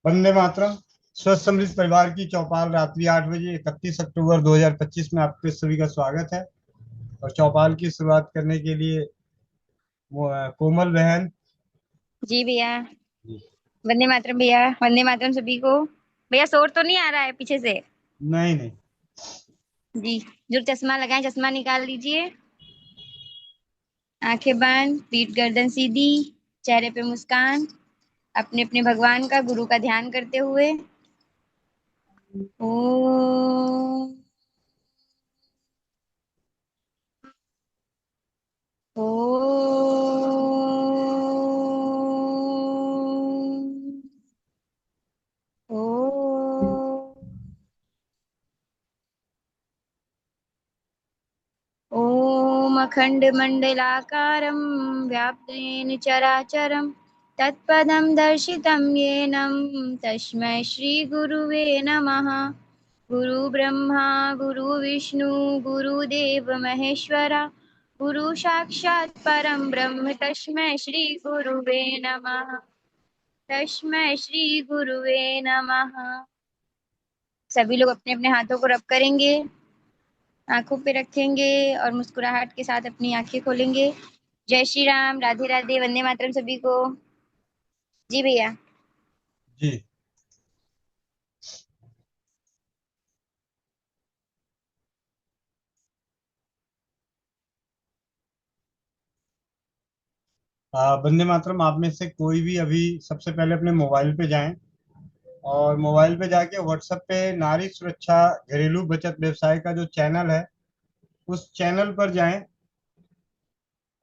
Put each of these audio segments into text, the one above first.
वंदे मातरम। स्वस्थ समृद्ध परिवार की चौपाल रात्रि 8 बजे 31 अक्टूबर 2025 में आपके सभी का स्वागत है। और चौपाल की शुरुआत करने के लिए कोमल बहन। जी भैया। जी। वंदे मातरम भैया, वंदे मातरम सभी को। भैया शोर तो नहीं आ रहा है पीछे से? नहीं नहीं। जी। जो चश्मा लगाए चश्मा निकाल लीजिए। आंखें बंद, पीठ गर्दन सीधी, चेहरे पे मुस्कान, अपने अपने भगवान का गुरु का ध्यान करते हुए। ओम। ओम। ओम। ॐ अखण्डमण्डलाकारं व्याप्तेन चराचरं तत्पदं दर्शितं येन तस्मै श्रीगुरुवे नमः। गुरुब्रह्मा गुरुविष्णु गुरुदेव महेश्वरा गुरु साक्षात् परं ब्रह्म तस्मै श्रीगुरुवे नमः। तस्मै श्रीगुरुवे नमः। सभी लोग अपने अपने हाथों को रब करेंगे, आंखों पे रखेंगे और मुस्कुराहट के साथ अपनी आंखें खोलेंगे। जय श्री राम, राधे राधे, वंदे मातरम सभी को। जी भैया। जी। वंदे मातरम। आप में से कोई भी अभी सबसे पहले अपने मोबाइल पे जाएं और मोबाइल पे जाके व्हाट्सएप पे नारी सुरक्षा घरेलू बचत व्यवसाय का जो चैनल है उस चैनल पर जाएं।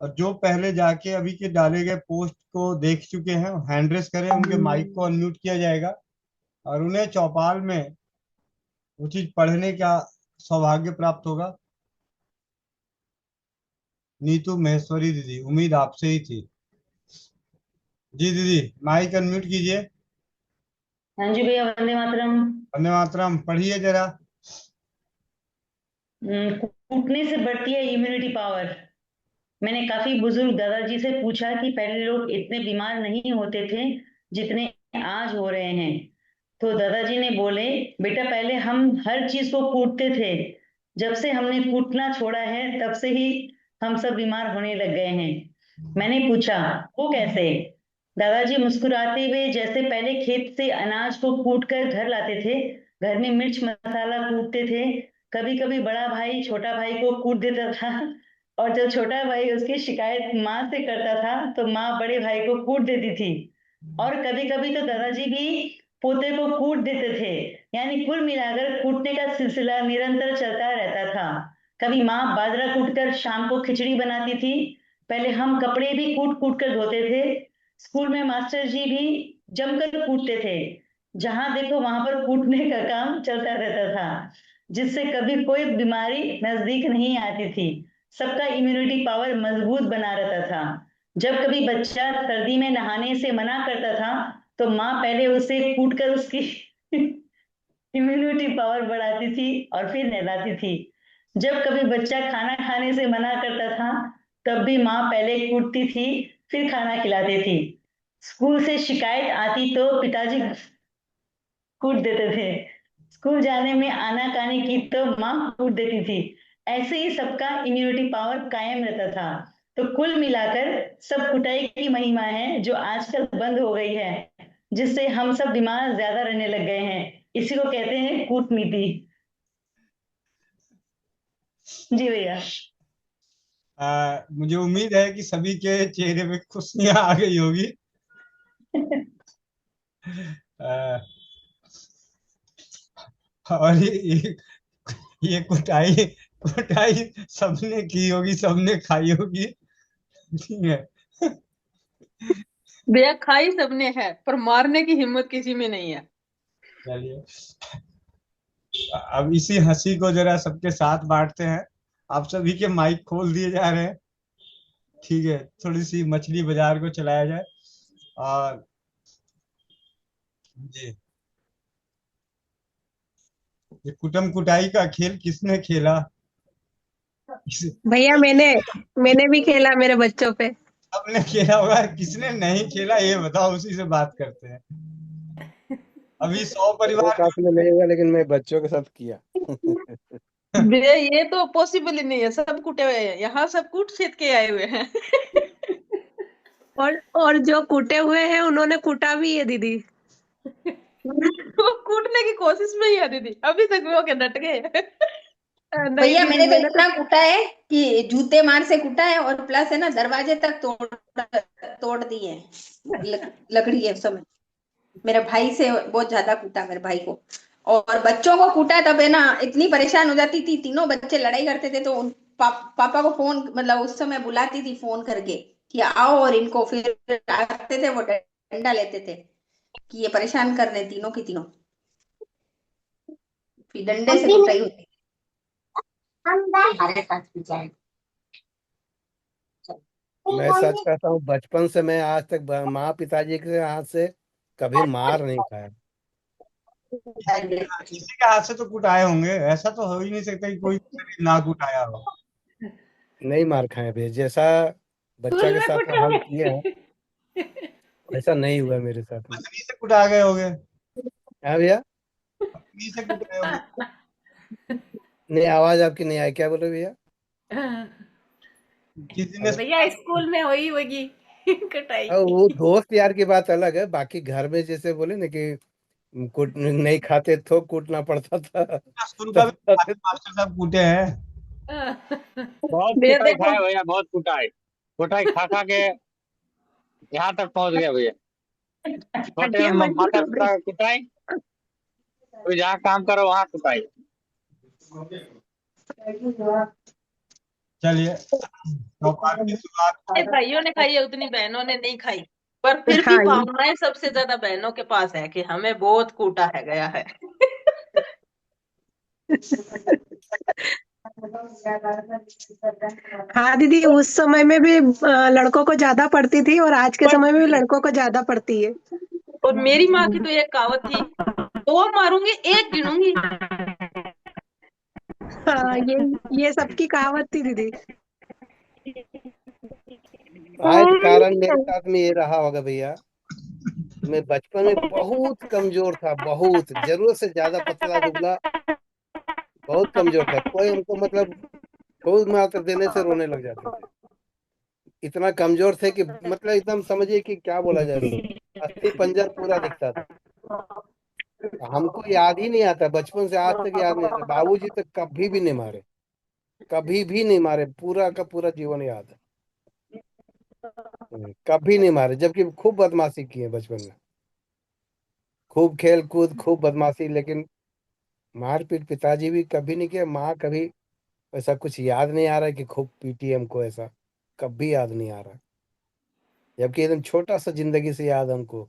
और जो पहले जाके अभी के डाले गए पोस्ट को देख चुके हैं हैंड रेस करें, उनके माइक को अनम्यूट किया जाएगा और उन्हें चौपाल में वो चीज पढ़ने का सौभाग्य प्राप्त होगा। नीतू महेश्वरी दीदी, उम्मीद आपसे ही थी। जी दीदी, माइक अनम्यूट कीजिए। हाँ जी भैया, वंदे मातरम। वंदे मातरम पढ़िए जरा। कूटने से बढ़ती है इम्यूनिटी पावर। मैंने काफी बुजुर्ग दादाजी से पूछा कि पहले लोग इतने बीमार नहीं होते थे जितने आज हो रहे हैं। तो दादाजी ने बोले, बेटा पहले हम हर चीज को कूटते थे। जब से हमने कूटना छोड़ा है तब से ही हम सब बीमार होने लग गए हैं। मैंने पूछा, वो कैसे? दादाजी मुस्कुराते हुए, जैसे पहले खेत से अनाज को कूट कर घर लाते थे, घर में मिर्च मसाला कूटते थे, कभी कभी बड़ा भाई छोटा भाई को कूट देता था, और जब छोटा भाई उसकी शिकायत माँ से करता था तो माँ बड़े भाई को कूट देती थी। और कभी कभी तो दादाजी भी पोते को कूट देते थे। यानी कुल मिलाकर कूटने का सिलसिला निरंतर चलता रहता था। कभी माँ बाजरा कूटकर शाम को खिचड़ी बनाती थी। पहले हम कपड़े भी कूट कूट कर धोते थे। स्कूल में मास्टर जी भी जमकर कूटते थे। जहां देखो वहां पर कूटने का काम चलता रहता था, जिससे कभी कोई बीमारी नजदीक नहीं आती थी। सबका इम्यूनिटी पावर मजबूत बना रहता था। जब कभी बच्चा सर्दी में नहाने से मना करता था तो माँ पहले उसे कूट कर उसकी इम्यूनिटी पावर बढ़ाती थी और फिर नहलाती थी। जब कभी बच्चा खाना खाने से मना करता था तब भी माँ पहले कूटती थी, फिर खाना खिलाती थी। स्कूल से शिकायत आती तो पिताजी कूट देते थे। स्कूल जाने में आनाकानी की तो माँ कूट देती थी। ऐसे ही सबका इम्यूनिटी पावर कायम रहता था। तो कुल मिलाकर सब कुटाई की महिमा है जो आजकल बंद हो गई है, जिससे हम सब बीमार ज्यादा रहने लग गए हैं। इसी को कहते हैं कूटनीति। जी भैया। मुझे उम्मीद है कि सभी के चेहरे पे खुशियां आ गई होगी। आ, और ये कुटाई कुटाई सबने की होगी, सबने खाई होगी। ठीक है। भैया खाई सबने है पर मारने की हिम्मत किसी में नहीं है। चलिए, अब इसी हंसी को जरा सबके साथ बांटते हैं। आप सभी के माइक खोल दिए जा रहे हैं। ठीक है, थोड़ी सी मछली बाजार को चलाया जाए। और जी, ये कुटम कुटाई का खेल किसने खेला? भैया मैंने मैंने भी खेला मेरे बच्चों पे। सबने खेला होगा, किसने नहीं खेला ये बताओ, उसी से बात करते हैं। अभी 100 वो परिवार कास्ट में नहीं हुआ, लेकिन मैं बच्चों के साथ किया। भैया ये तो पॉसिबल ही नहीं है, सब कुटे हुए हैं यहाँ, सब कूट सीट के आए हुए हैं। और जो कूटे हुए हैं उन्होंने कूटा भी है दीदी। वो कूटने की कोशिश में ही है दीदी, अभी तक वो के डट गए। नहीं भैया दीदी, मैंने तो मैंने तो इतना कूटा है कि जूते मार से कूटा है, और प्लस है ना दरवाजे तक तोड़ दिए हैं। लकड़ी है समय। मेरे भाई से बहुत ज्यादा कूटा मेरे भाई को। और बच्चों को कूटा तब है ना, इतनी परेशान हो जाती थी, तीनों बच्चे लड़ाई करते थे तो पापा को फोन, मतलब उस समय बुलाती थी फोन करके कि आओ, और इनको फिर आते थे वो डंडा लेते थे कि ये परेशान कर रहे तीनों की तीनों, फिर डंडे से कुटाई होती। हमारे साथ भी जाए। मैं सच कहता हूँ, बचपन से मैं आज तक माँ पिताजी के हाथ से कभी मार नहीं खाया। किसी के हाथ से तो कुटाए होंगे, ऐसा तो हो ही नहीं सकता कि कोई ना कुटाया हो। नहीं मार खाए भैया, जैसा बच्चा स्कूल के में साथ कुटे हम किए हैं हुए। ऐसा नहीं हुआ मेरे साथ में। पत्नी से कुटा गए होंगे। हाँ भैया। पत्नी से कुटाए होंगे। नहीं, आवाज आपकी नहीं आई, क्या बोले भैया? किसी ने। अब भैया स्कूल में हुई होगी कटाई। वो दोस्त यार की बात अलग है, बाकी घर में जैसे बोले ना कि कूट नहीं खाते तो कूटना पड़ता था। स्कूल का भी तब मास्टर साहब कूटे हैं। बहुत भैया कुटाई देखो, खाए भैया, बहुत कुटाई। कुटाई खा खा के यहाँ तक पहुंच गया भैया। छोटे हड्डियां में मजबूत माता हो पिता का कुटाई, तो जहाँ काम करो वहाँ कुटाई। चलिए, तो पाठ की शुरुआत। भाइयों ने खाई है उतनी बहनों ने नहीं खाई, पर फिर भी हाँ ये भावनाएं सबसे ज्यादा बहनों के पास है कि हमें बहुत कूटा है गया है। हाँ दीदी, उस समय में भी लड़कों को ज्यादा पड़ती थी, और आज के समय में भी पड़ती है। लड़कों को ज्यादा पड़ती है। और मेरी माँ की तो एक कहावत थी, दो मारूंगी एक गिनूंगी। हाँ, ये सबकी कहावत थी दीदी। आज कारण मेरे साथ में ये रहा होगा भैया। मैं बचपन में बहुत कमजोर था, बहुत जरूरत से ज्यादा पतला दुबला, बहुत कमजोर था। कोई हमको मतलब ठोस मात्र देने से रोने लग जाते थे। इतना कमजोर थे कि मतलब एकदम समझिए कि क्या बोला जाए, अस्थि पंजर पूरा दिखता था। हमको याद ही नहीं आता, बचपन से आज तक याद नहीं आता। बाबूजी तो कभी भी नहीं मारे, कभी भी नहीं मारे, पूरा का पूरा जीवन याद है। कभी नहीं मारे, जबकि खूब बदमाशी की है बचपन में, खूब खेल कूद खूब बदमाशी, लेकिन मारपीट पिताजी भी कभी नहीं किया, माँ कभी। ऐसा कुछ याद नहीं आ रहा है कि खूब पीटी हमको, ऐसा कभी याद नहीं आ रहा। जबकि एकदम छोटा सा जिंदगी से याद है हमको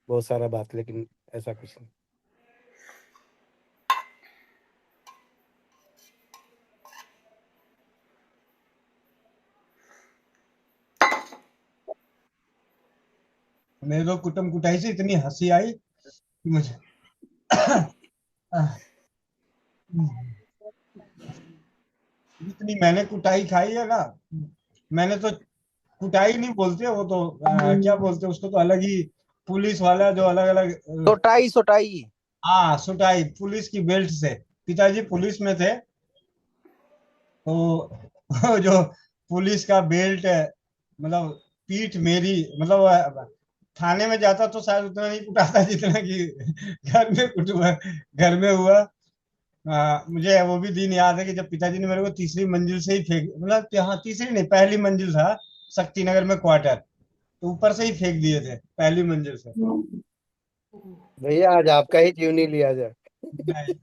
बहुत सारा बात, लेकिन ऐसा कुछ नहीं। मेरे को कुटम कुटाई से इतनी हंसी आई कि मुझे इतनी मैंने कुटाई खाई है ना। मैंने तो कुटाई नहीं बोलते, वो तो क्या बोलते हैं उसको, तो अलग ही पुलिस वाला जो अलग अलग। सोटाई सोटाई। हाँ, सुटाई पुलिस की बेल्ट से। पिताजी पुलिस में थे, तो वो जो पुलिस का बेल्ट है, मतलब पीठ मेरी, मतलब थाने में जाता तो शायद उतना नहीं कुटाता जितना कि घर में कुटुआ, घर में हुआ। मुझे वो भी दिन याद है कि जब पिताजी ने मेरे को तीसरी मंजिल से ही फेंक, मतलब हाँ तीसरी नहीं, पहली मंजिल था शक्ति नगर में क्वार्टर, तो ऊपर से ही फेंक दिए थे पहली मंजिल से। भैया आज आपका ही जीवनी लिया जाए। नहीं,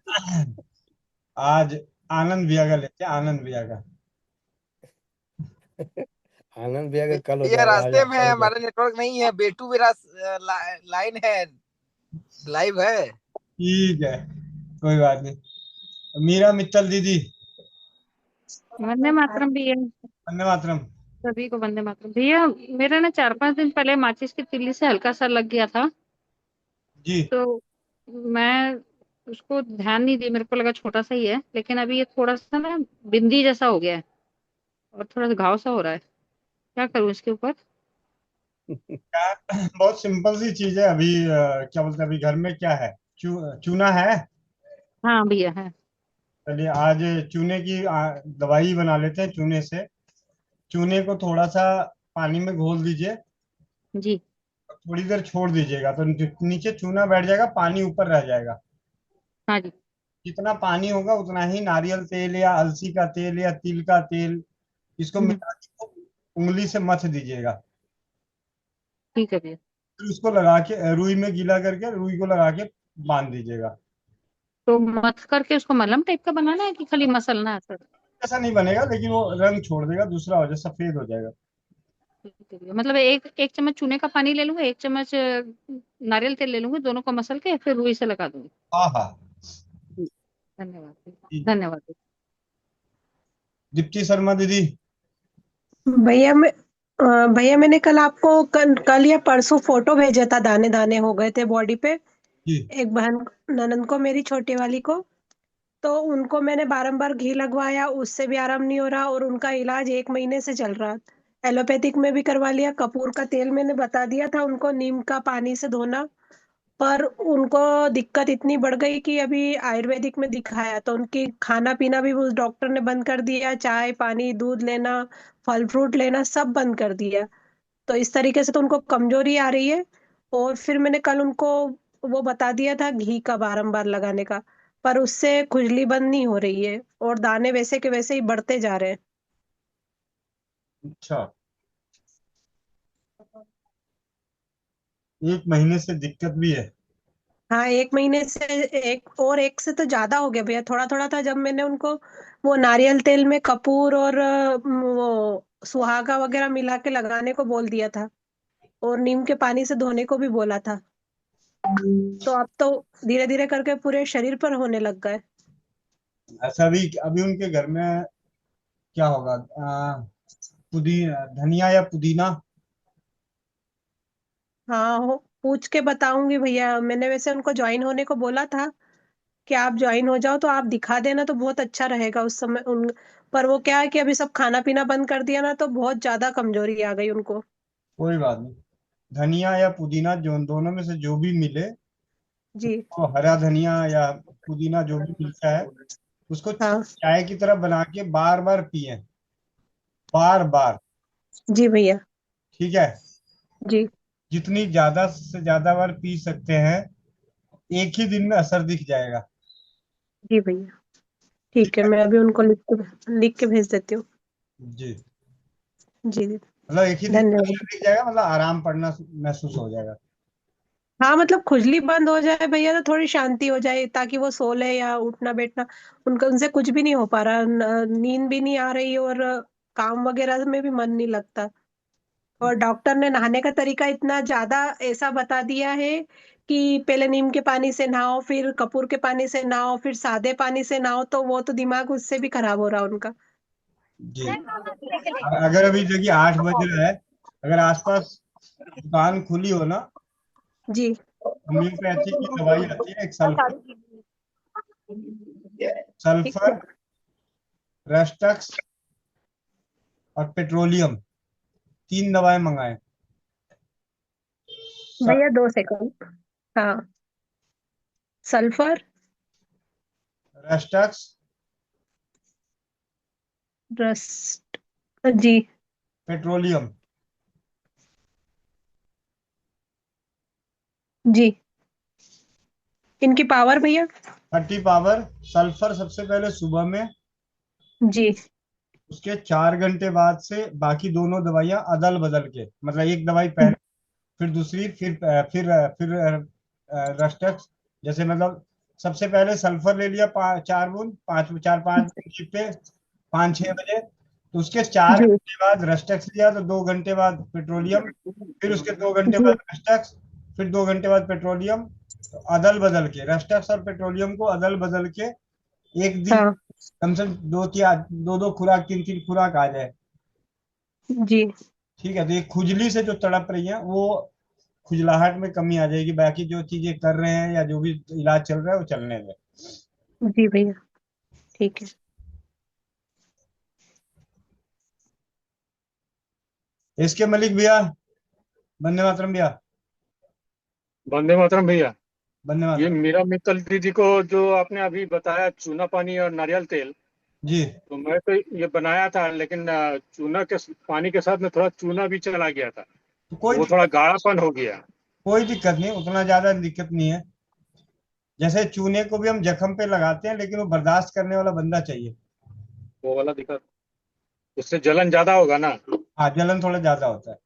आज आनंद भैया का लेते हैं, आनंद भैया का। आनंद भैया का कल हो भैया जाएगा, आज रास्ते में आपका है, ही बात। हमारा नेटवर्क नहीं है, बेटू मेरा लाइन है, लाइव है। ठीक है, कोई बात नहीं। मीरा मित्तल दीदी। वंदे मातरम भैया। वंदे मातरम। सभी को वंदे मातरम भैया। मेरा ना 4-5 दिन पहले माचिस की तीली से हल्का सा लग गया था, जी। तो मैं उसको ध्यान नहीं दी, मेरे को लगा छोटा सा ही है, लेकिन अभी ये थोड़ा सा ना बिंदी जैसा हो गया है, और थोड़ा सा घाव सा हो रहा है। क्या करूँ इसके ऊपर? बहुत सिंपल सी चीज है। अभी क्या बोलते हैं, अभी घर में क्या है, चूना है? हाँ भैया है। चलिए आज चूने की दवाई बना लेते हैं चूने से। चूने को थोड़ा सा पानी में घोल दीजिए, जी। थोड़ी देर छोड़ दीजिएगा तो नीचे चूना बैठ जाएगा, पानी ऊपर रह जाएगा। हाँ जी। जितना पानी होगा उतना ही नारियल तेल या अलसी का तेल या तिल का तेल, इसको हम्म, मिला के उंगली से मथ दीजिएगा। ठीक है भैया। फिर उसको लगा के रुई में गीला करके रुई को लगा के बांध दीजिएगा। तो मथ करके उसको मलहम टाइप का बनाना है कि खाली मसलना है सर? ऐसा नहीं बनेगा, लेकिन वो रंग छोड़ देगा, दूसरा हो जाए, सफेद हो जाएगा। ठीक है भैया, मतलब एक एक चम्मच चूने का पानी ले लूंगा, एक चम्मच नारियल तेल ले लूंगी, दोनों को मसल के फिर रुई से लगा दूंगी। हाँ हाँ। जी, धन्यवाद भैया, जी। धन्यवाद भैया। दीप्ति शर्मा दीदी। भैया मैं भैया मैंने कल आपको कल या परसों फोटो भेजा था, दाने दाने हो गए थे बॉडी पे। जी। एक बहन ननंद को, मेरी छोटी वाली को। तो उनको मैंने बारंबार घी लगवाया, उससे भी आराम नहीं हो रहा, और उनका इलाज 1 महीने से चल रहा। एलोपैथिक में भी करवा लिया, कपूर का तेल मैंने बता दिया था उनको, नीम का पानी से धोना। पर उनको दिक्कत इतनी बढ़ गई कि अभी आयुर्वेदिक में दिखाया तो उनकी खाना पीना भी उस डॉक्टर ने बंद कर दिया, चाय पानी दूध लेना, फल फ्रूट लेना सब बंद कर दिया। तो इस तरीके से तो उनको कमजोरी आ रही है। और फिर मैंने कल उनको वो बता दिया था घी का बारंबार लगाने का, पर उससे खुजली बंद नहीं हो रही है और दाने वैसे के वैसे ही बढ़ते जा रहे हैं। अच्छा, 1 महीने से दिक्कत भी है? हाँ 1 महीने से, एक से तो ज्यादा हो गया भैया, थोड़ा थोड़ा था जब मैंने उनको वो नारियल तेल में कपूर और वो सुहागा वगैरह मिला के लगाने को बोल दिया था, और नीम के पानी से धोने को भी बोला था। तो अब तो धीरे धीरे करके पूरे शरीर पर होने लग गए। ऐसा भी अभी उनके घर में क्या होगा? पुदीना, धनिया या पुदीना? हाँ पूछ के बताऊंगी भैया, मैंने वैसे उनको ज्वाइन होने को बोला था कि आप ज्वाइन हो जाओ तो आप दिखा देना तो बहुत अच्छा रहेगा उस समय उन। पर वो क्या है कि अभी सब खाना पीना बंद कर दिया ना, तो बहुत ज्यादा कमजोरी आ गई उनको। कोई बात नहीं, धनिया या पुदीना जो दोनों में से जो भी मिले, जी। तो हरा धनिया या पुदीना जो भी मिलता है, उसको हाँ। चाय की तरह बना के बार बार पिए, बार बार। जी भैया। ठीक है? जी। जितनी ज्यादा से ज्यादा बार पी सकते हैं, एक ही दिन में असर दिख जाएगा। जी भैया ठीक ठीक है, है? मैं अभी उनको लिख के भेज देती हूँ। जी। जी जी। मतलब एक ही दिन में धन्यवाद। असर दिख जाएगा, मतलब आराम पड़ना महसूस हो जाएगा। हाँ मतलब खुजली बंद हो जाए भैया तो थोड़ी शांति हो जाए, ताकि वो सो ले या उठना बैठना उनका, उनसे कुछ भी नहीं हो पा रहा, नींद भी नहीं आ रही और काम वगैरह में भी मन नहीं लगता। और डॉक्टर ने नहाने का तरीका इतना ज्यादा ऐसा बता दिया है कि पहले नीम के पानी से नहाओ, फिर कपूर के पानी से नहाओ, फिर सादे पानी से नहाओ, तो वो तो दिमाग उससे भी खराब हो रहा उनका। जी। अगर अभी देखिए 8 बज रहा है, अगर आसपास दुकान खुली हो ना, जी। होम्योपैथी की दवाई आती है, एक सल्फर, ठीक है सल्फर, रेस्टक्स और पेट्रोलियम, 3 दवाएं मंगाएं। भैया, 2 सेकंड। हाँ, सल्फर, रेस्टक्स, रस्ट, जी। पेट्रोलियम। जी। इनकी पावर भैया? 30 पावर। सल्फर सबसे पहले सुबह में, जी। उसके 4 घंटे बाद से बाकी दोनों दवाइयां अदल बदल के, मतलब एक दवाई पहले, फिर दूसरी, फिर रेस्टक्स। जैसे मतलब सबसे पहले सल्फर ले लिया 4 बूंद, 5 4 5 पे, 5 6 बजे। तो उसके चार जी। घंटे बाद रेस्टक्स लिया, तो 2 घंटे बाद पेट्रोलियम, फिर उसके 2 घंटे जी। बाद रेस्टक्स, फिर 2 घंटे बाद पेट्रोलियम। तो अदल बदल के रेस्टक्स और पेट्रोलियम को अदल बदल के एक दिन हाँ। कम से कम दो दो खुराक, 3 3 खुराक आ जाए। जी। ठीक है? तो ये खुजली से जो तड़प रही है, वो खुजलाहट में कमी आ जाएगी। बाकी जो चीजें कर रहे हैं या जो भी इलाज चल रहा है वो चलने दें। जी भैया ठीक है। इसके मलिक भैया, वंदे मातरम भैया। वंदे मातरम भैया। वंदे ये मातरम। मीरा मित्तल दीदी को जो आपने अभी बताया, चूना पानी और नारियल तेल, जी। तो मैं तो ये बनाया था, लेकिन चूना के पानी के साथ में थोड़ा चूना भी चला गया था, तो तो वो थोड़ा गाढ़ापन हो गया। कोई दिक्कत नहीं, उतना ज्यादा दिक्कत नहीं है। जैसे चूने को भी हम जख्म पे लगाते हैं, लेकिन वो बर्दाश्त करने वाला बंदा चाहिए। वो वाला दिक्कत, उससे जलन ज्यादा होगा ना? हाँ, जलन थोड़ा ज्यादा होता है।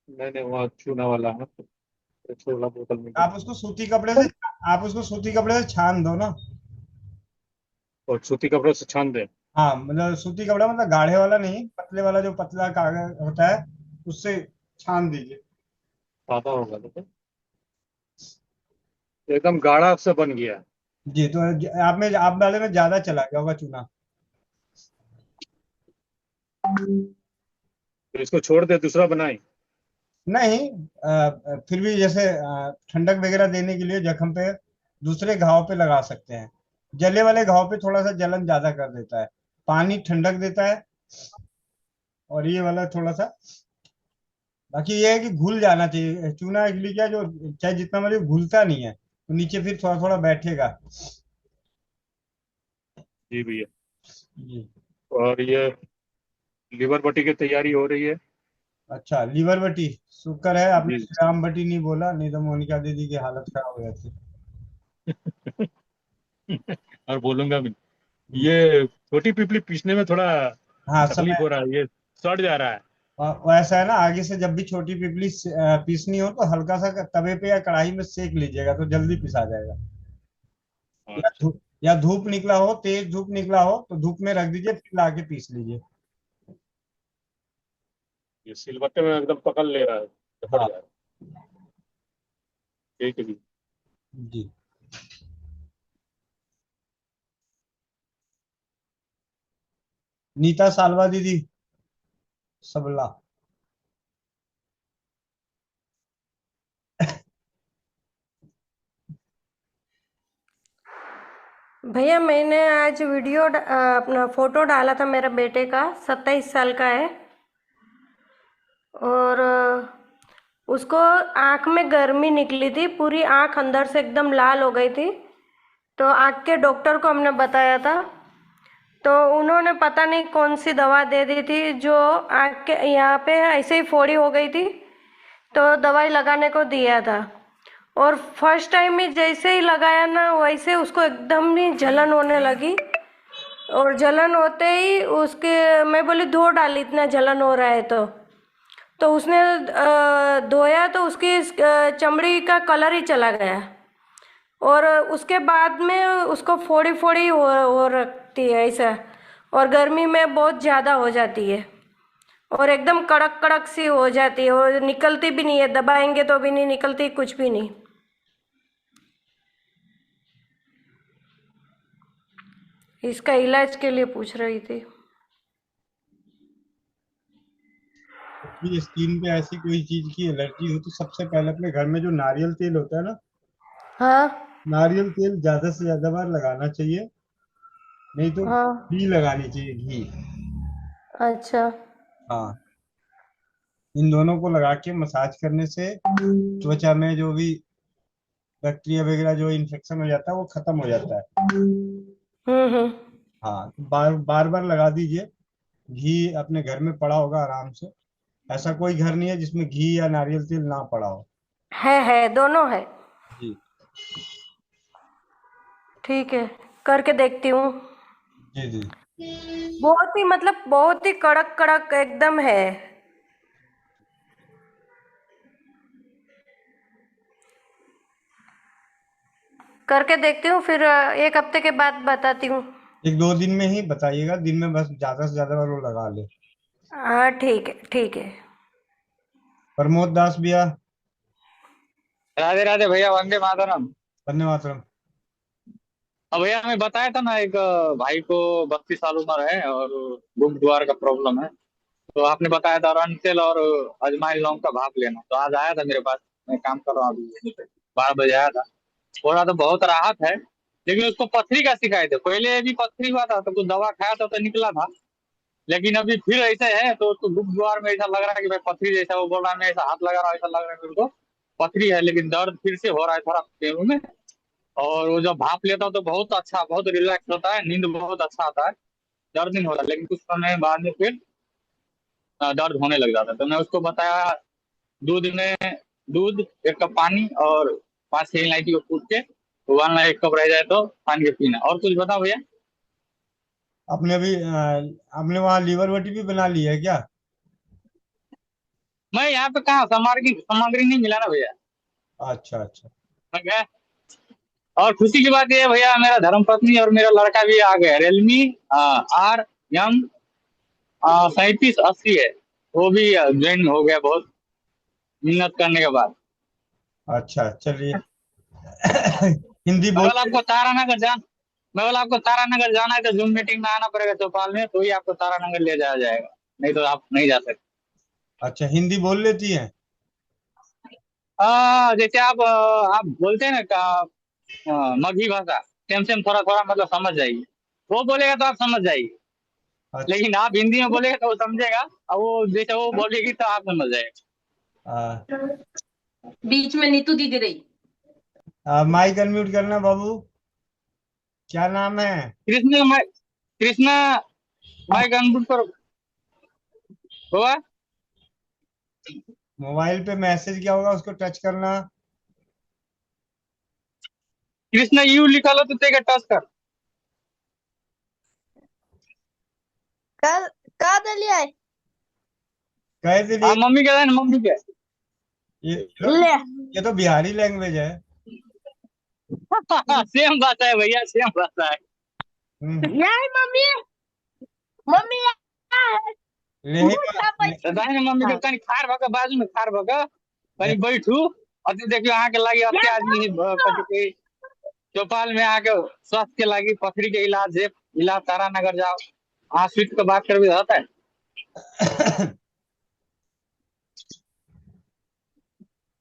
नहीं नहीं, वहाँ चूना वाला है, तो छोला बोतल में आप उसको सूती कपड़े से आप उसको सूती कपड़े से छान दो ना। और सूती कपड़े से छान दे। हाँ, मतलब सूती कपड़ा, मतलब गाढ़े वाला नहीं, पतले वाला जो पतला कागज होता है, उससे छान दीजिए। सादा होगा लेकिन एकदम गाढ़ा से बन गया। जी, तो आप वाले में ज्यादा चला गया होगा चूना। तो इसको छोड़ दे, दूसरा बनाए। नहीं, फिर भी जैसे ठंडक वगैरह देने के लिए जख्म पे दूसरे घाव पे लगा सकते हैं। जले वाले घाव पे थोड़ा सा जलन ज्यादा कर देता है, पानी ठंडक देता है, और ये वाला थोड़ा सा। बाकी ये है कि घुल जाना चाहिए चूना, एक्चुअली क्या, जो चाहे जितना मर्जी घुलता नहीं है, तो नीचे फिर थोड़ा थोड़ा बैठेगा। जी भैया। जी। और ये लीवर बटी की तैयारी हो रही है। अच्छा, लीवर बटी, शुक्र है आपने जी। श्री राम बटी नहीं बोला, नहीं तो मोनिका दीदी की हालत खराब हो जाती। और बोलूंगा भी। ये छोटी पिपली पीसने में थोड़ा हाँ, तकलीफ समय। हो रहा है, ये सड़ जा रहा है। वैसा है ना, आगे से जब भी छोटी पिपली पीसनी हो तो हल्का सा तवे पे या कढ़ाई में सेक लीजिएगा, तो जल्दी पिसा जाएगा। या अच्छा। धूप या धूप निकला हो, तेज धूप निकला हो, तो धूप में रख दीजिए, फिर ला के पीस लीजिए। ये सिलबट्टे में एकदम पकड़ ले रहा है, पकड़ हाँ। जा रहा है। ठीक है जी। जी। नीता सालवा दीदी, सबला। भैया मैंने आज अपना फोटो डाला था, मेरा बेटे का 27 साल का है, और उसको आँख में गर्मी निकली थी, पूरी आँख अंदर से एकदम लाल हो गई थी। तो आँख के डॉक्टर को हमने बताया था, तो उन्होंने पता नहीं कौन सी दवा दे दी थी, जो आँख के यहाँ पे ऐसे ही फोड़ी हो गई थी, तो दवाई लगाने को दिया था। और फर्स्ट टाइम में जैसे ही लगाया ना, वैसे उसको एकदम ही जलन होने लगी, और जलन होते ही उसके मैं बोली धो डाल, इतना जलन हो रहा है तो उसने धोया तो उसकी चमड़ी का कलर ही चला गया, और उसके बाद में उसको फोड़ी फोड़ी हो रखती है ऐसा, और गर्मी में बहुत ज़्यादा हो जाती है, और एकदम कड़क कड़क सी हो जाती है, और निकलती भी नहीं है, दबाएंगे तो भी नहीं निकलती, कुछ भी नहीं। इसका इलाज के लिए पूछ रही थी। कि स्किन पे ऐसी कोई चीज की एलर्जी हो तो सबसे पहले अपने घर में जो नारियल तेल होता है ना, हाँ नारियल तेल ज्यादा से ज्यादा बार लगाना चाहिए। नहीं तो हाँ। घी लगानी चाहिए, घी। अच्छा। हाँ, इन दोनों को लगा के मसाज करने से त्वचा में जो भी बैक्टीरिया वगैरह, जो इन्फेक्शन हो जाता है, वो खत्म हो जाता है। हम्म। हाँ, तो बार बार बार लगा दीजिए। घी अपने घर में पड़ा होगा आराम से, ऐसा कोई घर नहीं है जिसमें घी या नारियल तेल ना पड़ा हो। है दोनों है। जी। ठीक है, करके देखती हूँ। जी जी। बहुत ही मतलब बहुत ही कड़क कड़क एकदम है। करके देखती हूँ, फिर 1 हफ्ते के बाद बताती हूँ। 1-2 दिन में ही बताइएगा, दिन में बस ज्यादा से ज्यादा बार वो लगा ले। हाँ ठीक है ठीक है। प्रमोद दास भैया, राधे राधे भैया, वंदे मातरम। वंदे मातरम। अब भैया मैं बताया था ना, एक भाई को 32 साल उम्र है और गुप्त द्वार का प्रॉब्लम है, तो आपने बताया था रन तेल और अजवाइन लौंग का भाप लेना, तो आज आया था मेरे पास। मैं काम कर रहा हूँ अभी, 12 बजे आया था। बोल रहा तो बहुत राहत है, लेकिन उसको पथरी का शिकायत है। पहले भी पथरी हुआ था तो कुछ दवा खाया था तो निकला था, लेकिन अभी फिर ऐसे है तो उसको गुप्त द्वार में ऐसा लग रहा है कि भाई पथरी जैसा। वो बोल रहा है मैं ऐसा हाथ लगा रहा हूँ, ऐसा लग रहा है मेरे को पथरी है, लेकिन दर्द फिर से हो रहा है थोड़ा पैरों में। और वो जब भाप लेता हूँ तो बहुत अच्छा, बहुत रिलैक्स होता है, नींद बहुत अच्छा आता है, दर्द नहीं होता। लेकिन कुछ समय बाद में फिर दर्द होने लग जाता है। तो मैं उसको बताया, दूध में दूध, 1 कप पानी और 5-6 इलायची को कूट के उबालना, 1 कप रह जाए तो पानी के पीना। और कुछ बताओ भैया। आपने वहाँ लीवर रोटी भी बना ली है क्या? मैं यहाँ पे कहाँ सामग्री नहीं मिला ना भैया। अच्छा अच्छा। मैं गया। और खुशी की बात यह है भैया, मेरा धर्मपत्नी और मेरा लड़का भी आ गया। रियलमी RM 3780 है, वो भी ज्वाइन हो गया बहुत मेहनत करने के बाद। अच्छा चलिए। हिंदी मैं बोल बोला आपको तारानगर जाना है तो जूम मीटिंग में आना पड़ेगा चौपाल में, तो ही आपको तारानगर ले जाया जाएगा, नहीं तो आप नहीं जा सकते। अच्छा, हिंदी बोल लेती हैं? जैसे आप बोलते हैं ना मगही भाषा, सेम सेम थोड़ा थोड़ा मतलब समझ जाएगी। वो बोलेगा तो आप समझ जाएगी, अच्छा। लेकिन आप हिंदी में बोलेगा तो वो समझेगा, और वो जैसे वो बोलेगी तो आप समझ जाएगा। बीच में नीतू दीदी रही। माइक अनम्यूट करना बाबू। क्या नाम है? कृष्णा माइक अनम्यूट करो हुआ। मोबाइल पे मैसेज क्या होगा उसको टच करना। कृष्णा यू लिखा लो तो तेगा टच कर। का दलिया है कह दिलिए। मम्मी के मम्मी के ये तो बिहारी लैंग्वेज है। सेम भाषा है भैया, सेम भाषा है। यार मम्मी मम्मी मम्मी के कहीं खार भगा, बाजू में खार भगा, कहीं बैठू अति देखियो अहाँ के लागी अति आदमी कथी चौपाल में आके स्वास्थ्य के लागी पथरी के इलाज तारानगर जाओ। हाँ स्वीट का बात कर भी होता है।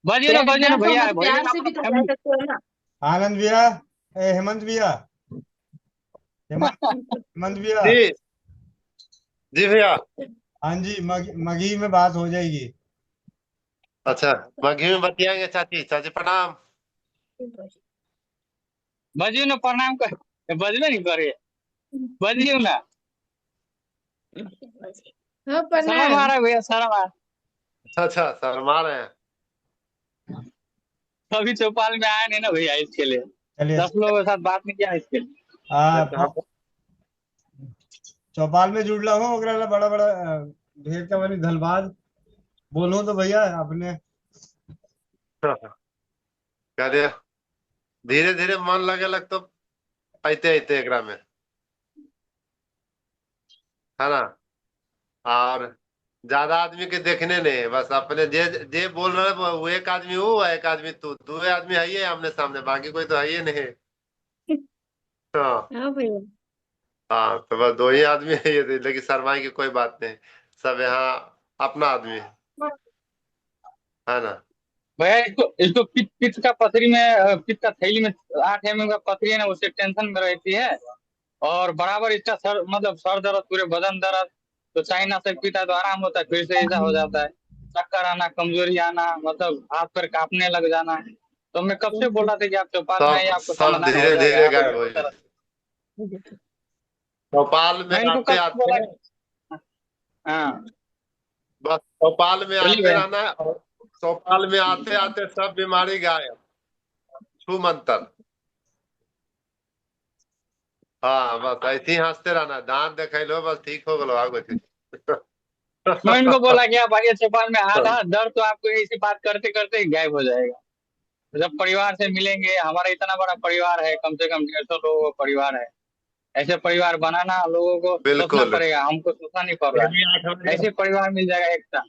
बजिए ना भैया, प्यार से भी तो कह सकते हो ना। आनंद भैया, हेमंत भैया, हेमंत भैया। जी भैया। हाँ जी, मगी में बात हो जाएगी। अच्छा, मगी में बतियाएंगे। चाची चाची प्रणाम। बजिए ना, प्रणाम कर, बजबे नहीं करे, बजिए ना। शर्म आ रहा है भैया, शर्म आ। अच्छा शर्मा रहे हैं। अभी चौपाल में आए नहीं ना भैया, इसके लिए 10 लोगों के साथ बात नहीं किया इसके लिए। चौपाल में जुड़ला हूँ ओकरा बड़ा बड़ा ढेर का बनी धनबाद बोलो तो भैया आपने। कह दिया धीरे धीरे मन लगे लग तो आते आते एकरा में है ना। और ज्यादा आदमी के देखने नहीं, बस अपने जे जे बोल रहे वो एक आदमी वो है, एक आदमी तू, 2 आदमी है ये आमने सामने, बाकी कोई तो है ही नहीं। हाँ हाँ, तो बस 2 ही आदमी है ये, लेकिन शर्माई की कोई बात नहीं, सब यहाँ अपना आदमी है ना। भैया इसको पित्त का पथरी में, पित्त का थैली में 8 mm का पथरी है ना, उससे टेंशन में रहती है। और बराबर इसका सर दर्द, पूरे बदन दर्द, तो चाइना से पीता है तो आराम होता है, फिर से ऐसा हो जाता है, चक्कर आना, कमजोरी आना, मतलब हाथ पैर कांपने लग जाना। तो मैं कब से बोल रहा था कि आप चौपाल में आइए, आपको सब समाधान हो धीरे धीरे जाएगा। गायब हो जाए। चौपाल में आते आते बस चौपाल में आते रहना है, और चौपाल में आते आते सब बीमारी गायब, छू मंतर। हाँ बस ऐसे ही हंसते रहना, दांत देखे लो बस ठीक हो गलो आगे। मैं इनको बोला कि आप आइए चौपाल में, आधा दर्द तो आपको ऐसी बात करते करते ही गायब हो जाएगा। जब परिवार से मिलेंगे, हमारा इतना बड़ा परिवार है, कम से कम 150 लोगों का परिवार है। ऐसे परिवार बनाना लोगों को सोचना पड़ेगा, हमको सोचना नहीं पड़ रहा है। ऐसे परिवार मिल जाएगा एक साथ।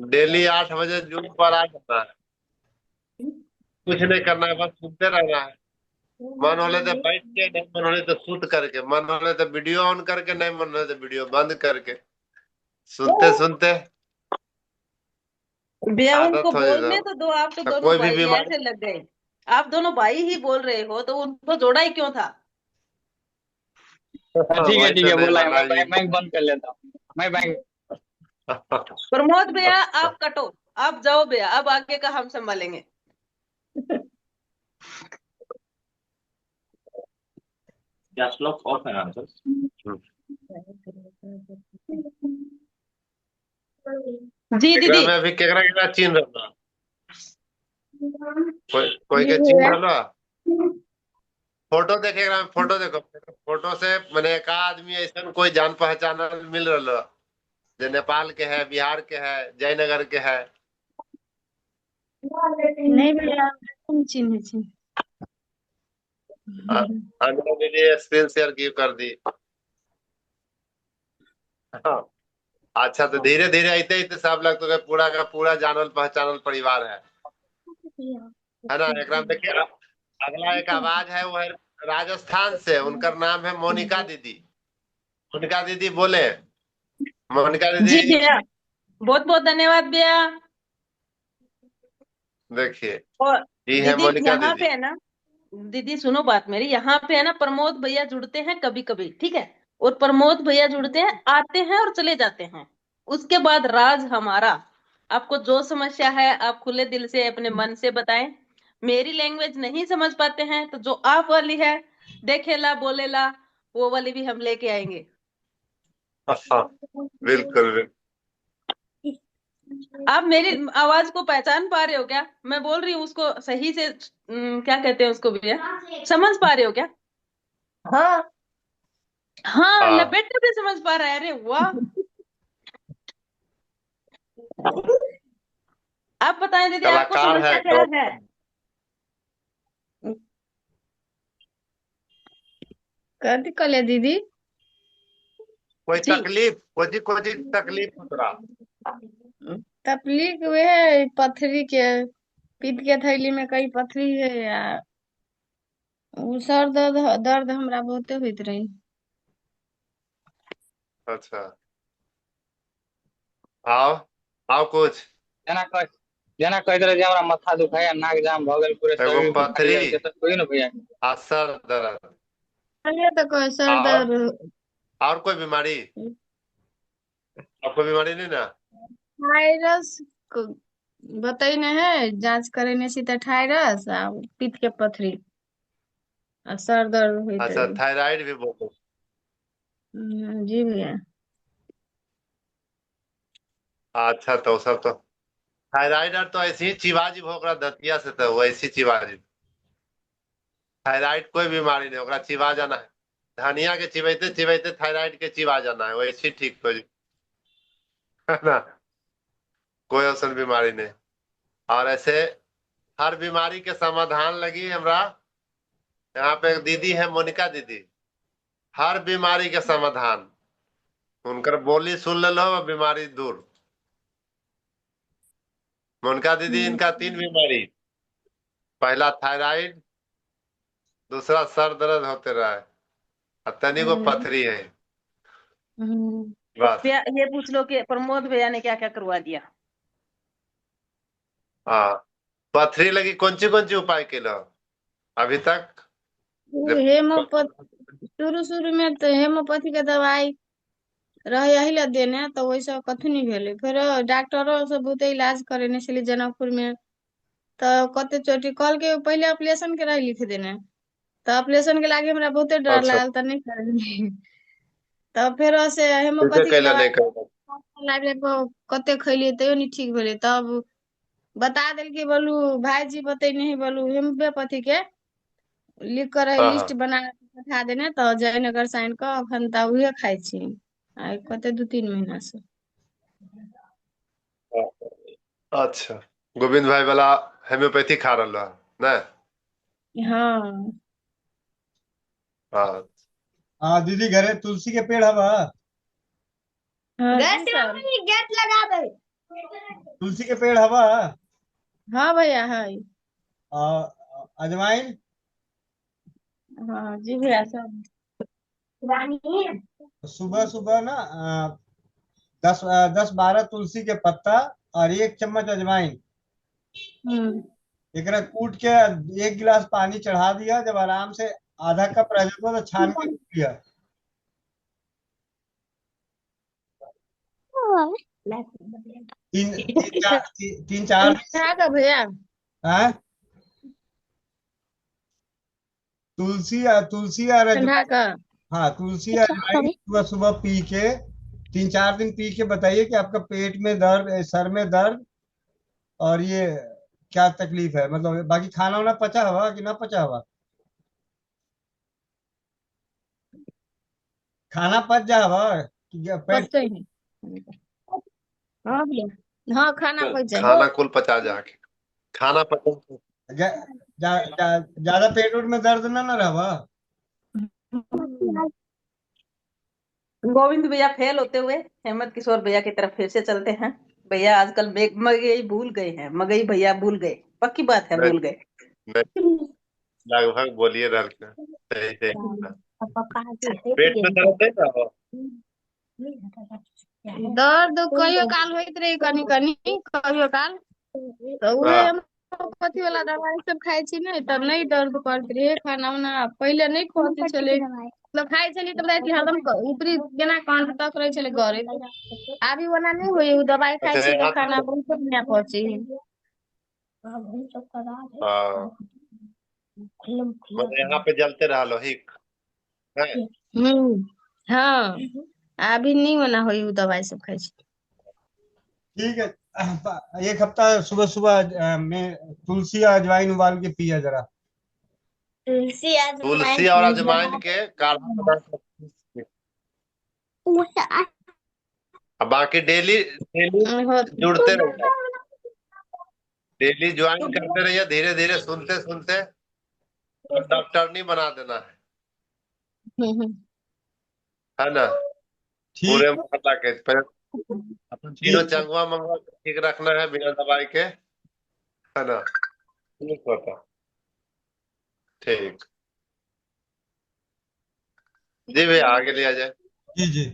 डेली 8 बजे जूम पर आ जाता है, कुछ नहीं करना है, बस सुनते रहना है। मन होले तो बैठ के, नहीं मन होले तो सूत करके, मन होले तो वीडियो ऑन करके, नहीं मन होले तो वीडियो बंद करके, सुनते सुनते भैया उनको आदत हो बोलने जाता। तो दो, आप तो कोई दोनों भी भाई बीमारी ऐसे लग गए। आप दोनों भाई ही बोल रहे हो तो उनको जोड़ा ही क्यों था? ठीक है तो नहीं बोला बना है, मैं बंद कर लेता हूँ, मैं बैंक। प्रमोद भैया आप कटो। आप जाओ भैया, अब आगे का हम संभालेंगे। Caps lock or financials. जी एकरा दीदी। में अभी केकरा केकरा चीन रहला कोई जी के चीन भैया। रहला फोटो देखे एकरा में फोटो देखो फोटो से मने एक आदमी ऐसा कोई जान पहचान मिल रहलो जो नेपाल के है बिहार के है जयनगर के है नहीं भैया हम चिन्ह छी। अंजना दीदी स्क्रीन शेयर की कर दी हाँ। अच्छा तो धीरे धीरे आते आते सब लोग तो पूरा का पूरा जानल पहचानल परिवार है ना। एकरा में देखिए अगला एक आवाज है वो है राजस्थान से उनका नाम है मोनिका दीदी। मोनिका दीदी बोले मोनिका जी दीदी भैया, बहुत बहुत धन्यवाद भैया। देखिए और ये है दीदी मोनिका यहाँ दीदी पे है ना, दीदी सुनो बात मेरी, यहाँ पे है ना प्रमोद भैया जुड़ते हैं कभी कभी, ठीक है, और प्रमोद भैया जुड़ते हैं, आते हैं और चले जाते हैं। उसके बाद राज हमारा। आपको जो समस्या है आप खुले दिल से अपने मन से बताएं। मेरी लैंग्वेज नहीं समझ पाते हैं तो जो आप वाली है, देखेला बोलेला, वो वाली भी हम लेके आएंगे। हाँ बिल्कुल बिल्कुल। आप मेरी आवाज को पहचान पा रहे हो क्या? मैं बोल रही हूँ उसको सही से, क्या कहते हैं उसको भैया, समझ पा रहे हो क्या? हाँ हाँ, हाँ लपेटे भी समझ पा रहा है, अरे वाह। आप बताएं दीदी, आपको कलाकार है समस्या क्या है? कथी कहले दीदी? कोई जी तकलीफ कोई तकलीफ उतरा तकलीफ वे है पथरी के, पीत के थैली में कई पथरी है या उ सर दर्द हमरा बहुते होइत रही। अच्छा आओ आओ कुछ जना कहते रहे हमरा माथा दुखाया नाक जाम भ गेल पूरे एगो शरीर दुखाई पथरी जाय छै, तो कोई न भैया आ सर दर्द पहले तो कोई सर दर्द और कोई बीमारी और कोई बीमारी नहीं ना। थायरस बतैने है, जांच करेने सी त थायरस आ पीत के पथरी आ सर दर्द होइत अच्छा रही। थायराइड भी बोलो जी भैया। अच्छा तो सब तो थायराइड और तो ऐसी ही चिबाजी भोकरा दतिया से तो वैसी चिबाजी थायराइड कोई बीमारी नहीं ओकरा चिबा जाना है धनिया के चिबैते चिबैते थायराइड के चिबा जाना है वैसे ठीक हो जाए है ना। कोई असल बीमारी नहीं और ऐसे हर बीमारी के समाधान लगी हमरा यहाँ पे एक दीदी है मोनिका दीदी हर बीमारी के समाधान उनकर बोली सुन ले लो बीमारी दूर। मोनिका दीदी इनका 3 बीमारी पहला थायराइड दूसरा सर दर्द होते रहा है और तनी को पथरी है बस। भैया ये पूछ लो कि प्रमोद भैया ने क्या क्या करवा दिया। हाँ पथरी लगी कौन सी उपाय के लो अभी तक हेमोपैथी शुरू में तो हेमोपैथी के दवाई रहे यही ला देने तो वैसा कथु नहीं भेले, फिर डॉक्टरों से बहुते इलाज करेने से जनकपुर में तो कते चोटी कल के पहले ऑपरेशन के रही लिख देने, तो ऑपरेशन के लागे हमरा बहुते डर अच्छा लागल तो नहीं करे। तो फिर से ठीक है हेमोपैथी के कैला नहीं दवाई कर लागे कते खैलिए तैयो नहीं ठीक भेले, तब बता दिल कि बोलू भाईजी बतैने है बोलू हेमोपैथी के लिख कर हाँ लिस्ट हाँ बना के पठा देने तो जयनगर साइन का अखन ता उहे खाई छी आई कते 2-3 महीना से। अच्छा गोविंद भाई वाला हेम्योपैथी खा रहा है ना। हाँ हाँ हाँ दीदी घरे तुलसी के पेड़ हवा हाँ जी सर। गेट लगा दे। तुलसी के पेड़ हवा हाँ भैया है। अजवाइन हाँ जी भैया सब। सुबह सुबह ना 10-12 तुलसी के पत्ता और 1 चम्मच अजवाइन एकरा कूट के 1 गिलास पानी चढ़ा दिया, जब आराम से आधा कप रह जाता तो छान के पी लिया। तीन चार ठंडा का भैया हाँ तुलसी तुलसी और ठंडा अजवाइन। का हाँ तुलसी और अजवाइन सुबह सुबह पी के 3-4 दिन पी के बताइए कि आपका पेट में दर्द, सर में दर्द, और ये क्या तकलीफ है, मतलब बाकी खाना वाना पचा हुआ कि ना पचा हुआ। खाना पच जा हुआ कि पेट। पचते हैं हाँ भैया हाँ खाना पच जाए खाना कुल पचा जाके खाना पचा। जा, जा, जा, ज्यादा पेट उट में दर्द ना रहा। गोविंद भैया फेल होते हुए हेमंत किशोर भैया की तरफ फिर से चलते हैं। भैया आजकल मगई भूल गए हैं, मगई भैया भूल गए, पक्की बात है नहीं भूल गए। नहीं, लगभग बोलिए रह सही सही। पेट में दर्द है ना? दर्द कहियो काल होइत रही कनी कनी कहियो काल तो उहे हाँ हम कथी वाला दवाई सब खाइ छी नहीं तब नहीं दर्द करत रहे। खाना उना पहले नहीं खाते चले मतलब खाइ छली तब कि हरदम ऊपरी केना कान तक रहे चले गरे अभी वना नहीं होई उ दवाई खाइ अच्छा छी तो यहाँ खाना तो बहुत बढ़िया पहुंची हाँ मतलब यहाँ पे जलते रहा लोहिक है। हाँ अभी नहीं वना होई उ दवाई सब खाइ छी। ठीक है, एक हफ्ता सुबह सुबह में तुलसी और अजवाइन उबाल के पिया जरा। तुलसी और अजवाइन के काढ़ा बना सकते हैं। अब बाकी डेली डेली जुड़ते रहिए, डेली ज्वाइन करते रहिए, धीरे धीरे सुनते सुनते डॉक्टर नहीं बना देना है ना। पूरे ठीक मोहल्ला के अपन तीनों ठीक चंगुआ मंगवा के ठीक रखना है बिना दवाई के, है ना। ठीक होता ठीक। जी भैया आगे लिया जाए। जी जी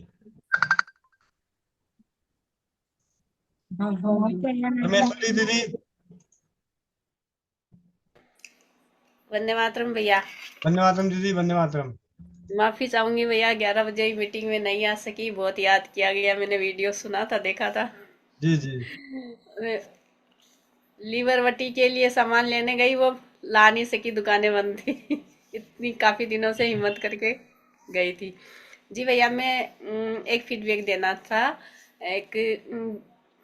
परमेश्वरी दीदी। वंदे मातरम भैया। वंदे मातरम दीदी, वंदे मातरम। माफी चाहूंगी भैया 11 बजे ही मीटिंग में नहीं आ सकी, बहुत याद किया गया, मैंने वीडियो सुना था देखा था। जी जी लीवर वटी के लिए सामान लेने गई, वो ला नहीं सकी, दुकानें बंद थी इतनी काफी दिनों से हिम्मत करके गई थी। जी भैया मैं एक फीडबैक देना था। एक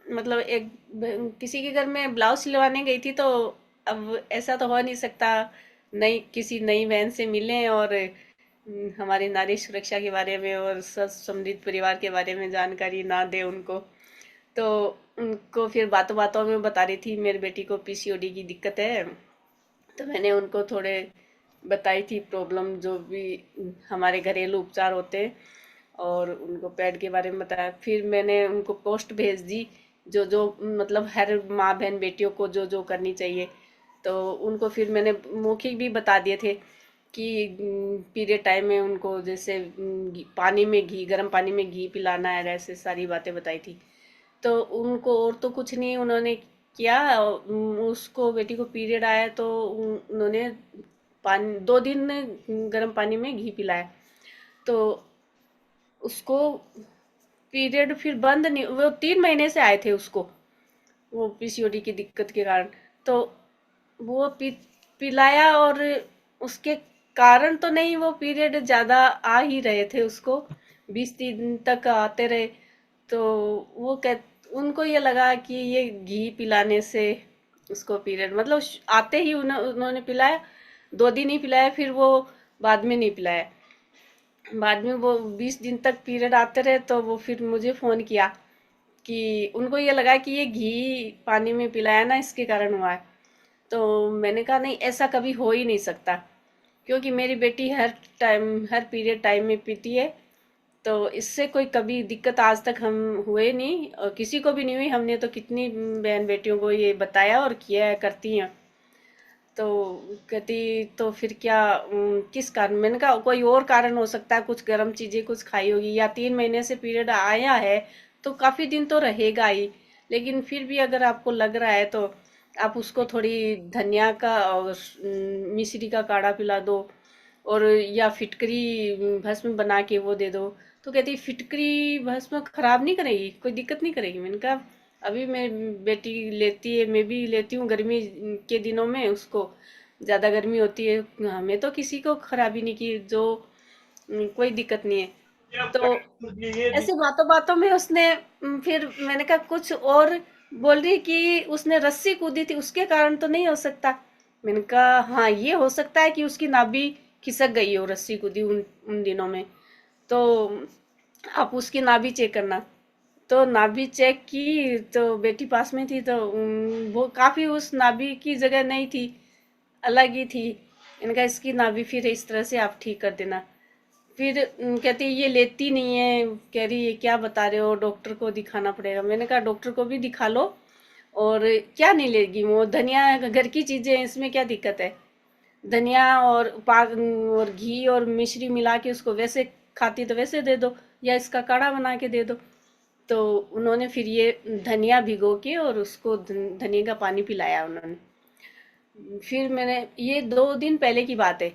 मतलब एक किसी के घर में ब्लाउज सिलवाने गई थी, तो अब ऐसा तो हो नहीं सकता नई किसी नई बहन से मिलें और हमारी नारी सुरक्षा के बारे में और समृद्ध परिवार के बारे में जानकारी ना दे उनको। तो उनको फिर बातों बातों में बता रही थी मेरी बेटी को पीसीओडी की दिक्कत है, तो मैंने उनको थोड़े बताई थी प्रॉब्लम जो भी हमारे घरेलू उपचार होते हैं, और उनको पैड के बारे में बताया। फिर मैंने उनको पोस्ट भेज दी जो जो मतलब हर माँ बहन बेटियों को जो जो करनी चाहिए। तो उनको फिर मैंने मौखिक भी बता दिए थे कि पीरियड टाइम में उनको जैसे पानी में घी, गर्म पानी में घी पिलाना है, ऐसे सारी बातें बताई थी। तो उनको और तो कुछ नहीं उन्होंने किया। उसको बेटी को पीरियड आया तो उन्होंने 2 दिन गर्म पानी में घी पिलाया, तो उसको पीरियड फिर बंद नहीं, वो 3 महीने से आए थे उसको, वो पीसीओडी की दिक्कत के कारण। तो वो पिलाया और उसके कारण तो नहीं, वो पीरियड ज़्यादा आ ही रहे थे उसको, 20 दिन तक आते रहे। तो वो उनको ये लगा कि ये घी पिलाने से उसको पीरियड मतलब आते ही उन्होंने पिलाया, 2 दिन ही पिलाया, फिर वो बाद में नहीं पिलाया। बाद में वो 20 दिन तक पीरियड आते रहे, तो वो फिर मुझे फ़ोन किया कि उनको ये लगा कि ये घी पानी में पिलाया ना इसके कारण हुआ है। तो मैंने कहा नहीं, ऐसा कभी हो ही नहीं सकता, क्योंकि मेरी बेटी हर पीरियड टाइम में पीती है, तो इससे कोई कभी दिक्कत आज तक हम हुए नहीं और किसी को भी नहीं हुई। हमने तो कितनी बहन बेटियों को ये बताया और किया है, करती हैं। तो कहती तो फिर क्या किस कारण, मैंने कहा कोई और कारण हो सकता है, कुछ गर्म चीज़ें कुछ खाई होगी, या 3 महीने से पीरियड आया है तो काफ़ी दिन तो रहेगा ही, लेकिन फिर भी अगर आपको लग रहा है तो आप उसको थोड़ी धनिया का और मिश्री का काढ़ा पिला दो, और या फिटकरी भस्म बना के वो दे दो, तो कहती फिटकरी भस्म खराब नहीं करेगी, कोई दिक्कत नहीं करेगी। मैंने कहा अभी मैं बेटी लेती है, मैं भी लेती हूँ गर्मी के दिनों में, उसको ज़्यादा गर्मी होती है, हमें तो किसी को खराबी नहीं की, जो कोई दिक्कत नहीं है। तो ऐसे बातों बातों में उसने फिर मैंने कहा कुछ और बोल रही कि उसने रस्सी कूदी थी उसके कारण तो नहीं हो सकता। मैंने कहा हाँ ये हो सकता है कि उसकी नाभि खिसक गई हो, रस्सी कूदी उन दिनों में, तो आप उसकी नाभि चेक करना। तो नाभि चेक की तो बेटी पास में थी, तो वो काफी उस नाभि की जगह नहीं थी, अलग ही थी। इनका इसकी नाभि फिर इस तरह से आप ठीक कर देना। फिर कहती ये लेती नहीं है, कह रही ये क्या बता रहे हो, डॉक्टर को दिखाना पड़ेगा। मैंने कहा डॉक्टर को भी दिखा लो, और क्या नहीं लेगी वो, धनिया घर की चीजें हैं, इसमें क्या दिक्कत है। धनिया और पाक और घी और मिश्री मिला के उसको वैसे खाती तो वैसे दे दो, या इसका काढ़ा बना के दे दो। तो उन्होंने फिर ये धनिया भिगो के और उसको धनिया का पानी पिलाया उन्होंने। फिर मैंने, ये 2 दिन पहले की बात है,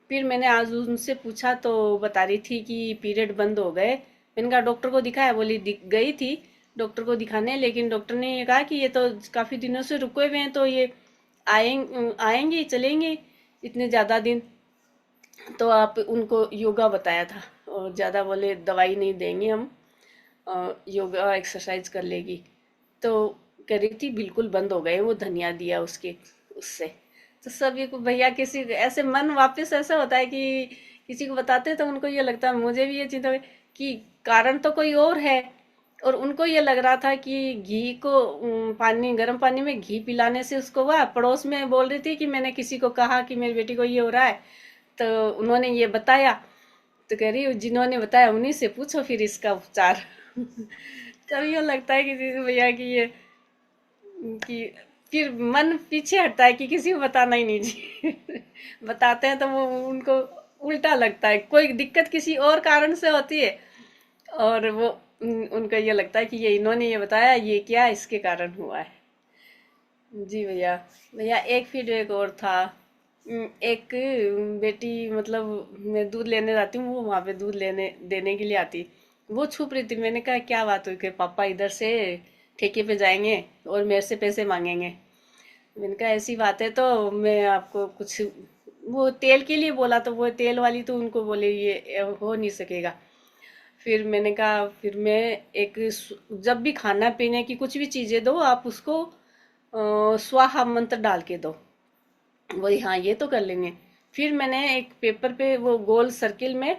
फिर मैंने आज उनसे पूछा तो बता रही थी कि पीरियड बंद हो गए। मैंने कहा डॉक्टर को दिखाया, बोली गई थी डॉक्टर को दिखाने, लेकिन डॉक्टर ने ये कहा कि ये तो काफी दिनों से रुके हुए हैं, तो ये आएंगे चलेंगे इतने ज्यादा दिन। तो आप उनको योगा बताया था, और ज्यादा बोले दवाई नहीं देंगे हम, योगा एक्सरसाइज कर लेगी। तो कह रही थी बिल्कुल बंद हो गए, वो धनिया दिया उसके उससे। तो सभी को भैया किसी ऐसे मन वापस ऐसा होता है कि किसी को बताते तो उनको ये लगता है, मुझे भी ये चिंता कि कारण तो कोई और है, और उनको ये लग रहा था कि घी को गर्म पानी में घी पिलाने से उसको हुआ। पड़ोस में बोल रही थी कि मैंने किसी को कहा कि मेरी बेटी को ये हो रहा है, तो उन्होंने ये बताया। तो कह रही जिन्होंने बताया उन्हीं से पूछो फिर इसका उपचार। कभी लगता है कि भैया कि ये कि फिर मन पीछे हटता है कि किसी को बताना ही नहीं जी। बताते हैं तो वो उनको उल्टा लगता है, कोई दिक्कत किसी और कारण से होती है, और वो उनको ये लगता है कि ये इन्होंने ये बताया, ये क्या इसके कारण हुआ है। जी भैया। भैया एक फीडबैक और था, एक बेटी मतलब मैं दूध लेने जाती हूँ, वो वहाँ पे दूध देने के लिए आती, वो छुप रही थी। मैंने कहा क्या बात हुई कि पापा इधर से ठेके पे जाएंगे और मेरे से पैसे मांगेंगे। मैंने कहा ऐसी बात है तो मैं आपको कुछ, वो तेल के लिए बोला, तो वो तेल वाली तो उनको बोले ये हो नहीं सकेगा। फिर मैंने कहा फिर मैं एक, जब भी खाना पीने की कुछ भी चीजें दो आप उसको स्वाहा मंत्र डाल के दो। वही हाँ ये तो कर लेंगे। फिर मैंने एक पेपर पे वो गोल सर्किल में,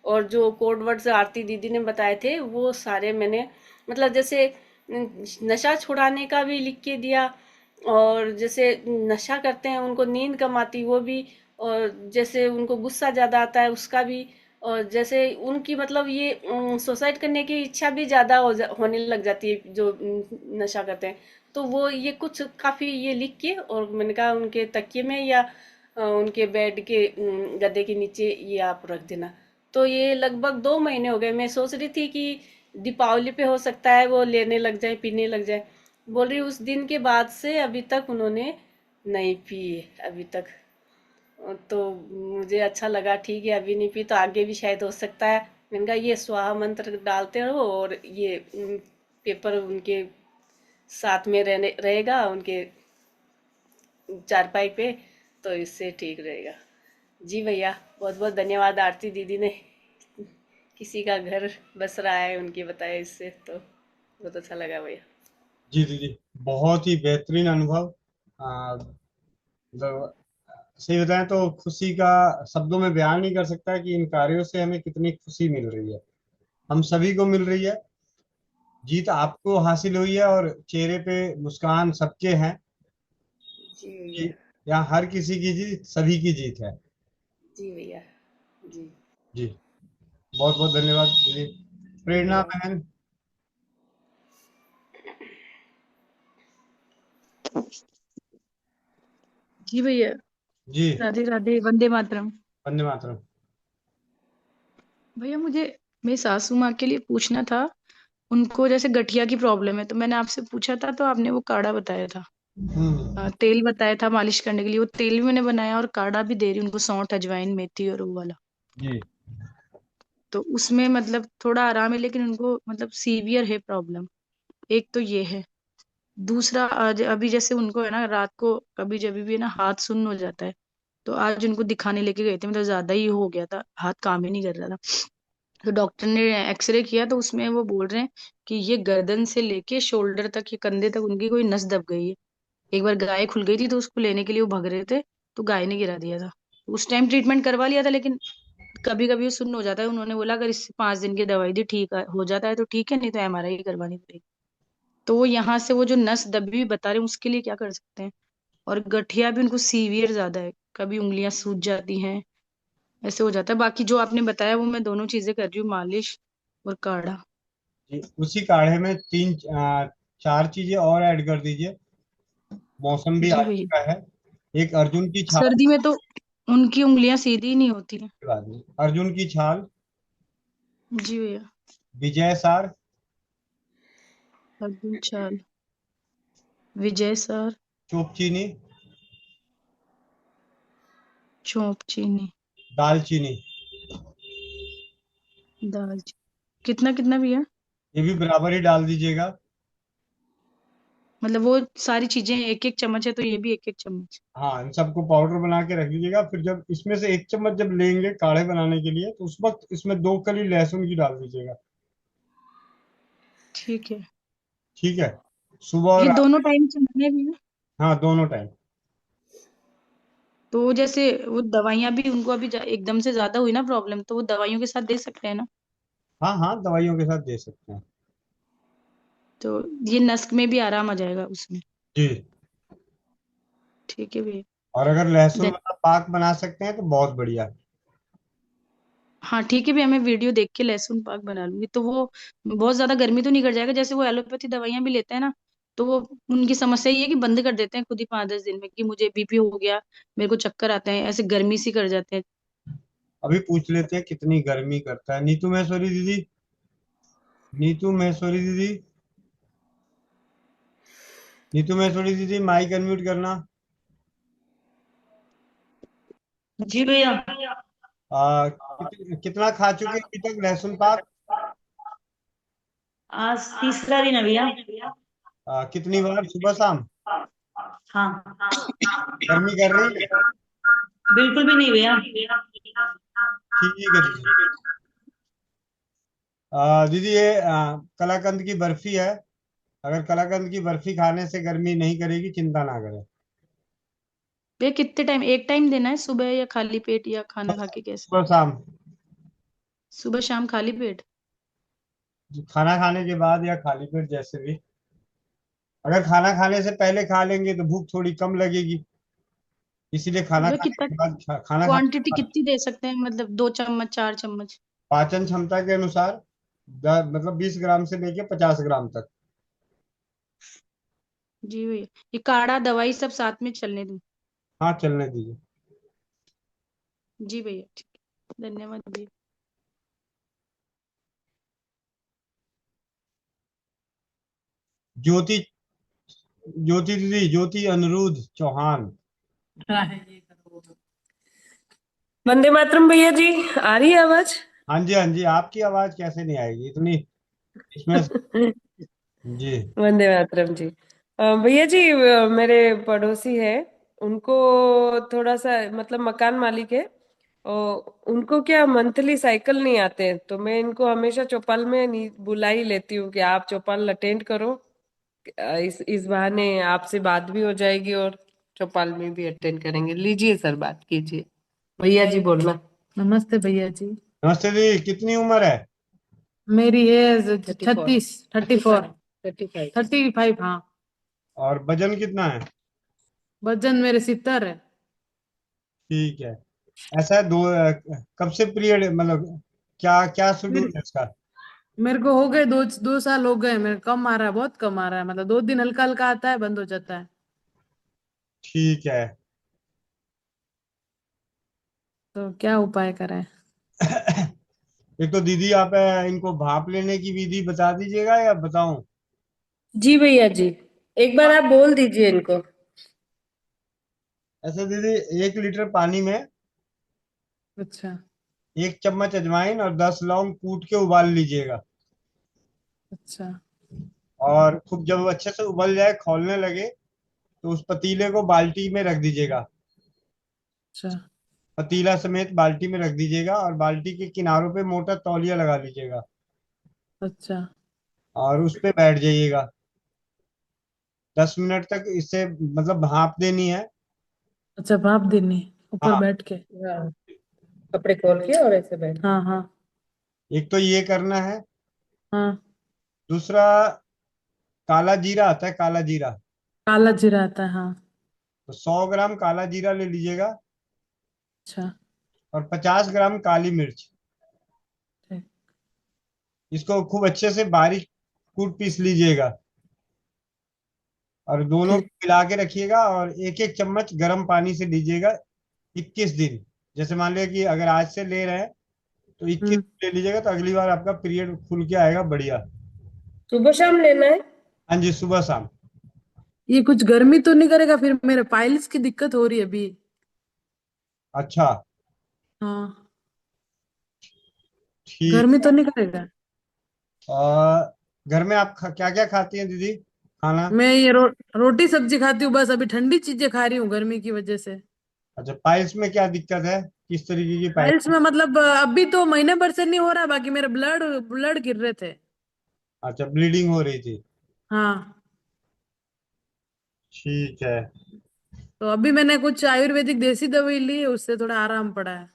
और जो कोड वर्ड्स आरती दीदी ने बताए थे वो सारे मैंने, मतलब जैसे नशा छुड़ाने का भी लिख के दिया, और जैसे नशा करते हैं उनको नींद कम आती वो भी, और जैसे उनको गुस्सा ज्यादा आता है उसका भी, और जैसे उनकी मतलब ये सुसाइड करने की इच्छा भी ज्यादा होने लग जाती है जो नशा करते हैं। तो वो ये कुछ काफी ये लिख के, और मैंने कहा उनके तकिए में या उनके बेड के गद्दे के नीचे ये आप रख देना। तो ये लगभग 2 महीने हो गए। मैं सोच रही थी कि दीपावली पे हो सकता है वो लेने लग जाए, पीने लग जाए। बोल रही उस दिन के बाद से अभी तक उन्होंने नहीं पी अभी तक। तो मुझे अच्छा लगा, ठीक है अभी नहीं पी तो आगे भी शायद हो सकता है। मैंने कहा ये स्वाहा मंत्र डालते रहो, और ये पेपर उनके साथ में रहेगा उनके चारपाई पे, तो इससे ठीक रहेगा। जी भैया बहुत बहुत धन्यवाद। आरती दीदी ने किसी का घर बस रहा है उनकी बताया इससे, तो बहुत अच्छा लगा भैया। जी दीदी बहुत ही बेहतरीन अनुभव। सही बताएं तो खुशी का शब्दों में बयान नहीं कर सकता कि इन कार्यों से हमें कितनी खुशी मिल रही है, हम सभी को मिल रही है। जीत आपको हासिल हुई है और चेहरे पे मुस्कान सबके हैं। जी भैया। यहाँ हर किसी की जीत सभी की जीत है। जी भैया। जी जी बहुत बहुत धन्यवाद दीदी। प्रेरणा बहन। जी भैया। जी राधे राधे, वंदे मातरम। वंदे मातरम। भैया मुझे मेरी सासू माँ के लिए पूछना था, उनको जैसे गठिया की प्रॉब्लम है, तो मैंने आपसे पूछा था तो आपने वो काढ़ा बताया था, तेल बताया था मालिश करने के लिए। वो तेल भी मैंने बनाया और काढ़ा भी दे रही उनको, सौंठ अजवाइन मेथी और वो वाला। जी तो उसमें मतलब थोड़ा आराम है, लेकिन उनको मतलब सीवियर है प्रॉब्लम। एक तो ये है। दूसरा, आज अभी जैसे उनको है ना, रात को कभी जब भी है ना हाथ सुन्न हो जाता है, तो आज उनको दिखाने लेके गए थे, मतलब ज्यादा ही हो गया था, हाथ काम ही नहीं कर रहा था। तो डॉक्टर ने एक्सरे किया, तो उसमें वो बोल रहे हैं कि ये गर्दन से लेके शोल्डर तक, ये कंधे तक उनकी कोई नस दब गई है। एक बार गाय खुल गई थी, तो उसको लेने के लिए वो भाग रहे थे, तो गाय ने गिरा दिया था। उस टाइम ट्रीटमेंट करवा लिया था, लेकिन कभी कभी वो सुन्न हो जाता है। उन्होंने बोला अगर इससे 5 दिन की दवाई दी, हो जाता है तो ठीक है, नहीं तो एमआरआई करवानी पड़ेगी। तो वो यहाँ से वो जो नस दबी हुई बता रहे हैं, उसके लिए क्या कर सकते हैं। और गठिया भी उनको सीवियर ज्यादा है, कभी उंगलियां सूज जाती हैं, ऐसे हो जाता है। बाकी जो आपने बताया वो मैं दोनों चीजें कर रही हूँ, मालिश और काढ़ा। जी, उसी काढ़े में 4 चीजें और ऐड कर दीजिए। मौसम भी जी आज भैया। का है। एक अर्जुन की छाल। सर्दी में तो उनकी उंगलियां सीधी ही नहीं होती हैं। कोई बात नहीं। अर्जुन की छाल, जी भैया। विजय सार, अर्जुन चाल, विजय सर, चोप चीनी, चौंप चीनी, दालचीनी। दालचीनी। कितना कितना भैया? ये भी बराबर ही डाल दीजिएगा। मतलब वो सारी चीजें एक एक चम्मच है, तो ये भी एक एक चम्मच? हाँ, इन सबको पाउडर बना के रख लीजिएगा। फिर जब इसमें से 1 चम्मच जब लेंगे काढ़े बनाने के लिए, तो उस वक्त इसमें 2 कली लहसुन की डाल दीजिएगा। ठीक है। ठीक है। सुबह और ये रात। दोनों टाइम चलना है भैया? हाँ, दोनों टाइम। तो जैसे वो दवाइयां भी उनको अभी एकदम से ज्यादा हुई ना प्रॉब्लम, तो वो दवाइयों के साथ दे सकते हैं ना? हाँ हाँ, दवाइयों के साथ दे सकते हैं। तो ये नस्क में भी आराम आ जाएगा उसमें? जी। ठीक है भैया। और अगर लहसुन धन- वाला पाक बना सकते हैं तो बहुत बढ़िया। हाँ ठीक है भैया, मैं वीडियो देख के लहसुन पाक बना लूंगी। तो वो बहुत ज्यादा गर्मी तो नहीं कर जाएगा? जैसे वो एलोपैथी दवाइयां भी लेते हैं ना, तो वो उनकी समस्या ये है कि बंद कर देते हैं खुद ही 5-10 दिन में, कि मुझे बीपी हो गया, मेरे को चक्कर आते हैं, ऐसे गर्मी सी कर जाते हैं। अभी पूछ लेते हैं कितनी गर्मी करता है। नीतू महेश्वरी दीदी, नीतू महेश्वरी दीदी, नीतू महेश्वरी दीदी, माइक अनम्यूट करना। जी भैया। कितना खा चुके हैं अभी तक लहसुन पाक? आज तीसरा दिन है भैया। कितनी बार, सुबह शाम? हाँ। गर्मी कर रही है? बिल्कुल भी नहीं भैया। ठीक है दीदी। दीदी, ये कलाकंद की बर्फी है। अगर कलाकंद की बर्फी खाने से गर्मी नहीं करेगी, चिंता ना करें। भैया कितने टाइम, एक टाइम देना है, सुबह या खाली पेट, या खाना खा के कैसे? सुबह शाम। सुबह शाम खाली पेट? खाना खाने के बाद या खाली पेट, जैसे भी। अगर खाना खाने से पहले खा लेंगे तो भूख थोड़ी कम लगेगी, इसीलिए खाना भैया खाने कितना के बाद खाना खाने के क्वांटिटी बाद कितनी दे सकते हैं, मतलब 2 चम्मच 4 चम्मच? पाचन क्षमता के अनुसार मतलब 20 ग्राम से लेके 50 ग्राम तक। जी भैया। ये काढ़ा दवाई सब साथ में चलने दूं? हाँ, चलने दीजिए। जी भैया, ठीक है, धन्यवाद भैया। ज्योति, ज्योति दीदी, ज्योति अनिरुद्ध चौहान। वंदे मातरम भैया जी, आ रही है आवाज? हाँ जी, हाँ जी, आपकी आवाज कैसे नहीं आएगी इतनी इसमें। जी। वंदे मातरम जी। भैया जी, मेरे पड़ोसी है, उनको थोड़ा सा मतलब मकान मालिक है, और उनको क्या मंथली साइकिल नहीं आते हैं, तो मैं इनको हमेशा चौपाल में बुला ही लेती हूँ कि आप चौपाल अटेंड करो। इस बहाने आपसे बात भी हो जाएगी और चौपाल में भी अटेंड करेंगे। लीजिए सर, बात कीजिए। भैया जी बोलना। नमस्ते भैया जी। नमस्ते दीदी, कितनी उम्र है? मेरी एज 36, 34, 35। 35। हाँ। और वजन कितना है? वजन मेरे 70 है। ठीक है। ऐसा है, कब से पीरियड, मतलब क्या क्या शेड्यूल मेरे है इसका? मेरे को हो गए 2 साल हो गए। मेरे कम आ रहा है, बहुत कम आ रहा है, मतलब 2 दिन हल्का हल्का आता है, बंद हो जाता है। ठीक है। तो क्या उपाय करें? एक तो दीदी, आप इनको भाप लेने की विधि बता दीजिएगा या बताऊं? जी भैया जी, एक बार आप बोल दीजिए इनको। ऐसे दीदी, 1 लीटर पानी में अच्छा। 1 चम्मच अजवाइन और 10 लौंग कूट के उबाल लीजिएगा। अच्छा और खूब जब वो अच्छे से उबल जाए, खौलने लगे, तो उस पतीले को बाल्टी में रख दीजिएगा। अच्छा पतीला समेत बाल्टी में रख दीजिएगा और बाल्टी के किनारों पे मोटा तौलिया लगा लीजिएगा अच्छा और उस पे बैठ जाइएगा। 10 मिनट तक इसे मतलब भाप देनी है। अच्छा, भाप देनी ऊपर हाँ, बैठ के। हाँ, कपड़े खोल के और ऐसे बैठ। हाँ हाँ एक तो ये करना है। हाँ। दूसरा, काला जीरा आता है, काला जीरा। काला जीरा आता है, हाँ। तो 100 ग्राम काला जीरा ले लीजिएगा अच्छा और 50 ग्राम काली मिर्च। ठीक। इसको खूब अच्छे से बारीक कूट पीस लीजिएगा और दोनों ठीक। को मिला के रखिएगा और एक एक चम्मच गर्म पानी से लीजिएगा 21 दिन। जैसे मान लिया कि अगर आज से ले रहे हैं तो 21 ले लीजिएगा, तो अगली बार आपका पीरियड खुल के आएगा बढ़िया। सुबह शाम लेना है? हाँ जी, सुबह शाम। ये कुछ गर्मी तो नहीं करेगा फिर? मेरे पाइल्स की दिक्कत हो रही है अभी। अच्छा, हाँ, ठीक। गर्मी तो नहीं करेगा? और घर में आप क्या क्या खाती हैं दीदी, खाना? मैं ये रोटी सब्जी खाती हूँ बस। अभी ठंडी चीजें खा रही हूँ गर्मी की वजह से। अच्छा, पाइल्स में क्या दिक्कत है, किस तरीके की पाइल्स पाइल्स? में मतलब अभी तो महीने भर से नहीं हो रहा, बाकी मेरे ब्लड ब्लड गिर रहे थे। अच्छा, ब्लीडिंग हो रही थी। हाँ, ठीक है। तो अभी मैंने कुछ आयुर्वेदिक देसी दवाई ली है, उससे थोड़ा आराम पड़ा है।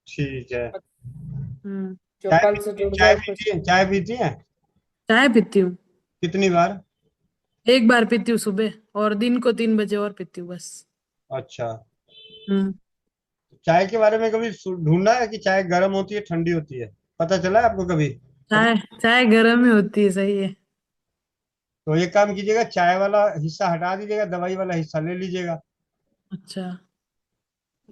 ठीक है। हम्म। चौपाल से जुड़ चाय जाओ कुछ। पीती हैं, चाय पीती हैं? चाय पीती हूँ। कितनी बार? एक बार पीती हूँ सुबह, और दिन को 3 बजे और पीती हूँ बस। अच्छा, हम्म। चाय के बारे में कभी ढूंढा है कि चाय गर्म होती है ठंडी होती है? पता चला है आपको कभी? पता? चाय चाय गर्म ही होती है, सही है। तो एक काम कीजिएगा, चाय वाला हिस्सा हटा दीजिएगा, दवाई वाला हिस्सा ले लीजिएगा। अच्छा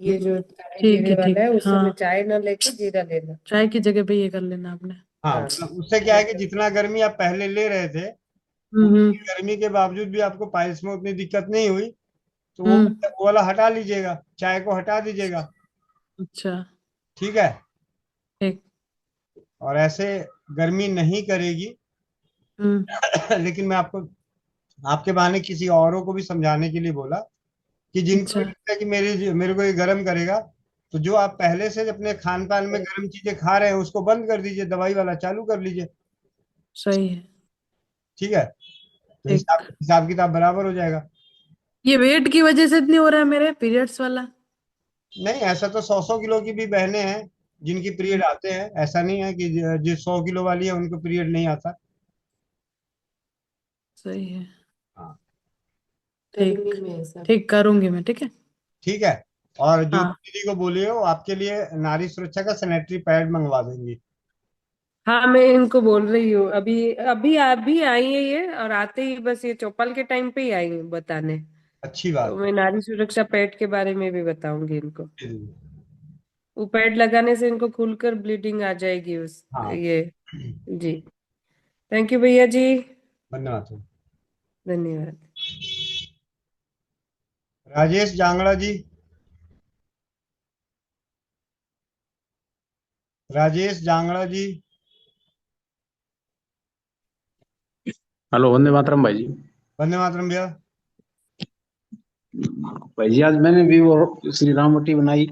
ये जो चाय ठीक जीरे है, वाला ठीक। है उससे में हाँ, चाय ना लेके जीरा लेना। चाय की जगह पे ये कर लेना आपने। हाँ, हाँ। मतलब उससे क्या है कि जितना गर्मी आप पहले ले रहे थे, हम्म उतनी गर्मी के बावजूद भी आपको पाइल्स में उतनी दिक्कत नहीं हुई, तो हम्म। वो वाला हटा लीजिएगा, चाय को हटा दीजिएगा। अच्छा ठीक है। ठीक। और ऐसे गर्मी नहीं करेगी। लेकिन मैं आपको आपके बहाने किसी औरों को भी समझाने के लिए बोला कि जिनको भी अच्छा, लगता है कि मेरे को ये गर्म करेगा, तो जो आप पहले से अपने खान पान में गर्म चीजें खा रहे हैं उसको बंद कर दीजिए, दवाई वाला चालू कर लीजिए। सही है। ठीक है, तो हिसाब ठीक। हिसाब किताब बराबर हो जाएगा। ये वेट की वजह से इतनी हो रहा है मेरे पीरियड्स वाला? नहीं, ऐसा तो 100-100 किलो की भी बहनें हैं जिनकी पीरियड आते हैं। ऐसा नहीं है कि जो 100 किलो वाली है उनको पीरियड नहीं आता। सही है। हाँ, गर्मी में है ठीक सब। ठीक, करूंगी मैं। ठीक है। ठीक है। और जो हाँ दीदी को बोलिए वो आपके लिए नारी सुरक्षा का सैनिटरी पैड मंगवा देंगी। हाँ, मैं इनको बोल रही हूँ अभी। अभी आई है ये, और आते ही बस ये चौपाल के टाइम पे ही आई हूँ बताने। अच्छी तो बात मैं नारी सुरक्षा पैड के बारे में भी बताऊंगी इनको। है। वो पैड लगाने से इनको खुलकर ब्लीडिंग आ जाएगी उस हाँ, ये। जी। थैंक यू भैया जी। धन्यवाद। धन्यवाद। राजेश जांगड़ा जी, राजेश जांगड़ा जी। हेलो, वंदे मातरम भाई जी। वंदे मातरम भैया। भाई जी, आज मैंने भी वो श्री राम रोटी बनाई।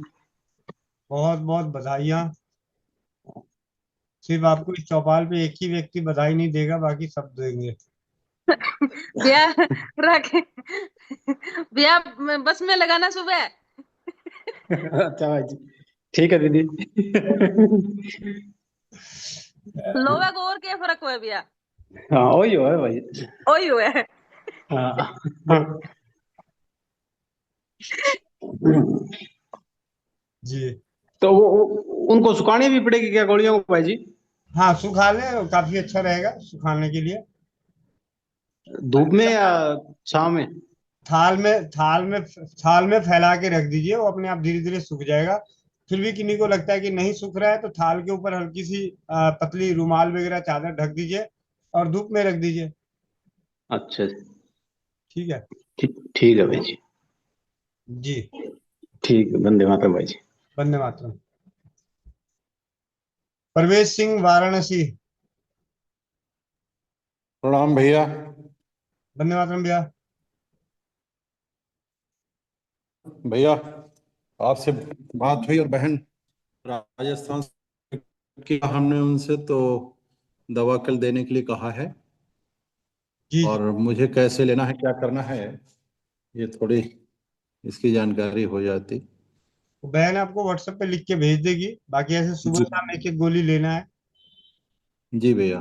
बहुत बहुत बधाइयाँ। सिर्फ आपको इस चौपाल पे एक ही व्यक्ति बधाई नहीं देगा, बाकी सब देंगे। भैया रख भैया, बस में लगाना सुबह। अच्छा भाई जी, ठीक है दीदी। लोगा को और क्या फर्क हुआ भैया? हाँ, वही हो है भाई। वही हुआ है। हाँ। जी। तो उनको सुखानी भी पड़ेगी क्या गोलियों को भाई जी? हाँ, सुखा ले, काफी अच्छा रहेगा सुखाने के लिए। धूप में या छाव में? थाल में फैला के रख दीजिए, वो अपने आप धीरे धीरे सूख जाएगा। फिर भी किन्हीं को लगता है कि नहीं सूख रहा है, तो थाल के ऊपर हल्की सी पतली रुमाल वगैरह चादर ढक दीजिए और धूप में रख दीजिए। अच्छा, ठीक है। ठीक है भाई जी। जी। ठीक है, वंदे मातरम भाई जी। वंदे मातरम। परवेज सिंह वाराणसी। प्रणाम भैया। वंदे मातरम भैया। भैया आपसे बात हुई और बहन राजस्थान से किया हमने उनसे, तो दवा कल देने के लिए कहा है। जी और मुझे कैसे लेना है, क्या करना है, ये थोड़ी इसकी जानकारी हो जाती। तो बहन आपको व्हाट्सएप पे लिख के भेज देगी, बाकी ऐसे सुबह जी शाम एक एक गोली लेना है। जी भैया।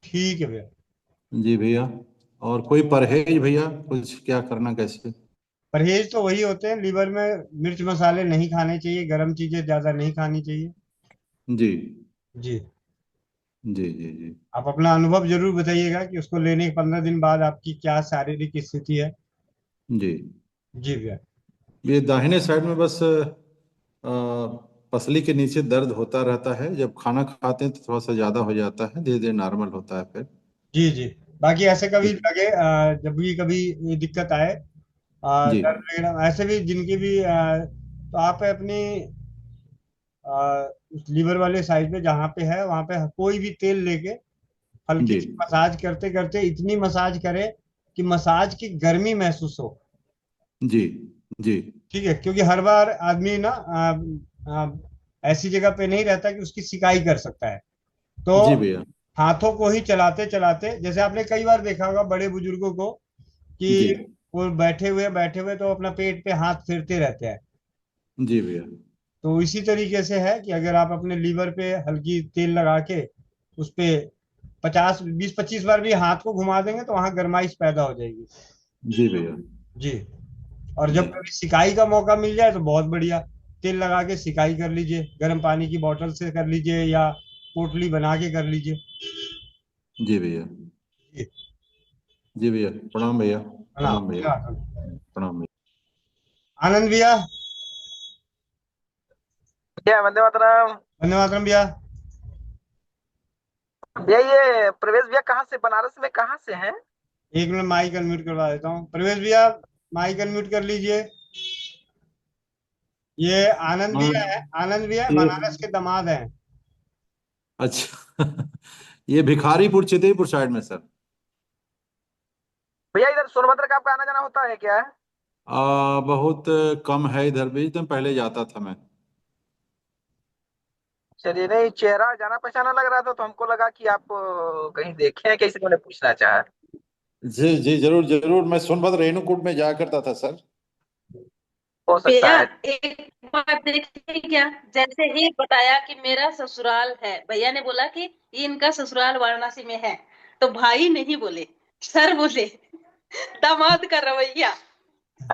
ठीक है भैया। जी भैया। और कोई परहेज भैया, कुछ क्या करना कैसे? परहेज तो वही होते हैं, लीवर में मिर्च मसाले नहीं खाने चाहिए, गर्म चीजें ज्यादा नहीं खानी चाहिए। जी जी। जी जी जी। आप अपना अनुभव जरूर बताइएगा कि उसको लेने के 15 दिन बाद आपकी क्या शारीरिक स्थिति है। जी। जी भैया। ये दाहिने साइड में बस पसली के नीचे दर्द होता रहता है, जब खाना खाते हैं तो थोड़ा सा ज्यादा हो जाता है, धीरे धीरे नॉर्मल होता है फिर। जी जी। बाकी ऐसे कभी जी लगे जब भी कभी ये दिक्कत आए, जी दर्द वगैरह ऐसे भी जिनकी भी तो आप अपनी उस लीवर वाले साइड पे जहाँ पे है वहां पे कोई भी तेल लेके हल्की जी सी मसाज करते करते इतनी मसाज करें कि मसाज की गर्मी महसूस हो। जी जी ठीक है, क्योंकि हर बार आदमी ना आ, ऐसी जगह पे नहीं रहता कि उसकी सिकाई कर सकता है। तो जी भैया। हाथों को ही चलाते चलाते, जैसे आपने कई बार देखा होगा बड़े बुजुर्गों को जी कि वो बैठे हुए तो अपना पेट पे हाथ फेरते रहते हैं। जी भैया। तो इसी तरीके से है कि अगर आप अपने लीवर पे हल्की तेल लगा के उस पे 50 20 25 बार भी हाथ को घुमा देंगे तो वहां गर्माइश पैदा हो जाएगी। जी भैया। जी। और जी जब कभी सिकाई का मौका मिल जाए तो बहुत बढ़िया, तेल लगा के सिकाई कर लीजिए, गर्म पानी की बोतल से कर लीजिए या पोटली बना के कर लीजिए। जी भैया। जी। जी भैया। प्रणाम भैया। प्रणाम प्रणाम भैया। धन्यवाद। प्रणाम भैया। आनंद भैया। भैया वंदे मातरम। वंदे मातरम भैया। भैया ये प्रवेश भैया कहाँ से, बनारस में कहाँ से हैं? एक मिनट माइक अनम्यूट करवा देता हूँ। प्रवेश भैया माइक अनम्यूट कर लीजिए। ये आनंद हाँ, भैया है, आनंद भैया ये बनारस के दामाद हैं। अच्छा ये भिखारीपुर चितईपुर साइड में सर। भैया इधर सोनभद्र का आपका आना जाना होता है क्या? बहुत कम है इधर भी, तो पहले जाता था मैं। चलिए, नहीं चेहरा जाना पहचाना लग रहा था तो हमको लगा कि आप कहीं देखे हैं, कैसे मैंने पूछना चाहा। जी जी जरूर जरूर, मैं सोनभद्र रेणुकूट में जाया करता था सर। हो सकता भैया है। एक बात देखिए क्या, जैसे ही बताया कि मेरा ससुराल है, भैया ने बोला कि ये इनका ससुराल वाराणसी में है, तो भाई नहीं बोले, सर बोले। दामाद का रवैया।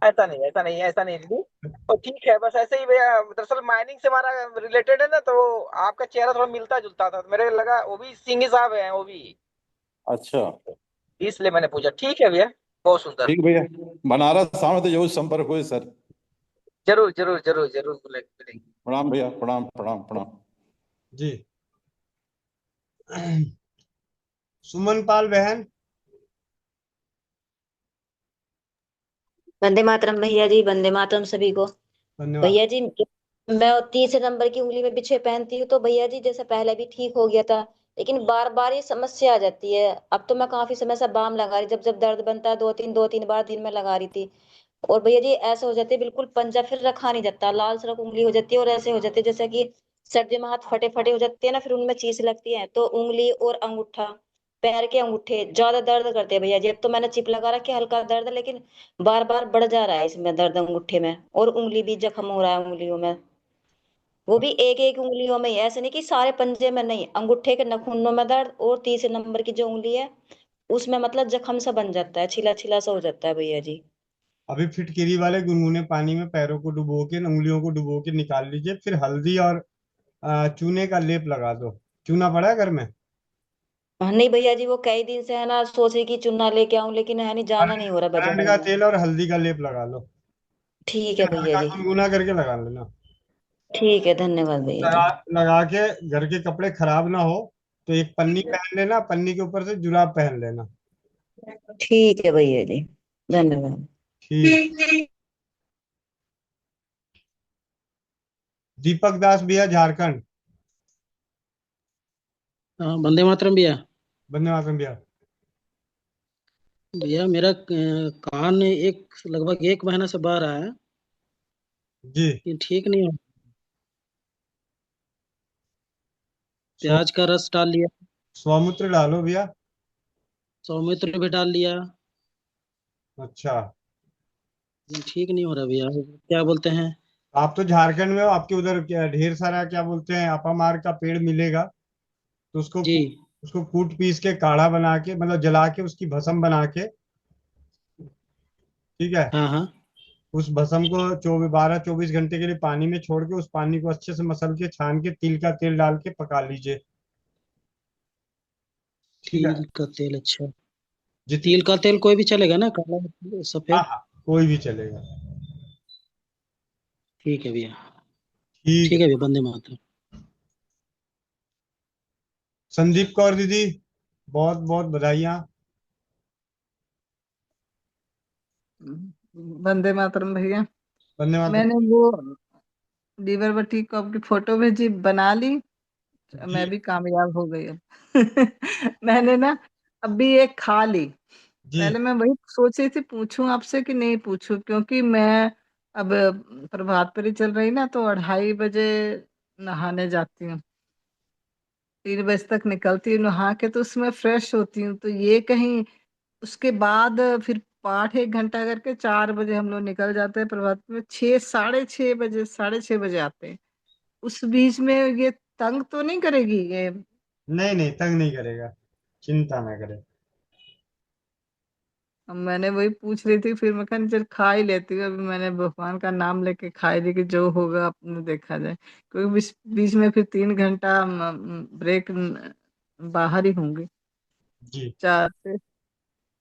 ऐसा नहीं, ऐसा नहीं, ऐसा नहीं दीदी। तो ठीक है, बस ऐसे ही भैया, दरअसल माइनिंग से हमारा रिलेटेड है ना, तो आपका चेहरा थोड़ा मिलता जुलता था, तो मेरे लगा वो भी सिंह साहब हैं वो भी, अच्छा इसलिए मैंने पूछा। ठीक है भैया, बहुत सुंदर। ठीक भैया। बनारस सामने तो जरूर संपर्क हुए सर। जरूर जरूर जरूर जरूर बोलेंगे। प्रणाम भैया। प्रणाम प्रणाम प्रणाम। जी। सुमन पाल बहन। वंदे मातरम भैया जी, वंदे मातरम सभी को। धन्यवाद। भैया जी मैं तीसरे नंबर की उंगली में बिछे पहनती हूँ, तो भैया जी जैसे पहले भी ठीक हो गया था, लेकिन बार बार ये समस्या आ जाती है। अब तो मैं काफी समय से बाम लगा रही, जब जब दर्द बनता है दो तीन बार दिन में लगा रही थी। और भैया जी ऐसा हो जाते बिल्कुल पंजा फिर रखा नहीं जाता, लाल सड़क उंगली हो जाती है, और ऐसे हो जाती है जैसे कि सर्दी में हाथ फटे फटे हो जाते हैं ना, फिर उनमें चीज लगती है, तो उंगली और अंगूठा, पैर के अंगूठे ज्यादा दर्द करते हैं भैया जी। अब तो मैंने चिप लगा रखी है, हल्का दर्द, लेकिन बार बार बढ़ जा रहा है इसमें दर्द अंगूठे में, और उंगली भी जख्म हो रहा है उंगलियों में। वो भी एक एक उंगलियों में ही, ऐसे नहीं कि सारे पंजे में नहीं, अंगूठे के नखूनों में दर्द, और तीसरे नंबर की जो उंगली है उसमें मतलब जख्म सा बन जाता है, छिला छिला सा हो जाता है भैया जी। अभी फिटकिरी वाले गुनगुने पानी में पैरों को डुबो के, उंगलियों को डुबो के निकाल लीजिए, फिर हल्दी और चूने का लेप लगा दो। चूना पड़ा है घर में? नहीं भैया जी, वो कई दिन से है ना, सोचे कि चुन्ना लेके आऊं, लेकिन है नहीं, जाना नहीं हो रहा अरंड बाजार का में। तेल और हल्दी का लेप लगा लो। ठीक है फिर भैया हल्का जी। गुनगुना करके लगा लेना। ठीक है, धन्यवाद भैया लगा जी। लगा के घर के कपड़े खराब ना हो तो एक पन्नी पहन लेना, पन्नी के ऊपर से जुराब पहन लेना। ठीक है भैया जी, धन्यवाद। ठीक। दीपक दास भैया झारखंड। हाँ, वंदे मातरम भैया। वंदे मातरम भैया। भैया मेरा कान लगभग 1 महीना से बह रहा है, जी। लेकिन ठीक नहीं हो। सौ प्याज का रस डाल लिया, सौमूत्र डालो भैया। सौमित्र भी डाल लिया, अच्छा, लेकिन ठीक नहीं हो रहा भैया। क्या बोलते हैं? आप तो झारखंड में हो, आपके उधर ढेर सारा क्या बोलते हैं अपामार का पेड़ मिलेगा, तो जी। उसको कूट पीस के काढ़ा बना के, मतलब जला के उसकी भस्म बना के, ठीक है, हाँ हाँ। उस भस्म को 12-24 घंटे के लिए पानी में छोड़ के, उस पानी को अच्छे से मसल के छान के तिल का तेल डाल के पका लीजिए। ठीक है। तिल का तेल, अच्छा। जितनी तिल का तेल कोई भी चलेगा ना, काला हाँ सफेद? हाँ, कोई भी चलेगा। ठीक है भैया। ठीक ठीक है। है भैया, वंदे मातरम। संदीप कौर दीदी, बहुत बहुत बधाइयाँ। वंदे मातरम भैया। वंदे मातरम। मैंने वो लीवर बटी को आपकी फोटो भेजी, बना ली। जी मैं भी कामयाब हो गई अब। मैंने ना अभी एक खा ली। जी पहले मैं वही सोच रही थी पूछूं आपसे कि नहीं पूछूं, क्योंकि मैं अब प्रभात फेरी चल रही ना, तो 2:30 बजे नहाने जाती हूँ। 3 बजे तक निकलती हूँ नहा के, तो उसमें फ्रेश होती हूँ। तो ये कहीं उसके बाद फिर पाठ 1 घंटा करके 4 बजे हम लोग निकल जाते हैं प्रभात में, 6, 6:30 बजे, 6:30 बजे आते हैं। उस बीच में ये तंग तो नहीं करेगी ये? नहीं नहीं, तंग नहीं करेगा, चिंता ना करें। अब मैंने वही पूछ रही थी, फिर मैं कहा चल खा ही लेती हूँ। अभी मैंने भगवान का नाम लेके खा ही ली कि जो होगा अपने देखा जाए, क्योंकि बीच में फिर 3 घंटा ब्रेक बाहर ही होंगी। जी 4 से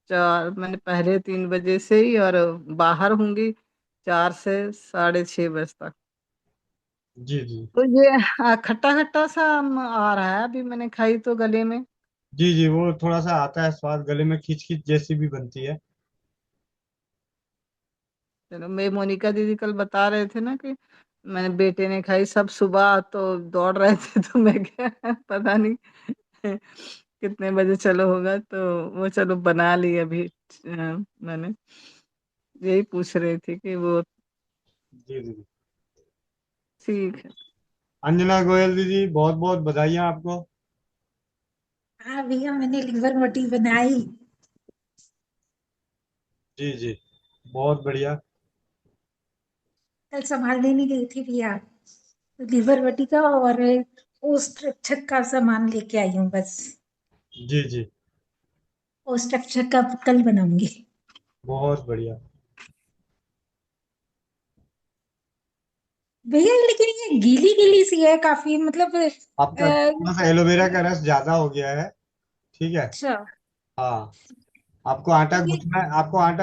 4 मैंने पहले 3 बजे से ही, और बाहर होंगी 4 से 6:30 बजे तक। जी जी तो ये खट्टा खट्टा सा आ रहा है, अभी मैंने खाई तो गले में। जी जी, वो थोड़ा सा आता है स्वाद, गले में खींच खींच जैसी भी बनती है। चलो, मैं मोनिका दीदी कल बता रहे थे ना कि मैंने बेटे ने खाई, सब सुबह तो दौड़ रहे थे। तो मैं क्या पता नहीं कितने बजे चलो होगा, तो वो चलो बना ली अभी। मैंने यही पूछ रही थी कि वो जी जी। ठीक है। अंजना गोयल दीदी, बहुत बहुत बधाइयाँ आपको। हाँ भैया, मैंने लीवर रोटी बनाई। जी जी, बहुत बढ़िया। कल संभालने नहीं गई थी भैया, तो लीवर रोटी का और पोस्ट रक्षक का सामान लेके आई हूँ बस। जी जी, पोस्ट रक्षक का कल बनाऊंगी। बहुत बढ़िया। भैया लेकिन ये गीली गीली सी है काफी, मतलब आपका थोड़ा सा एलोवेरा का रस ज्यादा हो गया है, ठीक है। अच्छा। हाँ, आपको आटा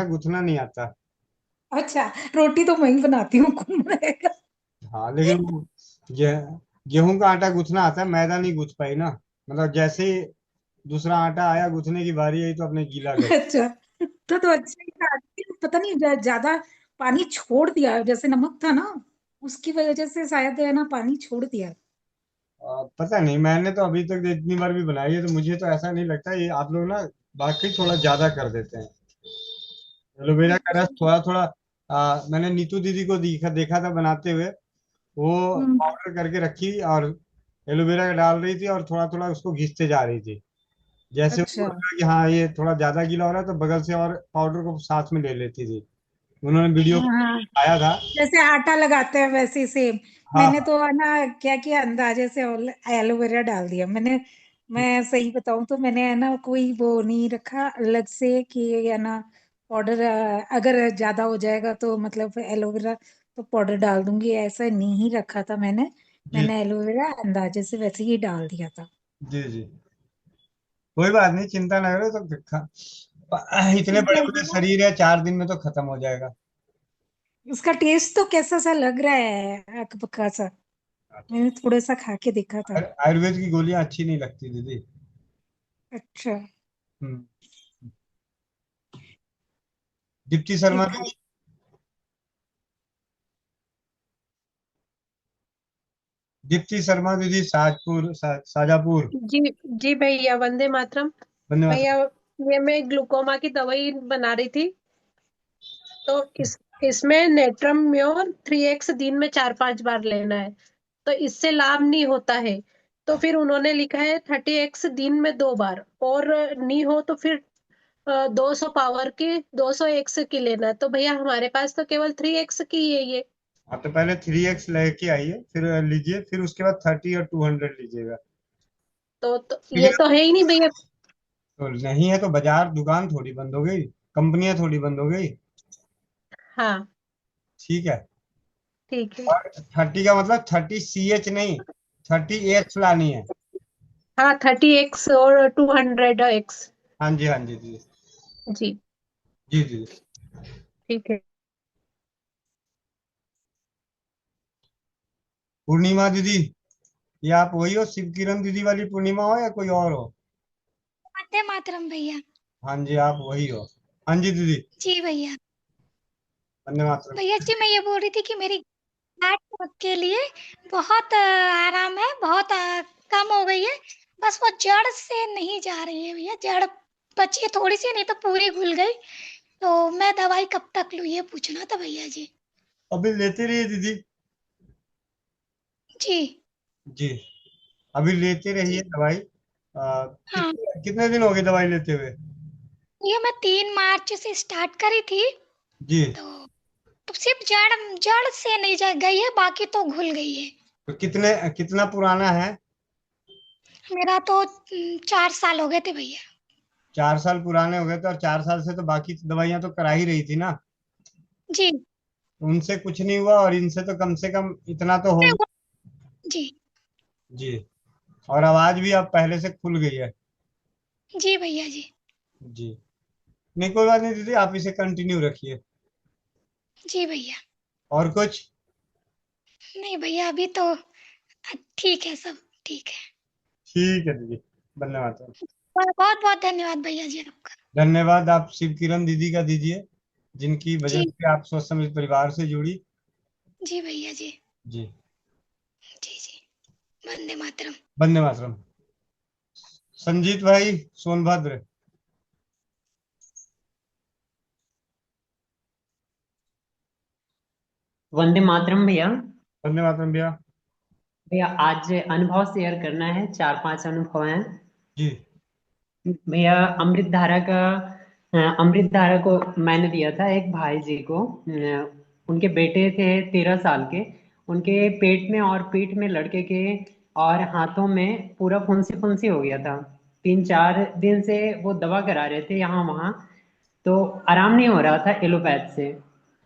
गूंथना नहीं आता। अच्छा, रोटी तो मैं ही बनाती हूँ, कौन बनाएगा? हाँ, लेकिन वो गे, गेहूं का आटा गूंथना आता है, मैदा नहीं गूंथ पाई ना। मतलब जैसे ही दूसरा आटा आया, गूंथने की बारी आई, तो अपने गीला कर। अच्छा, तो अच्छा ही था। पता नहीं ज्यादा पानी छोड़ दिया, जैसे नमक था ना, उसकी वजह से शायद है ना पानी छोड़ दिया। पता नहीं, मैंने तो अभी तक इतनी बार भी बनाई है, तो मुझे तो ऐसा नहीं लगता। ये आप लोग ना वाकई थोड़ा ज्यादा कर देते हैं। एलोवेरा का रस थोड़ा थोड़ा, मैंने नीतू दीदी को देखा देखा था बनाते हुए। वो हम्म। पाउडर करके रखी और एलोवेरा का डाल रही थी, और थोड़ा थोड़ा उसको घिसते जा रही थी। जैसे अच्छा। उनको लगा कि हाँ ये थोड़ा ज्यादा गीला हो रहा है, तो बगल से और पाउडर को साथ में ले लेती थी। उन्होंने वीडियो हाँ, आया था। जैसे आटा लगाते हैं वैसे ही सेम। हाँ मैंने हाँ। तो है ना क्या किया, अंदाजे से एलोवेरा डाल दिया मैंने। मैं सही बताऊं तो मैंने है ना कोई वो नहीं रखा अलग से कि है ना पाउडर, अगर ज्यादा हो जाएगा तो मतलब एलोवेरा तो पाउडर डाल दूंगी, ऐसा नहीं ही रखा था मैंने। जी मैंने एलोवेरा अंदाजे से वैसे ही डाल दिया था। जी जी, कोई बात नहीं, चिंता ना करो। तो इतने ठीक बड़े है बड़े भैया। शरीर है, 4 दिन में तो खत्म हो जाएगा। उसका टेस्ट तो कैसा सा लग रहा है, अकबका सा। मैंने थोड़ा सा खा के देखा था। आयुर्वेद की गोलियां अच्छी नहीं लगती दीदी। अच्छा। हम्म। दीप्ति शर्मा ठीक है। भी। दीप्ति शर्मा दीदी, शाजापुर। जी जी भैया, वंदे मातरम। धन्यवाद। भैया, ये मैं ग्लूकोमा की दवाई बना रही थी, तो इसमें नेट्रम म्योर 3x दिन में 4-5 बार लेना है, तो इससे लाभ नहीं होता है। तो फिर उन्होंने लिखा है 30x दिन में 2 बार, और नहीं हो तो फिर 200 पावर की 200x की लेना है। तो भैया हमारे पास तो केवल 3x की है ये। हाँ, तो पहले 3x लेके आइए, फिर लीजिए, फिर उसके बाद 30 और 200 लीजिएगा। तो ये तो है ही नहीं भैया। तो नहीं है तो बाजार दुकान थोड़ी बंद हो गई, कंपनियां थोड़ी बंद हो गई। हाँ ठीक है। ठीक है। और 30 का मतलब 30 CH नहीं, 30X लानी है। हाँ 30x और 200x। हाँ जी, हाँ जी जी जी जी जी। ठीक है। पूर्णिमा दीदी, ये आप वही हो, शिव किरण दीदी वाली पूर्णिमा हो या कोई और हो? वंदे मातरम भैया। हाँ जी, आप वही हो। हाँ जी दीदी। जी भैया। वंदे मातरम। भैया जी, मैं ये बोल रही थी कि मेरी बैक के लिए बहुत आराम है, बहुत कम हो गई है, बस वो जड़ से नहीं जा रही है भैया, जड़ बची है थोड़ी सी, नहीं तो पूरी घुल गई। तो मैं दवाई कब तक लूँ, ये पूछना था भैया जी। अभी लेते रहिए दीदी। जी जी, अभी लेते रहिए दवाई। हाँ कितने दिन हो गए दवाई लेते हुए? ये मैं 3 मार्च से स्टार्ट करी थी, जी। तो सिर्फ जड़ जड़ से नहीं जा गई है, बाकी तो घुल गई है। तो कितना पुराना है? मेरा तो 4 साल हो गए थे भैया। 4 साल पुराने हो गए थे, और 4 साल से तो बाकी दवाइयां तो करा ही रही थी ना। जी उनसे कुछ नहीं हुआ, और इनसे तो कम से कम इतना तो हो। जी जी। और आवाज भी अब पहले से खुल गई है। जी भैया जी। जी। नहीं, कोई बात नहीं दीदी, आप इसे कंटिन्यू रखिए। जी भैया। और कुछ? नहीं भैया, अभी तो ठीक है, सब ठीक है। ठीक है दीदी, धन्यवाद। बहुत बहुत धन्यवाद भैया जी आपका। धन्यवाद आप शिव किरण दीदी का दीजिए, जिनकी वजह जी से आप सोच समझ परिवार से जुड़ी। जी भैया जी। जी। जी जी। वंदे मातरम। वंदे मातरम। संजीत भाई, सोनभद्र। वंदे मातरम भैया। वंदे मातरम भैया। भैया आज अनुभव शेयर करना है, 4-5 अनुभव हैं। जी। भैया अमृत धारा को मैंने दिया था एक भाई जी को। उनके बेटे थे 13 साल के, उनके पेट में और पीठ में लड़के के और हाथों में पूरा फुंसी फुंसी हो गया था। 3-4 दिन से वो दवा करा रहे थे यहाँ वहाँ, तो आराम नहीं हो रहा था एलोपैथ से।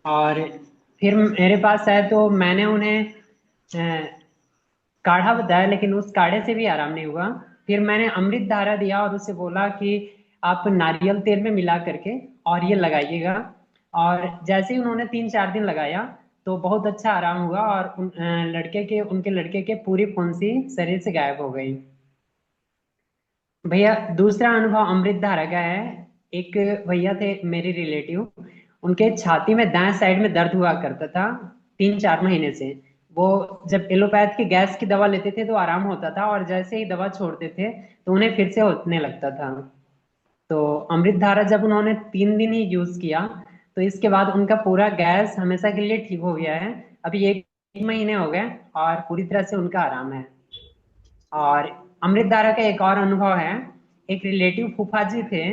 और फिर मेरे पास आए तो मैंने उन्हें काढ़ा बताया, लेकिन उस काढ़े से भी आराम नहीं हुआ। फिर मैंने अमृत धारा दिया और उससे बोला कि आप नारियल तेल में मिला करके और ये लगाइएगा। और जैसे ही उन्होंने 3-4 दिन लगाया तो बहुत अच्छा आराम हुआ, और उनके लड़के के पूरी फुंसी शरीर से गायब हो गई। भैया दूसरा अनुभव अमृत धारा का है। एक भैया थे मेरे रिलेटिव, उनके छाती में दाएं साइड में दर्द हुआ करता था 3-4 महीने से। वो जब एलोपैथ की गैस की दवा लेते थे तो आराम होता था, और जैसे ही दवा छोड़ते थे तो उन्हें फिर से होने लगता था। तो अमृत धारा जब उन्होंने 3 दिन ही यूज किया तो इसके बाद उनका पूरा गैस हमेशा के लिए ठीक हो गया है। अभी 1 महीने हो गए और पूरी तरह से उनका आराम है। और अमृत धारा का एक और अनुभव है। एक रिलेटिव फूफा जी थे,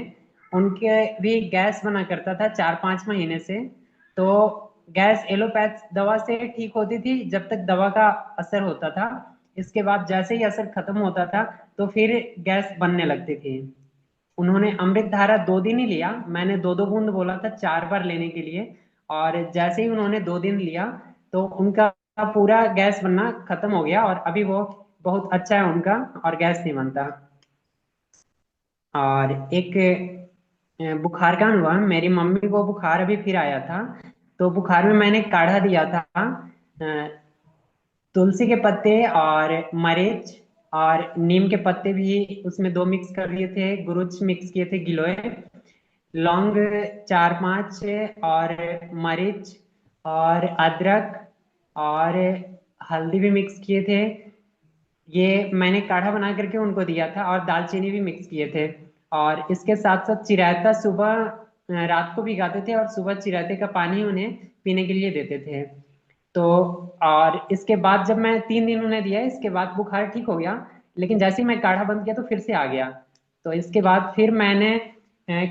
उनके भी गैस बना करता था 4-5 महीने से। तो गैस एलोपैथ दवा से ठीक होती थी जब तक दवा का असर होता था। इसके बाद जैसे ही असर खत्म होता था तो फिर गैस बनने लगती थी। उन्होंने अमृत धारा 2 दिन ही लिया, मैंने 2-2 बूंद बोला था 4 बार लेने के लिए। और जैसे ही उन्होंने 2 दिन लिया तो उनका पूरा गैस बनना खत्म हो गया, और अभी वो बहुत अच्छा है उनका, और गैस नहीं बनता। और एक बुखार का अनुभव है। मेरी मम्मी को बुखार अभी फिर आया था, तो बुखार में मैंने काढ़ा दिया था, तुलसी के पत्ते और मरीच और नीम के पत्ते भी उसमें 2 मिक्स कर दिए थे, गुरुच मिक्स किए थे, गिलोय, लौंग 4-5 और मरीच और अदरक और हल्दी भी मिक्स किए थे। ये मैंने काढ़ा बना करके उनको दिया था और दालचीनी भी मिक्स किए थे। और इसके साथ साथ चिरायता सुबह रात को भिगाते थे और सुबह चिरायते का पानी उन्हें पीने के लिए देते थे। तो और इसके बाद जब मैं 3 दिन उन्हें दिया, इसके बाद बुखार ठीक हो गया, लेकिन जैसे ही मैं काढ़ा बंद किया तो फिर से आ गया। तो इसके बाद फिर मैंने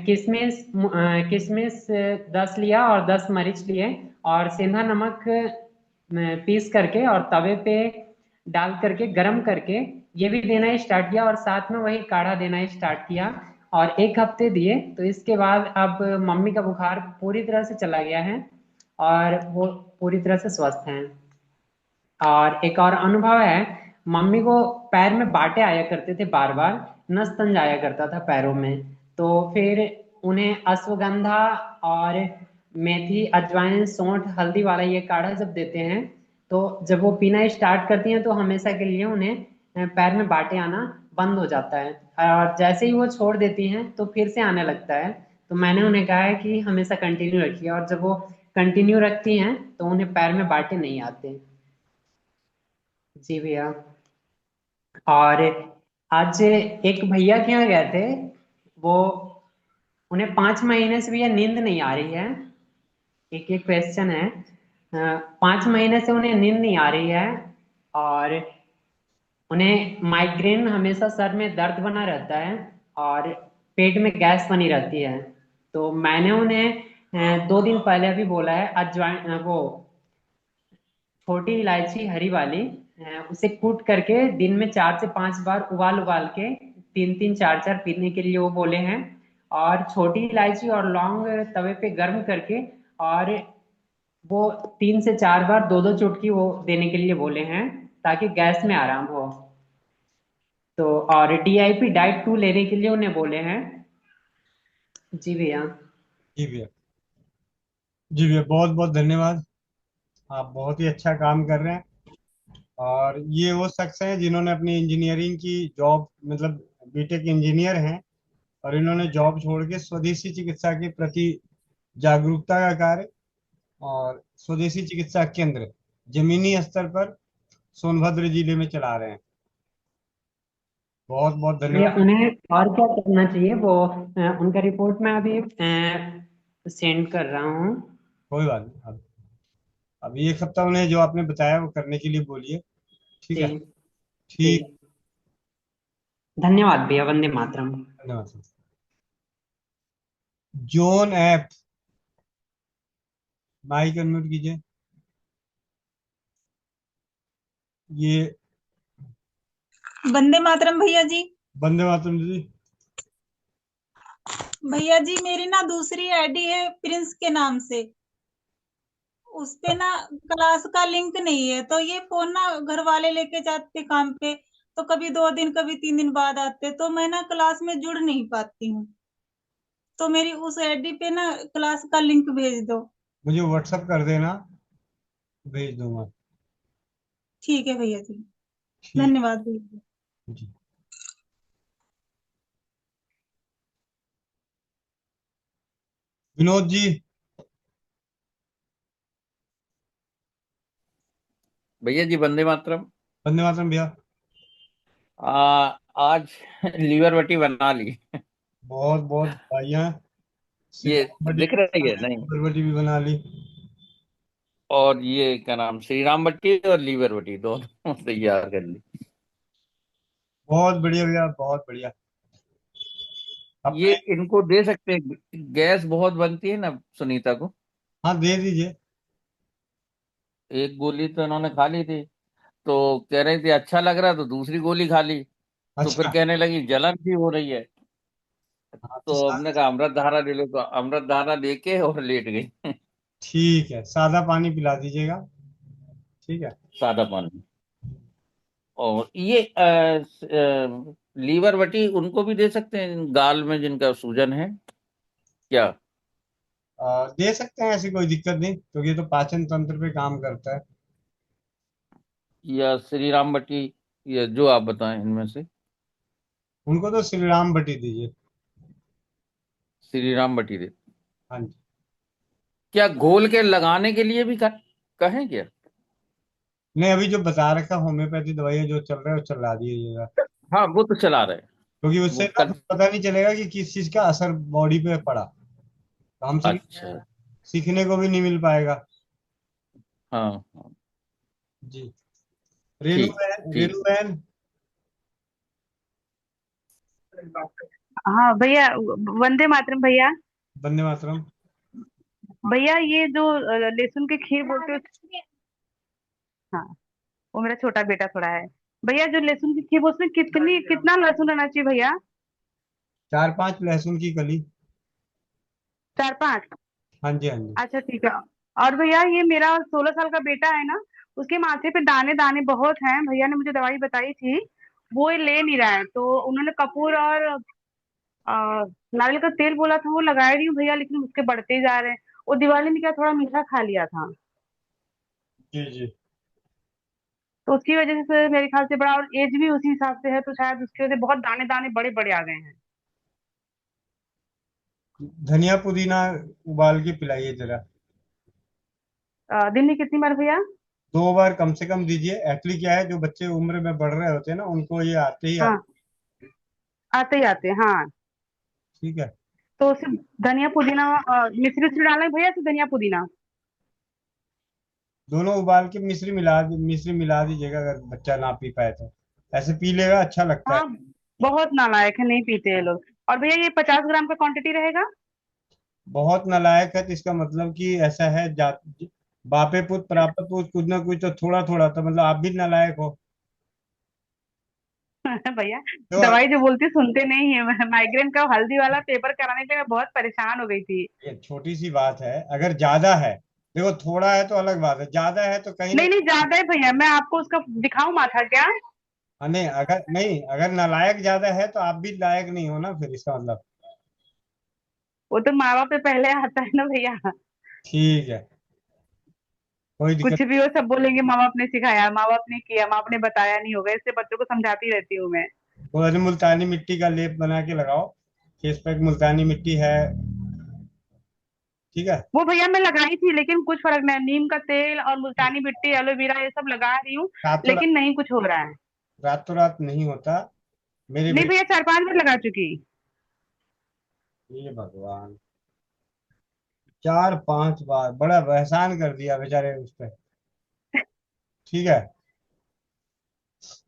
किशमिश 10 लिया और 10 मरीच लिए और सेंधा नमक पीस करके और तवे पे डाल करके गरम करके ये भी देना स्टार्ट किया और साथ में वही काढ़ा देना स्टार्ट किया और 1 हफ्ते दिए। तो इसके बाद अब मम्मी का बुखार पूरी तरह से चला गया है और वो पूरी तरह से स्वस्थ हैं। और एक और अनुभव है, मम्मी को पैर में बाटे आया करते थे, बार बार नस तंज आया करता था पैरों में। तो फिर उन्हें अश्वगंधा और मेथी, अजवाइन, सौंठ, हल्दी वाला ये काढ़ा जब देते हैं तो जब वो पीना स्टार्ट करती हैं तो हमेशा के लिए उन्हें पैर में बाटे आना बंद हो जाता है और जैसे ही वो छोड़ देती हैं तो फिर से आने लगता है। तो मैंने उन्हें कहा है कि हमेशा कंटिन्यू रखिए और जब वो कंटिन्यू रखती हैं तो उन्हें पैर में बाटे नहीं आते। जी भैया। और आज एक भैया के यहाँ गए थे, वो उन्हें 5 महीने से भैया नींद नहीं आ रही है। एक एक क्वेश्चन है, 5 महीने से उन्हें नींद नहीं आ रही है और उन्हें माइग्रेन, हमेशा सर में दर्द बना रहता है और पेट में गैस बनी रहती है। तो मैंने उन्हें 2 दिन पहले अभी बोला है अजवाइन, वो छोटी इलायची हरी वाली, उसे कूट करके दिन में 4 से 5 बार उबाल उबाल के 3-3 4-4 पीने के लिए वो बोले हैं। और छोटी इलायची और लौंग तवे पे गर्म करके और वो 3 से 4 बार 2-2 चुटकी वो देने के लिए बोले हैं ताकि गैस में आराम हो। तो और DIP डाइट 2 लेने के लिए उन्हें बोले हैं। जी भैया। जी भैया, जी भैया, बहुत बहुत धन्यवाद। आप बहुत ही अच्छा काम कर रहे हैं और ये वो शख्स हैं जिन्होंने अपनी इंजीनियरिंग की जॉब, मतलब बीटेक इंजीनियर हैं और इन्होंने जॉब छोड़ के स्वदेशी चिकित्सा के प्रति जागरूकता का कार्य और स्वदेशी चिकित्सा केंद्र जमीनी स्तर पर सोनभद्र जिले में चला रहे हैं। बहुत बहुत भैया धन्यवाद। उन्हें और क्या करना चाहिए, वो उनका रिपोर्ट मैं अभी सेंड कर रहा हूँ। कोई बात नहीं, अभी 1 हफ्ता उन्हें जो आपने बताया वो करने के लिए बोलिए। ठीक है। जी ठीक। जी। धन्यवाद भैया। वंदे मातरम। धन्यवाद। जोन ऐप माइक अनम्यूट कीजिए। ये वंदे मातरम भैया जी। वंदे मातरम जी। भैया जी मेरी ना दूसरी आईडी है प्रिंस के नाम से, उस पे ना क्लास का लिंक नहीं है। तो ये फोन ना घर वाले लेके जाते काम पे, तो कभी 2 दिन कभी 3 दिन बाद आते, तो मैं ना क्लास में जुड़ नहीं पाती हूँ। तो मेरी उस आईडी पे ना क्लास का लिंक भेज दो। मुझे व्हाट्सएप कर देना, भेज दूंगा। ठीक है भैया जी। ठीक। धन्यवाद भैया। जी। विनोद जी। भैया जी वंदे मातरम। वंदे मातरम भैया। आज लीवर बटी बना ली। बहुत बहुत बधाइयाँ। ये बटी दिख रही है नहीं? बटी भी बना ली। और ये क्या नाम, श्री राम बट्टी और लीवर बट्टी दोनों तैयार कर ली। बहुत बढ़िया भैया, बहुत बढ़िया। ये अपने इनको दे सकते हैं, गैस बहुत बनती है ना सुनीता को। हाँ, दे दीजिए। एक गोली तो इन्होंने खा ली थी, तो कह रही थी अच्छा लग रहा, तो दूसरी गोली खा ली, तो फिर अच्छा। कहने लगी जलन भी हो रही है। हाँ तो तो हमने कहा अमृत धारा ले लो, तो अमृत धारा लेके और लेट गई। ठीक है, सादा पानी पिला दीजिएगा। ठीक है। सादा पानी। और ये लीवर बटी उनको भी दे सकते हैं गाल में जिनका सूजन है क्या? दे सकते हैं, ऐसी कोई दिक्कत नहीं, क्योंकि ये तो पाचन तंत्र पे काम करता है। या श्री राम बटी, या जो आप बताएं इनमें से। उनको तो श्री राम बटी दीजिए। श्री राम बटी दे। हाँ जी। क्या घोल के लगाने के लिए भी कहें क्या? नहीं, अभी जो बता रखा होम्योपैथी दवाई जो चल रहा है वो चला दीजिएगा, हाँ वो तो चला रहे हैं। क्योंकि उससे वो ना कल। पता नहीं चलेगा कि किस चीज का असर बॉडी पे पड़ा, तो हम अच्छा। सीखने को भी नहीं मिल पाएगा। हाँ हाँ। जी। रेनू ठीक बहन, ठीक। रेनू बहन। हाँ भैया, वंदे मातरम भैया। वंदे मातरम। भैया ये जो लहसुन की खीर बोलते हो, हाँ, वो मेरा छोटा बेटा थोड़ा है। भैया जो लहसुन की खीर उसमें कितना लहसुन रहना चाहिए भैया? 4-5 लहसुन की कली। 4-5? हाँ जी, हाँ जी। अच्छा ठीक है। और भैया ये मेरा 16 साल का बेटा है ना, उसके माथे पे दाने दाने बहुत हैं, भैया ने मुझे दवाई बताई थी, वो ये ले नहीं रहा है, तो उन्होंने कपूर और नारियल का तेल बोला था, वो लगाया नहीं हूँ भैया, लेकिन उसके बढ़ते ही जा रहे हैं। वो दिवाली में क्या थोड़ा मीठा खा लिया था, जी जी। तो उसकी वजह से मेरे ख्याल से बड़ा, और एज भी उसी हिसाब से है, तो शायद उसकी वजह से बहुत दाने दाने बड़े बड़े आ गए हैं। धनिया पुदीना उबाल के पिलाइए जरा। दिन में कितनी बार भैया? 2 बार कम से कम दीजिए। एक्चुअली क्या है, जो बच्चे उम्र में बढ़ रहे होते हैं ना, उनको ये आते ही हाँ, आते। आते ही आते हैं, हाँ। ठीक है। तो सिर्फ धनिया पुदीना मिश्री उश्री डालना है भैया, सिर्फ धनिया पुदीना? दोनों उबाल के मिश्री मिला दीजिएगा, अगर बच्चा ना पी पाए तो। ऐसे पी लेगा, अच्छा लगता है। हाँ, बहुत नालायक है, नहीं पीते ये लोग। और भैया ये 50 ग्राम का क्वांटिटी रहेगा? बहुत नालायक है तो इसका मतलब कि ऐसा है, बापे पुत प्रापे पुत, कुछ ना कुछ तो थोड़ा थोड़ा, तो मतलब आप भी नालायक हो। भैया तो दवाई जो बोलती सुनते नहीं है। माइग्रेन का हल्दी वाला पेपर कराने पे मैं बहुत परेशान हो गई थी। ये छोटी सी बात है, अगर ज्यादा है, देखो थोड़ा है तो अलग बात है, ज्यादा है तो कहीं ना नहीं नहीं, ज्यादा है भैया, मैं आपको उसका दिखाऊं माथा क्या? हाँ, नहीं अगर नालायक ज्यादा है तो आप भी लायक नहीं हो ना, फिर इसका मतलब। वो तो माँ बाप पे पहले आता है ना भैया। ठीक है, कोई दिक्कत। कुछ भी हो सब बोलेंगे माँ बाप ने सिखाया, माँ बाप ने किया, माँ बाप ने बताया नहीं होगा, इससे बच्चों को समझाती रहती हूँ मैं। और मुल्तानी मिट्टी का लेप बना के लगाओ, फेस पैक मुल्तानी मिट्टी है। ठीक है। वो भैया मैं लगाई थी, लेकिन कुछ फर्क नहीं, नीम का तेल और मुल्तानी मिट्टी एलोवेरा ये सब लगा रही हूँ, रातों रात, लेकिन नहीं कुछ हो रहा है। रातों रात नहीं होता मेरे नहीं बेटे। भैया, 4-5 बार लगा चुकी। ये भगवान, 4-5 बार बड़ा एहसान कर दिया बेचारे उस पे। ठीक है।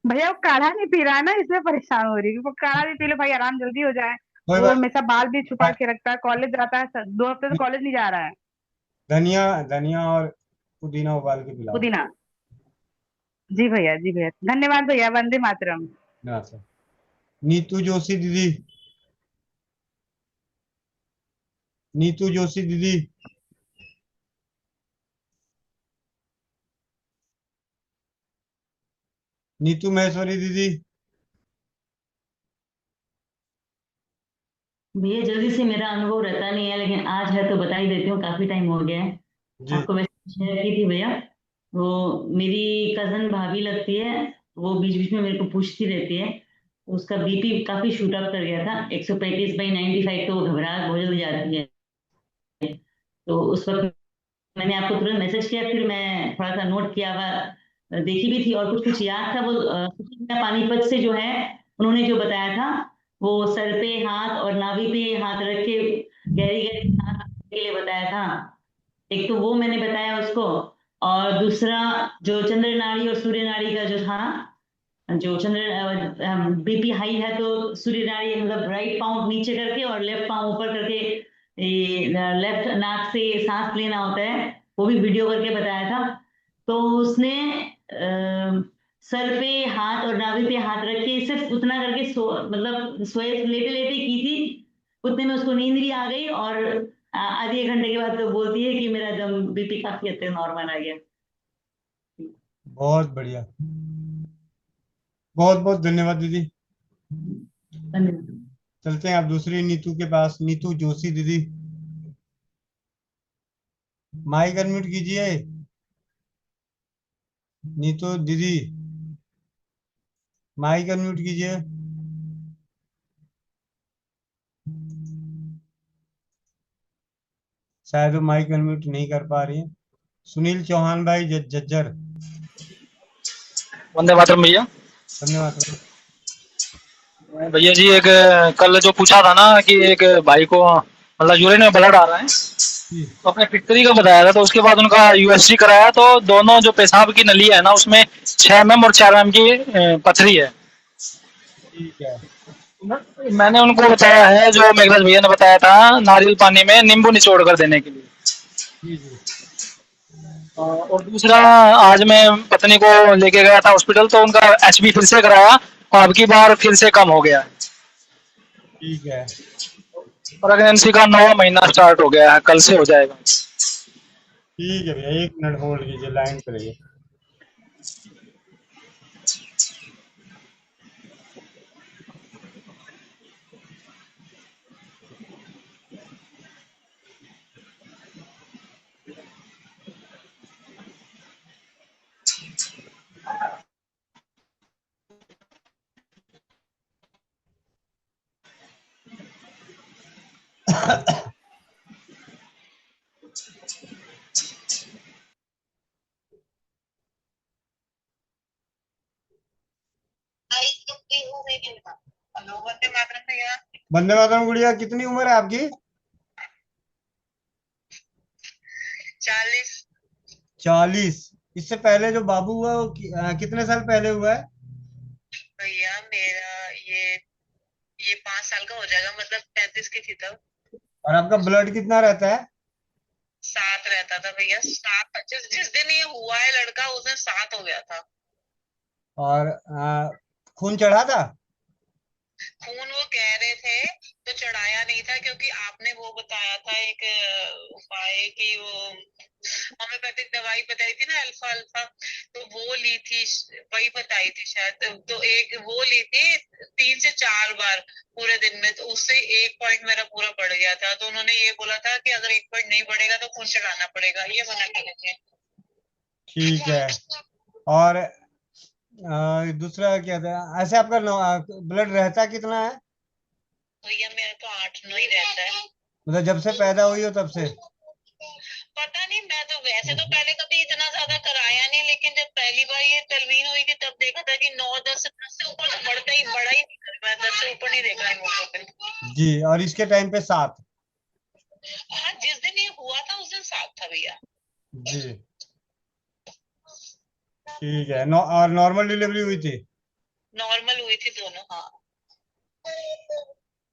भैया वो काढ़ा नहीं पी रहा है ना, इसलिए परेशान हो रही है। वो काढ़ा भी पी लो भाई, आराम जल्दी हो जाए। कोई वो बात हमेशा बाल भी छुपा नहीं। के रखता है, कॉलेज जाता है, 2 हफ्ते से कॉलेज नहीं जा रहा है। धनिया धनिया और पुदीना उबाल के पिलाओ। पुदीना। जी भैया, जी भैया, धन्यवाद भैया, वंदे मातरम। ना सर। नीतू जोशी दीदी, नीतू जोशी दीदी। नीतू महेश्वरी दीदी। भैया जल्दी से मेरा अनुभव रहता नहीं है, लेकिन आज है तो बता ही देती हूँ, काफी टाइम हो गया है। जी। आपको वैसे शेयर की थी भैया, वो मेरी कजन भाभी लगती है, वो बीच बीच में मेरे को पूछती रहती है। उसका बीपी काफी शूट अप कर गया था, 135/95, तो वो घबराहट बहुत जल्दी जाती है। तो उस वक्त मैंने आपको तुरंत मैसेज किया, फिर मैं थोड़ा सा नोट किया हुआ देखी भी थी, और कुछ कुछ याद था। वो पानीपत से जो है, उन्होंने जो बताया था, वो सर पे हाथ और नाभि पे हाथ रख के गहरी गहरी सांस लेने के लिए बताया था। एक तो वो मैंने बताया उसको, और दूसरा जो चंद्र नाड़ी और सूर्य नाड़ी का जो था, जो चंद्र बीपी हाई है तो सूर्य नाड़ी मतलब राइट पाँव नीचे करके और लेफ्ट पाँव ऊपर करके लेफ्ट नाक से सांस लेना होता है, वो भी वीडियो करके बताया था। तो उसने सर पे हाथ और नाभि पे हाथ रख के सिर्फ उतना करके मतलब सोए लेटे लेटे की थी। उतने में उसको नींद भी आ गई, और आधे 1 घंटे के बाद तो बोलती है कि मेरा दम बीपी काफी हद तक नॉर्मल आ गया। बहुत बढ़िया, बहुत बहुत धन्यवाद दीदी। धन्यवाद। चलते हैं आप दूसरी नीतू के पास। नीतू जोशी दीदी, माइक अनम्यूट कीजिए। नीतू दीदी, माइक अनम्यूट कीजिए। शायद वो माइक अनम्यूट नहीं कर पा रही है। सुनील चौहान भाई, झज्जर। वंदे मातरम भैया। धन्यवाद। भैया जी एक कल जो पूछा था ना कि एक भाई को मतलब यूरिन में ब्लड आ रहा है, तो अपने फिटकरी का बताया था, तो उसके बाद उनका यूएसजी कराया, तो दोनों जो पेशाब की नली है ना उसमें 6 mm और 4 mm की पथरी है। ठीक है। मैंने उनको बताया है, जो मेघराज भैया ने बताया था, नारियल पानी में नींबू निचोड़ कर देने के लिए। जी जी। और दूसरा, आज मैं पत्नी को लेके गया था हॉस्पिटल, तो उनका एचबी फिर से कराया और अब की बार फिर से कम हो गया। ठीक है। प्रेगनेंसी का 9वां महीना स्टार्ट हो गया है, कल से हो जाएगा। ठीक है भैया, 1 मिनट होल्ड कीजिए, लाइन पे रहिए। वंदे मातरम गुड़िया, कितनी उम्र है आपकी? 40। इससे पहले जो बाबू हुआ वो कितने साल पहले हुआ है? भैया मेरा ये 5 साल का हो जाएगा, मतलब 35 की थी तब। और आपका ब्लड कितना रहता है? 7 रहता था भैया, 7। जिस दिन ये हुआ है लड़का उस दिन 7 हो गया था। और खून चढ़ा था? खून वो कह रहे थे तो चढ़ाया नहीं था, क्योंकि आपने वो बताया था एक उपाय की, वो होम्योपैथिक दवाई बताई थी ना, अल्फा अल्फा, तो वो ली थी, वही बताई थी शायद, तो एक वो ली थी 3 से 4 बार पूरे दिन में, तो उससे 1 पॉइंट मेरा पूरा बढ़ गया था, तो उन्होंने ये बोला था कि अगर 1 पॉइंट नहीं बढ़ेगा तो खून चढ़ाना पड़ेगा, ये मना कर थे। ठीक है। और दूसरा क्या था, ऐसे आपका ब्लड रहता कितना है? भैया मेरा तो 8-9 ही रहता है। मतलब जब से पैदा हुई हो तब से? पता नहीं, मैं तो वैसे तो पहले कभी इतना ज्यादा कराया नहीं, लेकिन जब पहली बार ये तलवीन हुई थी तब देखा था कि 9-10 से ऊपर तो बढ़ा ही नहीं, मैं 10 से ऊपर नहीं देखा है। जी, और इसके टाइम पे 7? हाँ, जिस दिन ये हुआ था उस दिन 7 था भैया। जी ठीक है। और नॉर्मल डिलीवरी हुई थी? नॉर्मल हुई थी दोनों, हाँ।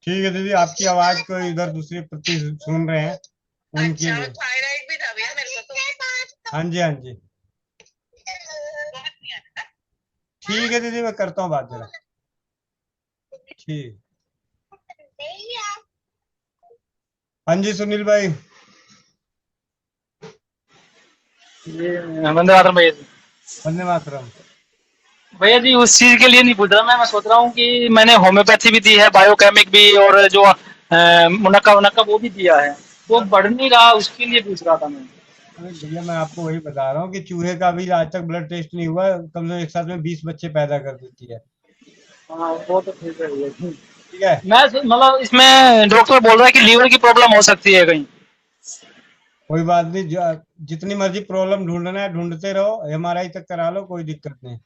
ठीक है दीदी, आपकी आवाज को इधर दूसरे प्रति सुन रहे हैं, उनके लिए। थायराइड भी था भैया मेरे को तो। हाँ जी हाँ जी। ठीक है दीदी, मैं करता हूँ बात जरा। ठीक। हाँ जी सुनील भाई। वंदे मातरम भैया जी। वंदे मातरम। भैया जी उस चीज के लिए नहीं पूछ रहा मैं सोच रहा हूँ कि मैंने होम्योपैथी भी दी है, बायोकेमिक भी, और जो मुनक्का वनक्का वो भी दिया है, वो बढ़ नहीं रहा, उसके लिए पूछ रहा था मैं। अरे भैया, मैं आपको वही बता रहा हूँ कि चूहे का भी आज तक ब्लड टेस्ट नहीं हुआ, कम से कम एक साथ में 20 बच्चे पैदा कर देती है। हाँ वो तो ठीक है भैया। ठीक है। मैं मतलब इसमें डॉक्टर बोल रहा है कि लीवर की प्रॉब्लम हो सकती है कहीं। कोई बात नहीं, जितनी मर्जी प्रॉब्लम ढूंढना है ढूंढते रहो, एमआरआई तक करा लो, कोई दिक्कत नहीं।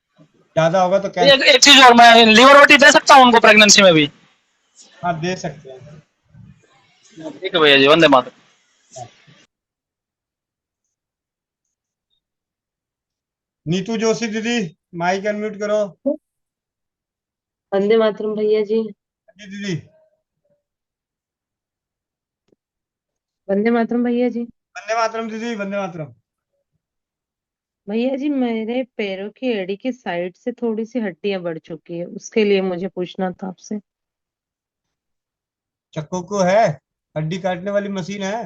ज्यादा होगा तो एक चीज और, मैं लीवर रोटी दे सकता हूँ उनको प्रेगनेंसी में भी? हाँ दे सकते हैं। ठीक है भैया जी, वंदे मातरम। नीतू जोशी दीदी, माइक अनम्यूट करो। वंदे मातरम भैया जी। जी दीदी। वंदे मातरम भैया जी। वंदे मातरम दीदी, वंदे मातरम। भैया जी मेरे पैरों की एड़ी की साइड से थोड़ी सी हड्डियां बढ़ चुकी है, उसके लिए मुझे पूछना था आपसे। चक्कू को है? हड्डी काटने वाली मशीन है?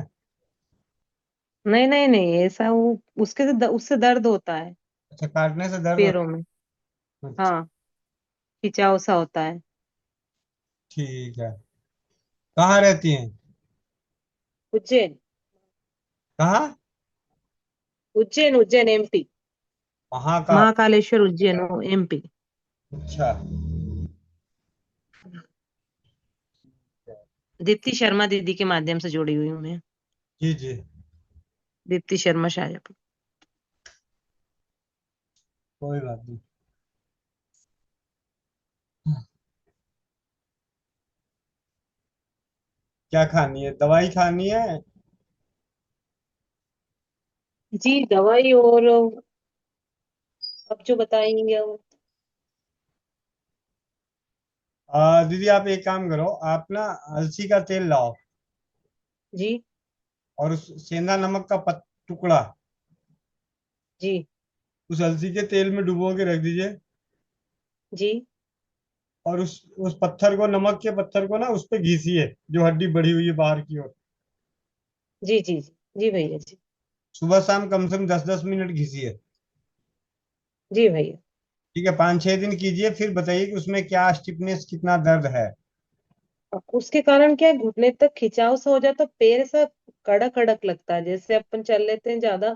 नहीं नहीं नहीं, ऐसा वो उसके से उससे दर्द होता है अच्छा, काटने से दर्द पैरों में। अच्छा, हाँ, खिंचाव सा होता है। ठीक है। कहाँ रहती हैं? उज्जैन। कहाँ? उज्जैन उज्जैन एमपी। वहाँ का? महाकालेश्वर उज्जैन एमपी। अच्छा। दीप्ति शर्मा दीदी के माध्यम से जुड़ी हुई हूँ मैं। जी जी। दीप्ति शर्मा शाहजहाँपुर। कोई बात नहीं। क्या खानी है, दवाई खानी है? जी दवाई, और अब जो बताएंगे वो। दीदी आप एक काम करो, आप ना अलसी का तेल लाओ जी और उस सेंधा नमक का टुकड़ा जी उस अलसी के तेल में डुबो के रख दीजिए। जी और उस पत्थर को, नमक के पत्थर को ना उस पे घिसिए जो हड्डी बढ़ी हुई है बाहर की ओर। जी जी जी जी भैया जी। सुबह शाम कम से कम 10-10 मिनट घिसिए। जी भैया। ठीक है, 5-6 दिन कीजिए, फिर बताइए कि उसमें क्या स्टिफनेस, कितना दर्द है। उसके कारण क्या है, घुटने तक खिंचाव सा हो जाता, पैर ऐसा कड़क कड़क लगता है, जैसे अपन चल लेते हैं ज्यादा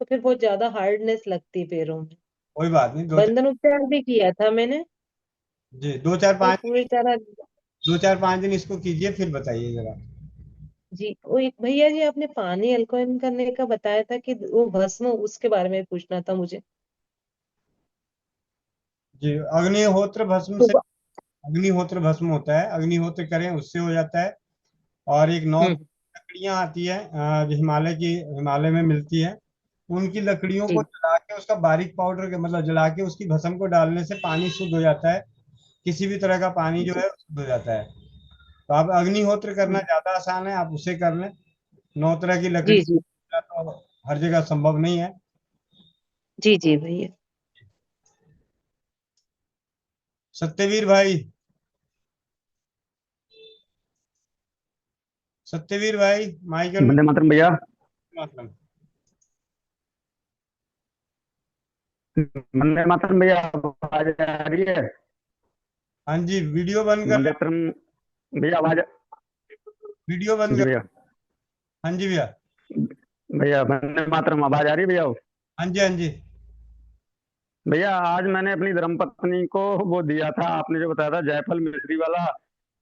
तो फिर बहुत ज्यादा हार्डनेस लगती है पैरों में। कोई बात नहीं, बंधन उपचार भी किया था मैंने, जी दो चार वो पाँच पूरी तरह। 2-4-5 दिन इसको कीजिए, फिर बताइए जरा। जी वो एक भैया जी, आपने पानी अल्कोहल करने का बताया था कि वो भस्म, उसके बारे में पूछना था मुझे। जी अग्निहोत्र भस्म से, सुबह। अग्निहोत्र भस्म होता है, अग्निहोत्र करें उससे हो जाता है। और एक 9 हम्म। लकड़ियां आती है जो हिमालय में मिलती है, उनकी लकड़ियों को जी जला के उसका बारीक पाउडर के मतलब जला के उसकी भस्म को डालने से पानी शुद्ध हो जाता है। किसी भी तरह का पानी जो है शुद्ध हो जाता है। तो आप अग्निहोत्र करना ज्यादा आसान है, आप उसे कर लें। 9 तरह की जी लकड़ी जी तो हर जगह संभव नहीं है। जी जी भैया। सत्यवीर भाई, सत्यवीर भाई माइक वंदे मातरम भैया। मतलब वंदे मातरम भैया, आवाज आ रही है? हाँ जी, वीडियो बंद कर वंदे ले। मातरम भैया, आवाज। वीडियो बंद जी कर। भैया। हाँ जी भैया। भैया वंदे मातरम, आवाज आ रही है भैया? हाँ जी हाँ जी। भैया आज मैंने अपनी धर्मपत्नी को वो दिया था, आपने जो बताया था जायफल मिश्री वाला,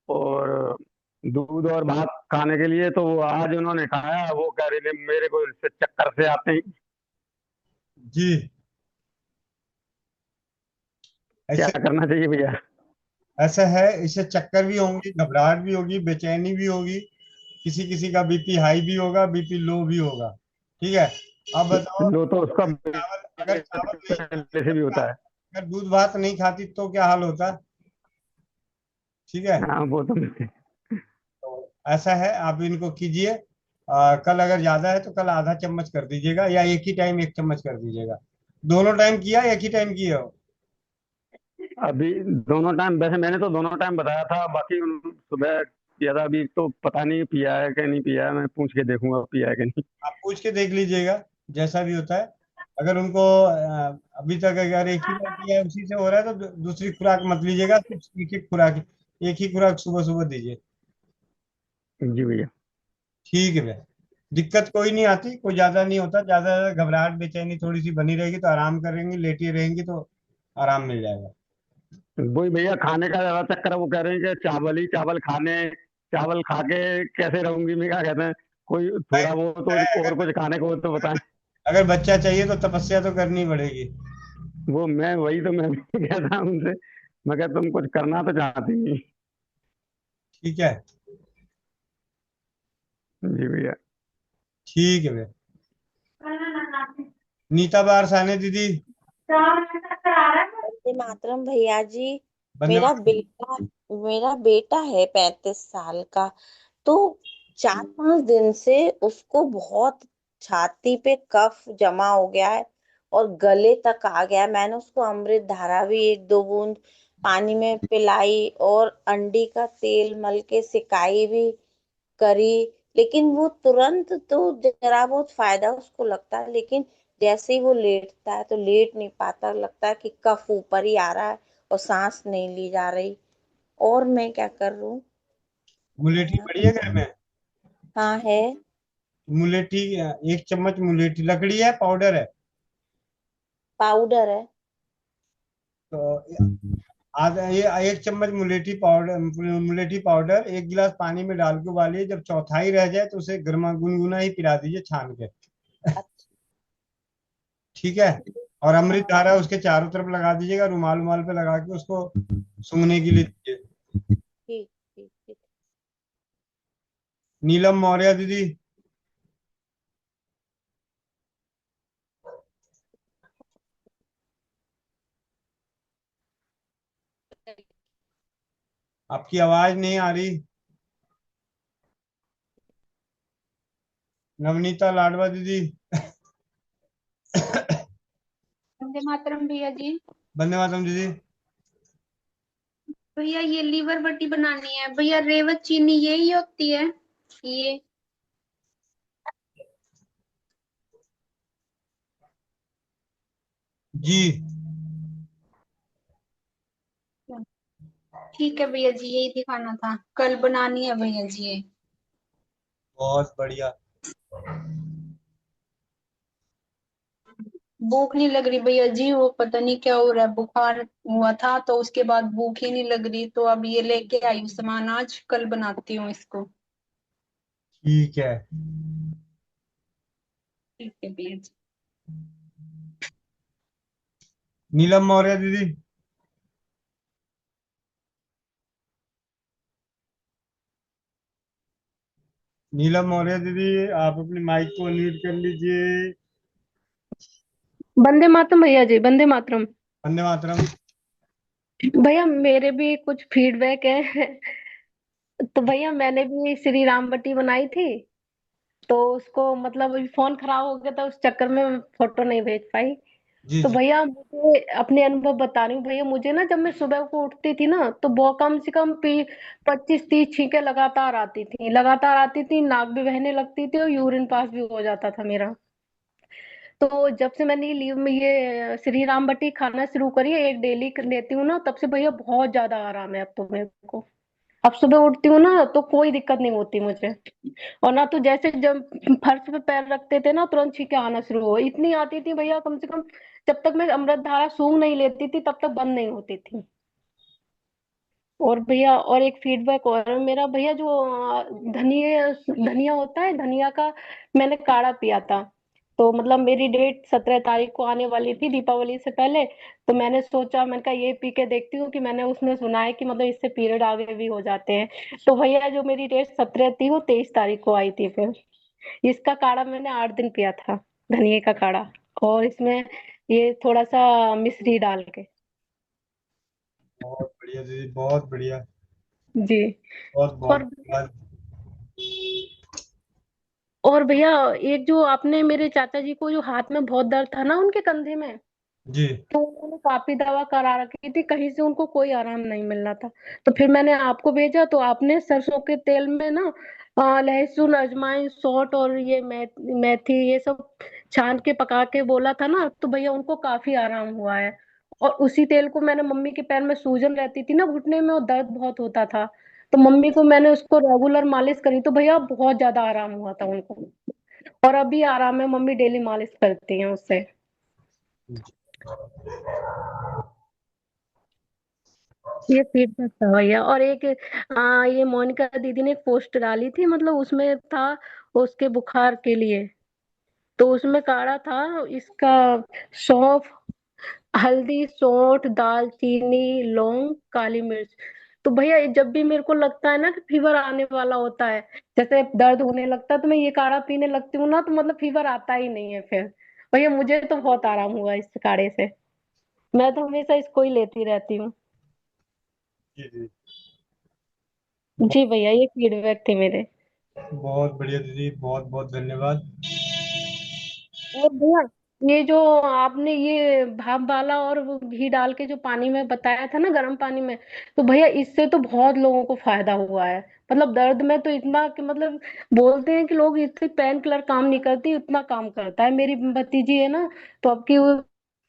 और दूध और भात खाने के लिए, तो वो आज उन्होंने खाया। वो कह रही थी मेरे को इससे चक्कर से आते हैं। जी क्या ऐसे करना चाहिए भैया? ऐसा है, इससे चक्कर भी होंगी, घबराहट भी होगी, बेचैनी भी होगी, किसी किसी का बीपी हाई भी होगा, बीपी लो भी होगा। ठीक है, अब बताओ, लो तो उसका अगर चावल नहीं पहले से भी होता है। अगर दूध भात नहीं खाती तो क्या हाल होता? ठीक है, हाँ वो तो। तो ऐसा है, आप इनको कीजिए। कल अगर ज्यादा है तो कल आधा चम्मच कर दीजिएगा, या एक ही टाइम 1 चम्मच कर दीजिएगा। दोनों टाइम किया, एक ही टाइम किया हो? अभी दोनों टाइम, वैसे मैंने तो दोनों टाइम बताया था, बाकी सुबह किया था। अभी तो पता नहीं पिया है कि नहीं पिया है, मैं पूछ के देखूंगा पिया है कि नहीं। आप पूछ के देख लीजिएगा, जैसा भी होता है। अगर उनको अभी तक अगर एक ही बार किया है, उसी से हो रहा है, तो दूसरी खुराक मत लीजिएगा, सिर्फ एक ही खुराक सुबह सुबह दीजिए। जी भैया। ठीक है भैया, दिक्कत कोई नहीं आती, कोई ज्यादा नहीं होता। ज्यादा घबराहट बेचैनी थोड़ी सी बनी रहेगी तो आराम करेंगी, लेटी रहेंगी तो आराम मिल जाएगा। वही भैया, खाने का ज्यादा चक्कर है। वो कह रहे हैं कि चावल ही चावल खाने, चावल खा के कैसे रहूंगी, मैं क्या कहते हैं, कोई थोड़ा वो तो और कुछ खाने को तो बताएं। अगर बच्चा चाहिए तो तपस्या तो करनी पड़ेगी। वो मैं वही तो मैं भी कहता हूं उनसे, मैं कहता तुम कुछ करना तो चाहती नहीं। ठीक है। जी भैया। ठीक है भैया। नीता बार साने दीदी। वंदे मातरम भैया जी। बंदे मेरा मातरम। बेटा मेरा बेटा है 35 साल का। तो 4-5 दिन से उसको बहुत छाती पे कफ जमा हो गया है और गले तक आ गया है। मैंने उसको अमृत धारा भी 1-2 बूंद पानी में पिलाई और अंडी का तेल मल के सिकाई भी करी, लेकिन वो तुरंत तो जरा बहुत फायदा उसको लगता है, लेकिन जैसे ही वो लेटता है तो लेट नहीं पाता, लगता है कि कफ ऊपर ही आ रहा है और सांस नहीं ली जा रही। और मैं क्या कर रही हूँ? मुलेठी पड़ी है घर में? हाँ है। मुलेठी, 1 चम्मच मुलेठी, लकड़ी है पाउडर है? पाउडर है। तो आधा ये 1 चम्मच मुलेठी पाउडर 1 गिलास पानी में डाल के उबालिए। जब चौथाई रह जाए तो उसे गर्मा गुनगुना ही पिला दीजिए छान के। ठीक है, और अमृत धारा उसके चारों तरफ लगा दीजिएगा, रुमाल रुमाल पे लगा के उसको सूंघने के लिए दीजिए। ठीक ठीक ठीक। नीलम मौर्य दीदी। आपकी आवाज नहीं आ रही। नवनीता लाडवा दीदी। वंदे मातरम भैया जी। वंदे मातरम दीदी। भैया ये लीवर बटी बनानी है भैया, रेवत चीनी यही होती है ये? जी ठीक है भैया जी, यही दिखाना था, कल बनानी है भैया जी ये। बहुत बढ़िया। भूख नहीं लग रही भैया जी, वो पता नहीं क्या हो रहा है, बुखार हुआ था तो उसके बाद भूख ही नहीं लग रही, तो अब ये लेके आई हूँ सामान, आज कल बनाती हूँ इसको। ठीक है। ठीक है भैया जी। नीलम मौर्य दीदी। नीलम मौर्य दीदी, आप अपने माइक को अनम्यूट कर लीजिए। वंदे मातरम भैया जी, वंदे मातरम। वंदे मातरम। भैया मेरे भी कुछ फीडबैक है। तो भैया मैंने भी श्री राम बटी बनाई थी, तो उसको मतलब अभी फोन खराब हो गया था, उस चक्कर में मैं फोटो नहीं भेज पाई। जी तो जी। भैया मुझे अपने अनुभव बता रही हूँ भैया, मुझे ना जब मैं सुबह को उठती थी ना तो बहुत कम से कम 25-30 छींकें लगातार आती थी, नाक भी बहने लगती थी और यूरिन पास भी हो जाता था मेरा। तो जब से मैंने ये लीव में ये श्री राम बटी खाना शुरू करी है, एक डेली लेती हूँ ना, तब से भैया बहुत ज्यादा आराम है अब तो मेरे को। अब सुबह उठती हूँ ना तो कोई दिक्कत नहीं होती मुझे। और ना तो जैसे जब फर्श पे पैर रखते थे ना तुरंत छींकें आना शुरू हो, इतनी आती थी भैया, कम से कम जब तक मैं अमृत धारा सूंघ नहीं लेती थी तब तक बंद नहीं होती थी। और भैया और एक फीडबैक और है मेरा भैया, जो धनिया धनिया होता है, धनिया का मैंने काढ़ा पिया था। तो मतलब मेरी डेट 17 तारीख को आने वाली थी दीपावली से पहले, तो मैंने सोचा, मैंने कहा ये पी के देखती हूँ, कि मैंने उसमें सुना है कि मतलब इससे पीरियड आगे भी हो जाते हैं। तो भैया जो मेरी डेट 17 थी वो 23 तारीख को आई थी फिर। इसका काढ़ा मैंने 8 दिन पिया था, धनिए का काढ़ा, और इसमें ये थोड़ा सा मिश्री डाल के। बहुत बढ़िया दीदी, बहुत बढ़िया। जी। बहुत बहुत और धन्यवाद। और भैया एक जो आपने मेरे चाचा जी को जो हाथ में बहुत दर्द था ना उनके कंधे में, जी तो उन्होंने काफी दवा करा रखी थी, कहीं से उनको कोई आराम नहीं मिल रहा था। तो फिर मैंने आपको भेजा, तो आपने सरसों के तेल में ना लहसुन, अजवाइन, सौंठ और ये मेथी ये सब छान के पका के बोला था ना, तो भैया उनको काफी आराम हुआ है। और उसी तेल को मैंने, मम्मी के पैर में सूजन रहती थी ना घुटने में और दर्द बहुत होता था, तो मम्मी को मैंने उसको रेगुलर मालिश करी, तो भैया बहुत ज्यादा आराम हुआ था उनको। और अभी आराम है, मम्मी डेली मालिश करती हैं उससे। ये फीडबैक था भैया। और एक ये मोनिका दीदी ने एक पोस्ट डाली थी, मतलब उसमें था उसके बुखार के लिए, तो उसमें काढ़ा था इसका, सौंफ, हल्दी, सौंठ, दालचीनी, लौंग, काली मिर्च। तो भैया जब भी मेरे को लगता है ना कि फीवर आने वाला होता है, जैसे दर्द होने लगता है, तो मैं ये काढ़ा पीने लगती हूँ ना, तो मतलब फीवर आता ही नहीं है फिर। भैया मुझे तो बहुत आराम हुआ इस काढ़े से, मैं तो हमेशा इसको ही लेती रहती हूँ। जी जी। जी भैया ये फीडबैक थे मेरे। बहुत बढ़िया दीदी, बहुत बहुत धन्यवाद। और भैया ये जो आपने ये भाप वाला और वो घी डाल के जो पानी में बताया था ना, गर्म पानी में, तो भैया इससे तो बहुत लोगों को फायदा हुआ है। मतलब दर्द में तो इतना कि मतलब बोलते हैं कि लोग इतने पेन किलर काम नहीं करती, उतना काम करता है। मेरी भतीजी है ना, तो अब की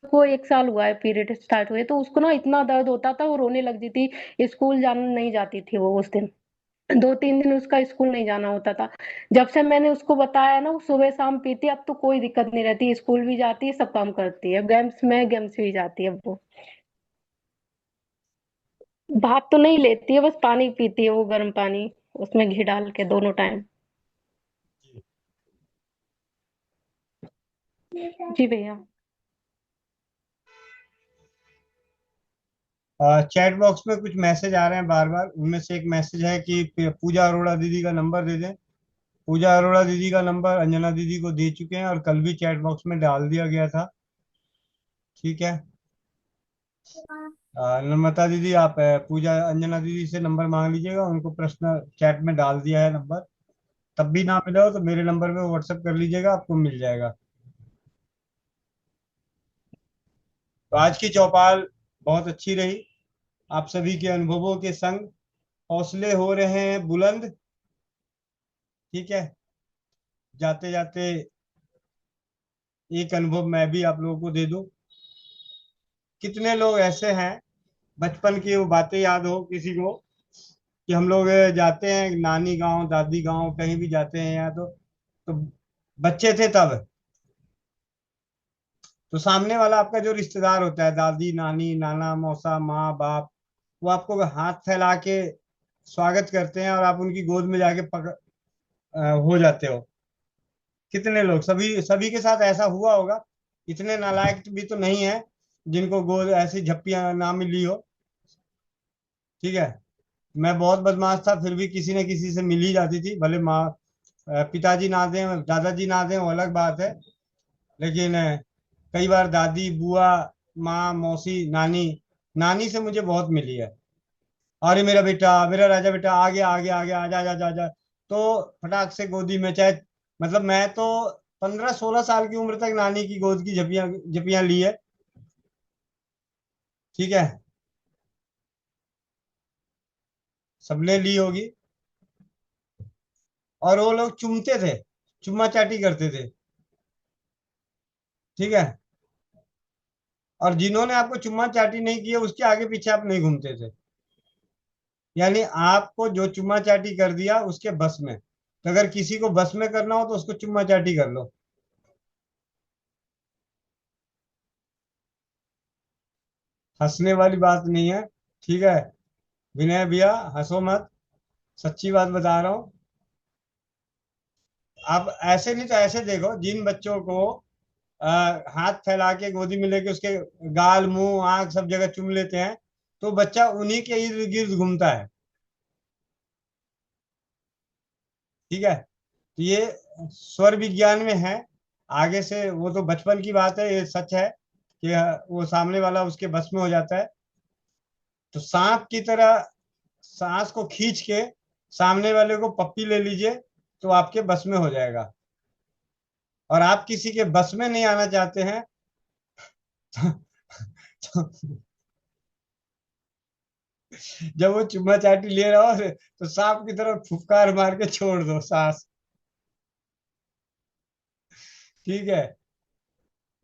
को 1 साल हुआ है पीरियड स्टार्ट हुए, तो उसको ना इतना दर्द होता था, वो रोने लगती थी, स्कूल जाने नहीं जाती थी वो उस दिन, 2-3 दिन उसका स्कूल नहीं जाना होता था। जब से मैंने उसको बताया ना, वो सुबह शाम पीती है, अब तो कोई दिक्कत नहीं रहती, स्कूल भी जाती है, सब काम करती है, गेम्स भी जाती है अब वो। भाप तो नहीं लेती है, बस पानी पीती है वो, गर्म पानी, उसमें घी डाल के दोनों टाइम। जी भैया। चैट बॉक्स में कुछ मैसेज आ रहे हैं बार बार, उनमें से एक मैसेज है कि पूजा अरोड़ा दीदी का नंबर दे दें। पूजा अरोड़ा दीदी का नंबर अंजना दीदी को दे चुके हैं और कल भी चैट बॉक्स में डाल दिया गया था। ठीक है। नम्रता दीदी आप पूजा अंजना दीदी से नंबर मांग लीजिएगा, उनको प्रश्न चैट में डाल दिया है नंबर। तब भी ना मिला हो तो मेरे नंबर पे व्हाट्सएप कर लीजिएगा, आपको मिल जाएगा। तो आज की चौपाल बहुत अच्छी रही। आप सभी के अनुभवों के संग हौसले हो रहे हैं बुलंद। ठीक है। जाते जाते एक अनुभव मैं भी आप लोगों को दे दूं। कितने लोग ऐसे हैं बचपन की वो बातें याद हो किसी को कि हम लोग जाते हैं नानी गांव दादी गांव कहीं भी जाते हैं या तो बच्चे थे तब, तो सामने वाला आपका जो रिश्तेदार होता है दादी नानी नाना मौसा माँ बाप, वो आपको हाथ फैला के स्वागत करते हैं और आप उनकी गोद में जाके हो जाते हो। कितने लोग, सभी सभी के साथ ऐसा हुआ होगा। इतने नालायक भी तो नहीं है जिनको गोद ऐसी झप्पियां ना मिली हो। ठीक है। मैं बहुत बदमाश था, फिर भी किसी न किसी से मिल ही जाती थी, भले माँ पिताजी ना दें दादाजी ना दें वो अलग बात है, लेकिन कई बार दादी बुआ माँ मौसी नानी नानी से मुझे बहुत मिली है। अरे मेरा बेटा मेरा राजा बेटा आ गया आ गया आ गया आजा आजा आजा आजा। तो फटाक से गोदी में, चाहे मतलब मैं तो 15-16 साल की उम्र तक नानी की गोद की झपियां झपियां ली है। ठीक है। सबने ली होगी। और वो लोग चूमते थे, चुम्मा चाटी करते थे। ठीक है। और जिन्होंने आपको चुम्मा चाटी नहीं की है उसके आगे पीछे आप नहीं घूमते थे। यानी आपको जो चुम्मा चाटी कर दिया उसके बस में, तो अगर किसी को बस में करना हो तो उसको चुम्मा चाटी कर लो। हंसने वाली बात नहीं है। ठीक है। विनय भैया हंसो मत, सच्ची बात बता रहा हूँ। आप ऐसे नहीं तो ऐसे देखो, जिन बच्चों को हाथ फैला के गोदी में लेके उसके गाल मुंह आंख सब जगह चूम लेते हैं, तो बच्चा उन्हीं के इर्द गिर्द घूमता है। ठीक है। तो ये स्वर विज्ञान में है। आगे से वो तो बचपन की बात है, ये सच है कि वो सामने वाला उसके बस में हो जाता है। तो सांप की तरह सांस को खींच के सामने वाले को पप्पी ले लीजिए तो आपके बस में हो जाएगा। और आप किसी के बस में नहीं आना चाहते हैं तो जब वो चुम्मा चाटी ले रहा हो तो सांप की तरह फुफकार मार के छोड़ दो सांस। ठीक है।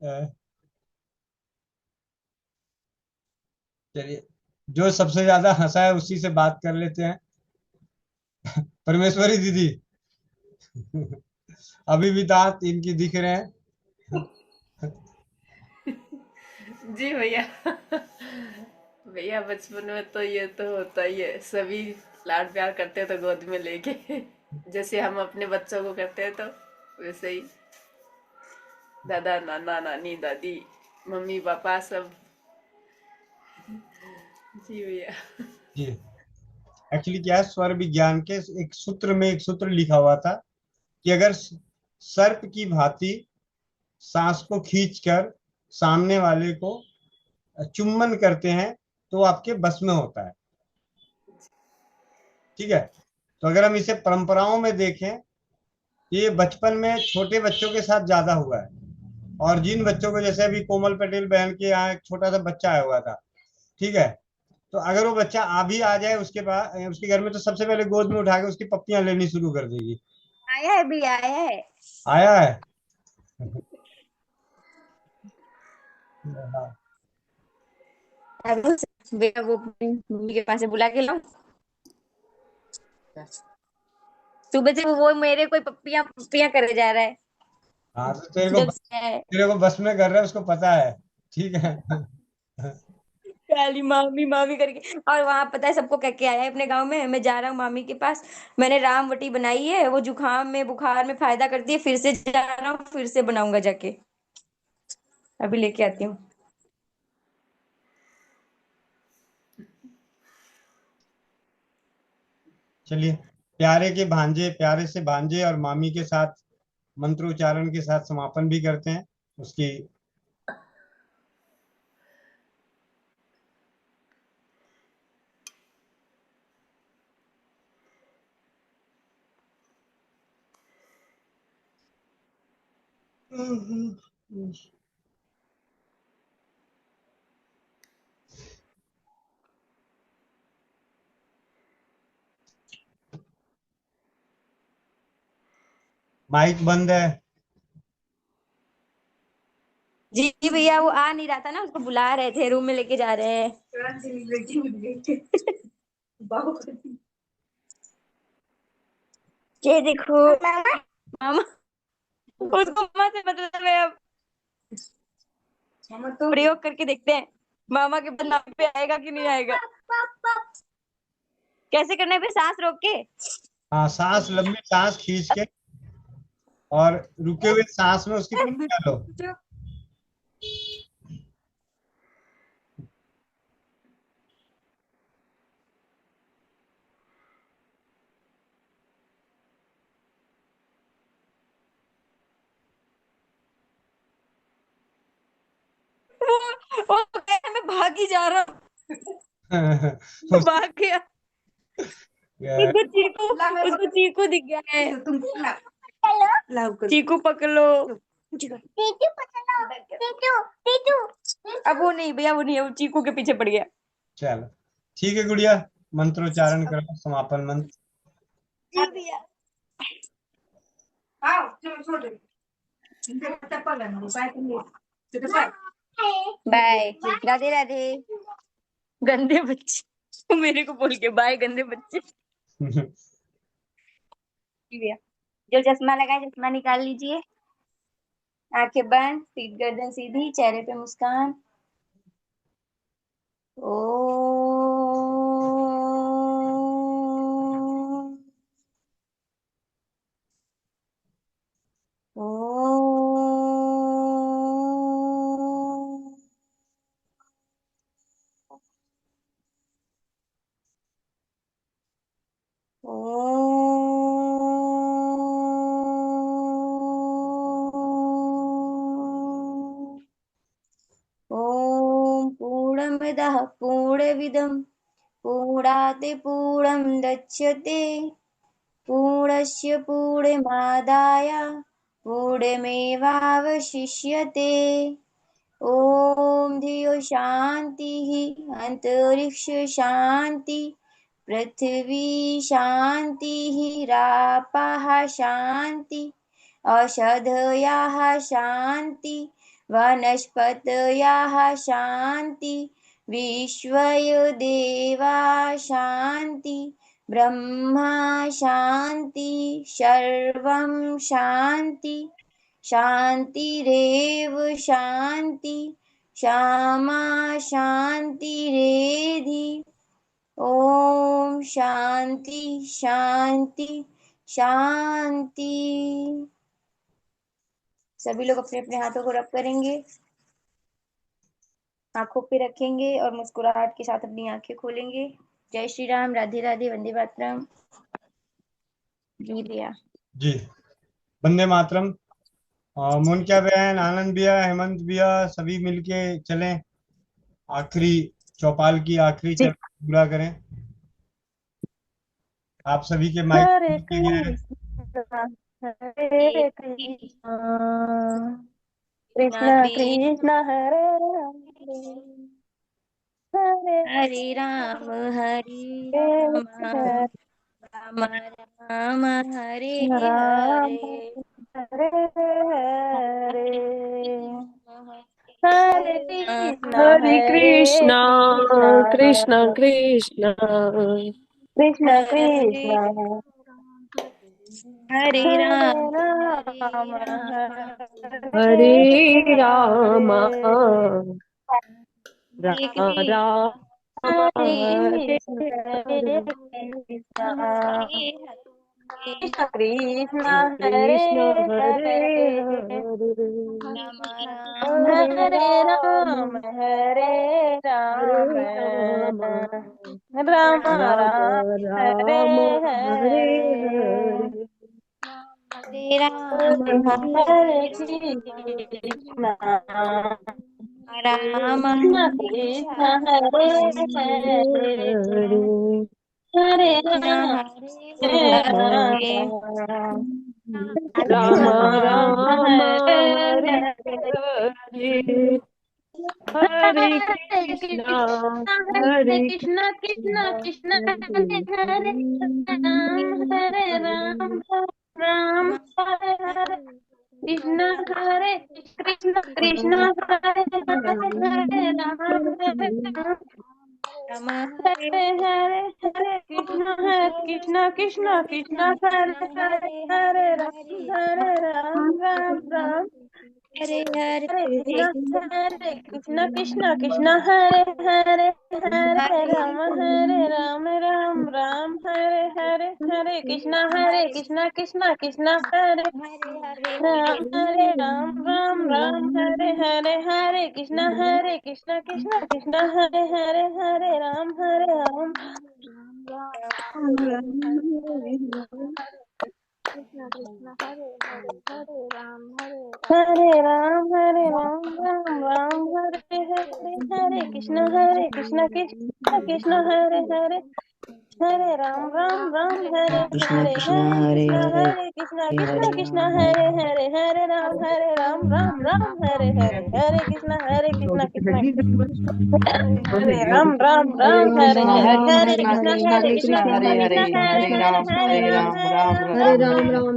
अ, चलिए, जो सबसे ज्यादा हंसा है उसी से बात कर लेते हैं। परमेश्वरी दीदी अभी भी दांत इनकी दिख रहे हैं। जी भैया। भैया बचपन में तो ये तो होता ही है, सभी लाड प्यार करते हैं तो गोद में लेके जैसे हम अपने बच्चों को करते हैं तो वैसे ही दादा नाना नानी दादी मम्मी पापा सब। जी भैया। जी। एक्चुअली क्या है, स्वर विज्ञान के एक सूत्र में एक सूत्र लिखा हुआ था कि अगर सर्प की भांति सांस को खींचकर सामने वाले को चुम्बन करते हैं तो आपके बस में होता है। ठीक है। तो अगर हम इसे परंपराओं में देखें, ये बचपन में छोटे बच्चों के साथ ज्यादा हुआ है। और जिन बच्चों को, जैसे अभी कोमल पटेल बहन के यहाँ एक छोटा सा बच्चा आया हुआ था। ठीक है। तो अगर वो बच्चा अभी आ जाए उसके पास उसके घर में, तो सबसे पहले गोद में उठा के उसकी पप्पियां लेनी शुरू कर देगी। आया है भी आया है। आया है। हाँ। बेटा वो मम्मी के पास से बुला के लाओ। सुबह से वो मेरे कोई पप्पियां पप्पियां करे जा रहा है। हाँ, तो जब से तेरे को बस में कर रहा है उसको पता है। ठीक है। खाली मामी मामी करके, और वहां पता है सबको कह के आया है अपने गांव में, मैं जा रहा हूँ मामी के पास, मैंने रामवटी बनाई है, वो जुकाम में बुखार में फायदा करती है, फिर से जा रहा हूँ, फिर से बनाऊंगा जाके, अभी लेके आती हूँ। चलिए प्यारे से भांजे और मामी के साथ मंत्रोच्चारण के साथ समापन भी करते हैं उसकी। माइक बंद है। जी भैया, वो आ नहीं रहा था ना, उसको बुला रहे थे, रूम में लेके जा रहे हैं। ये देखो मामा, उसको मामा से मतलब है। अब मामा तो प्रयोग करके देखते हैं मामा के नाम पे आएगा कि नहीं आएगा। कैसे करना है फिर? सांस रोक के। हाँ, लंबी सांस खींच के और रुके हुए सांस में उसकी पंख डालो। वो मैं भाग ही जा रहा हूँ। भाग गया। उसको चीकू दिख गया है। चीकू पकड़ लो। अब वो नहीं भैया, वो नहीं है, वो चीकू के पीछे पड़ गया। चलो ठीक है गुड़िया, मंत्रोच्चारण करो, समापन मंत्र। जी भैया। बाय, राधे राधे। गंदे बच्चे मेरे को बोल के बाय, गंदे बच्चे। जी भैया, जो चश्मा लगाए चश्मा निकाल लीजिए। आंखें बंद, सीधी गर्दन सीधी, चेहरे पे मुस्कान। ओ ओम पूर्णमदः पूर्णमिदं पूर्णात् पूर्णमुदच्यते पूर्णस्य पूर्णमादाय पूर्णमेवावशिष्यते। ओम धियो शांति अंतरिक्ष शांति पृथ्वी शांति रापः शांति औषधयः शांति वनस्पतयः शांति विश्वदेवा शांति ब्रह्मा शांति सर्वं शांति शांतिरेव शांति श्यामा शांतिरेधि। ओम शांति शांति शांति। सभी लोग अपने अपने हाथों को रब करेंगे, आंखों पे रखेंगे और मुस्कुराहट के साथ अपनी आंखें खोलेंगे। जय श्री राम, राधे राधे, वंदे मातरम। जी भैया। जी, वंदे मातरम। मुनक्या बहन, आनंद भैया, हेमंत भैया, सभी मिलके चलें, आखिरी चौपाल की आखिरी चरण पूरा करें। आप सभी के माइक हरे खुल गए हैं। हरे कृष्णा कृष्णा कृष्णा हरे हरे राम हरे राम राम हरे हरे हरे हरे कृष्णा कृष्णा कृष्णा कृष्ण कृष्ण हरे राम हरे राम राम हरे कृष्ण कृष्ण हरे हरे राम हरे राम राम राम राम हरे राम हरे हरे हरे राम हरे हरे कृष्णा राम कृष्ण कृष्ण हरे हरे हरे राम हरे हरे हरे राम राम राम राम हरे हरे हरे हरे हरे हरे कृष्णा हरे हरे कृष्ण कृष्ण कृष्णा कृष्ण हरे हरे हरे हरे राम राम हरे हरे कृष्ण हरे कृष्ण कृष्ण हरे हरे हरे राम हरे राम राम हरे हरे हरे कृष्ण कृष्ण कृष्ण हरे हरे हरे राम राम राम हरे हरे कृष्ण कृष्ण कृष्ण हरे हरे हरे राम राम राम हरे हरे हरे कृष्ण कृष्ण कृष्ण हरे राम राम हरे हरे हरे कृष्ण कृष्ण कृष्ण हरे राम हरे राम राम हरे हरे हरे कृष्ण कृष्ण कृष्ण हरे हरे हरे राम हरे कृष्ण हरे कृष्ण हरे हरे कृष्ण हरे कृष्ण हरे कृष्ण राम हरे राम हरे हरे हरे कृष्ण हरे राम हरे हरे कृष्ण हरे हरे हरे कृष्ण कृष्ण कृष्ण हरे हरे हरे राम हरे राम राम राम राम राम हरे हरे हरे कृष्णा कृष्णा कृष्णा हरे हरे हरे राम राम हरे राम हरे हरे हरे कृष्णा कृष्णा कृष्णा कृष्णा हरे हरे हरे राम हरे राम राम राम हरे हरे हरे कृष्ण हरे हरे हरे कृष्णा हरे हरे राम राम राम राम हरे राम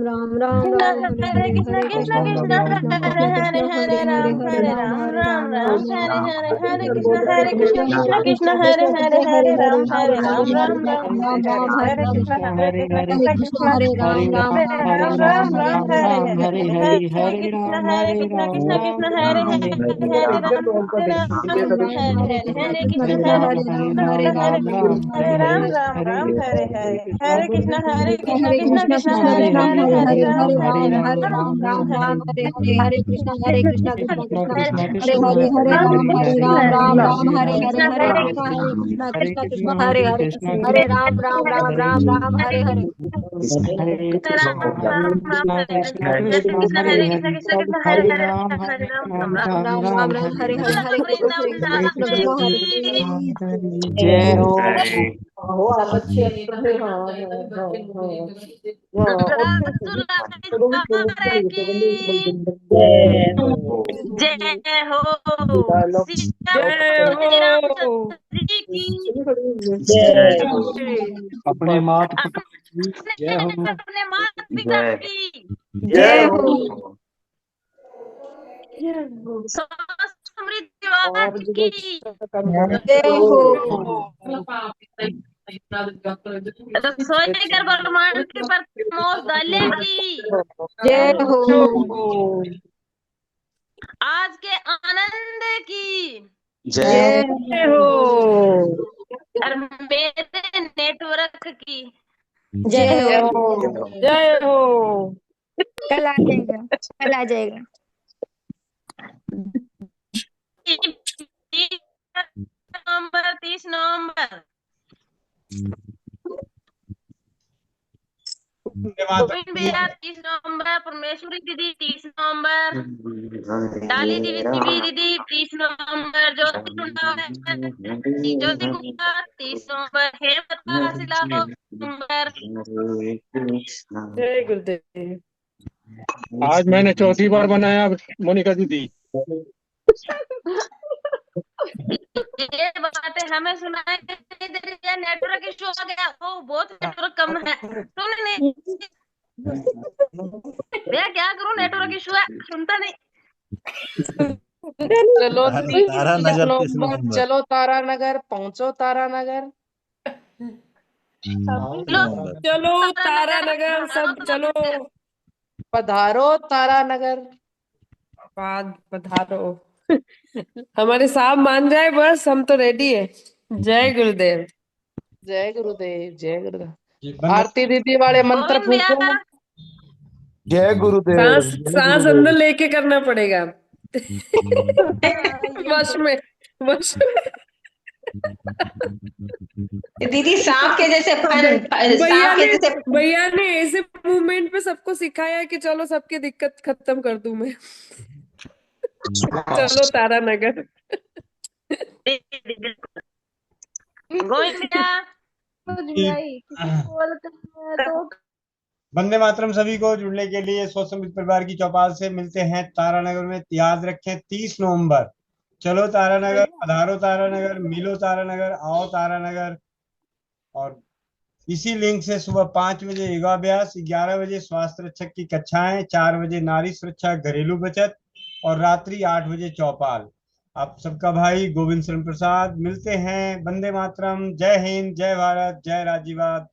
राम राम हरे राम हरे राम हरे हरे हरे राम राम हरे कृष्णा हरे कृष्णा राम हरे हरे राम हरे राम राम राम राम राम हरे हरे हरे हरे राम हरे हरे हरे हरे कृष्णा कृष्णा हरे कृष्णा हरे हरे हरे हरे हरे राम हरे राम राम हरे राम राम राम राम हरे राम हरे हरे हरे कृष्णा कृष्ण कृष्णा कृष्ण हरे कृष्ण हरे हरे हरे राम हरे हरे हरे राम राम राम राम हरे हरे राम हरे हरे हरे कृष्णा हरे कृष्णा हरे कृष्णा कृष्णा कृष्ण हरे हरे कृष्ण हरे राम राम राम हरे राम राम हरे हरे हरे कृष्ण कृष्ण कृष्ण हरे हरे हरे राम राम राम राम राम राम राम हरे हरे हरे हरे हरे कृष्ण कृष्ण हरे जय हो हो आप अच्छे अच्छे हाँ हाँ और तो भी बोलने चाहिए तो बंदे जय हो जय हो डायलॉग श्री जय रामचंद्र हो जी की जय हो अपने माता पिता की जय हो अपने माता पिता की जय हो स्वास्थ्य समृद्धिवाद और की जय हो रसोई घर ब्रह्मांड के प्रमोद दले की जय हो आज के आनंद की जय हो और मेरे नेटवर्क की जय हो जय हो कल आ जाएगा कल आ जाएगा 30 नवंबर वंदे मातरम गोविंद की भैया 30 नवंबर, परमेश्वरी दीदी 30 नवंबर, डाली दीदी दीदी 30 नवंबर, ज्योति ज्योति गुप्ता 30 नवंबर, हेमलता शिला नवंबर। जय गुरुदेव आज मैंने चौथी बार बनाया मोनिका दीदी। ये बातें हमें सुनाई नहीं दे रही है, नेटवर्क इशू आ गया। वो बहुत नेटवर्क कम है, सुन नहीं भैया, क्या करूं, नेटवर्क इशू है, सुनता नहीं। चलो तारा नगर 30 नवंबर नवंबर। चलो तारानगर पहुंचो तारानगर नवंबर। चलो तारानगर सब चलो पधारो तारानगर पधारो हमारे साहब मान जाए बस, हम तो रेडी है। जय गुरुदेव जय गुरुदेव जय गुरुदेव। बंद हो आरती दीदी वाले मंत्र गोविंद भैया फूको। जय गुरुदेव सांस जय सांस गुरुदेव। अंदर लेके करना पड़ेगा वश में वश में दीदी सांप के जैसे भैया सांप के ने जैसे भैया ने ऐसे मूवमेंट पे सबको सिखाया कि चलो सबकी दिक्कत खत्म कर दूं मैं। चलो तारानगर। गोविंदा वंदे मातरम सभी को जुड़ने के लिए सोच समझ परिवार की चौपाल से मिलते हैं तारानगर में। याद रखें 30 नवंबर। चलो तारानगर, पधारो तारानगर, मिलो तारानगर, आओ तारानगर। और इसी लिंक से सुबह 5 बजे योगाभ्यास, 11 बजे स्वास्थ्य रक्षक की कक्षाएं, 4 बजे नारी सुरक्षा घरेलू बचत और रात्रि 8 बजे चौपाल। आप सबका भाई गोविंद शरण प्रसाद। मिलते हैं। वंदे मातरम, जय हिंद, जय भारत, जय राज्यवाद।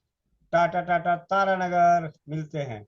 टाटा टाटा तारानगर। मिलते हैं।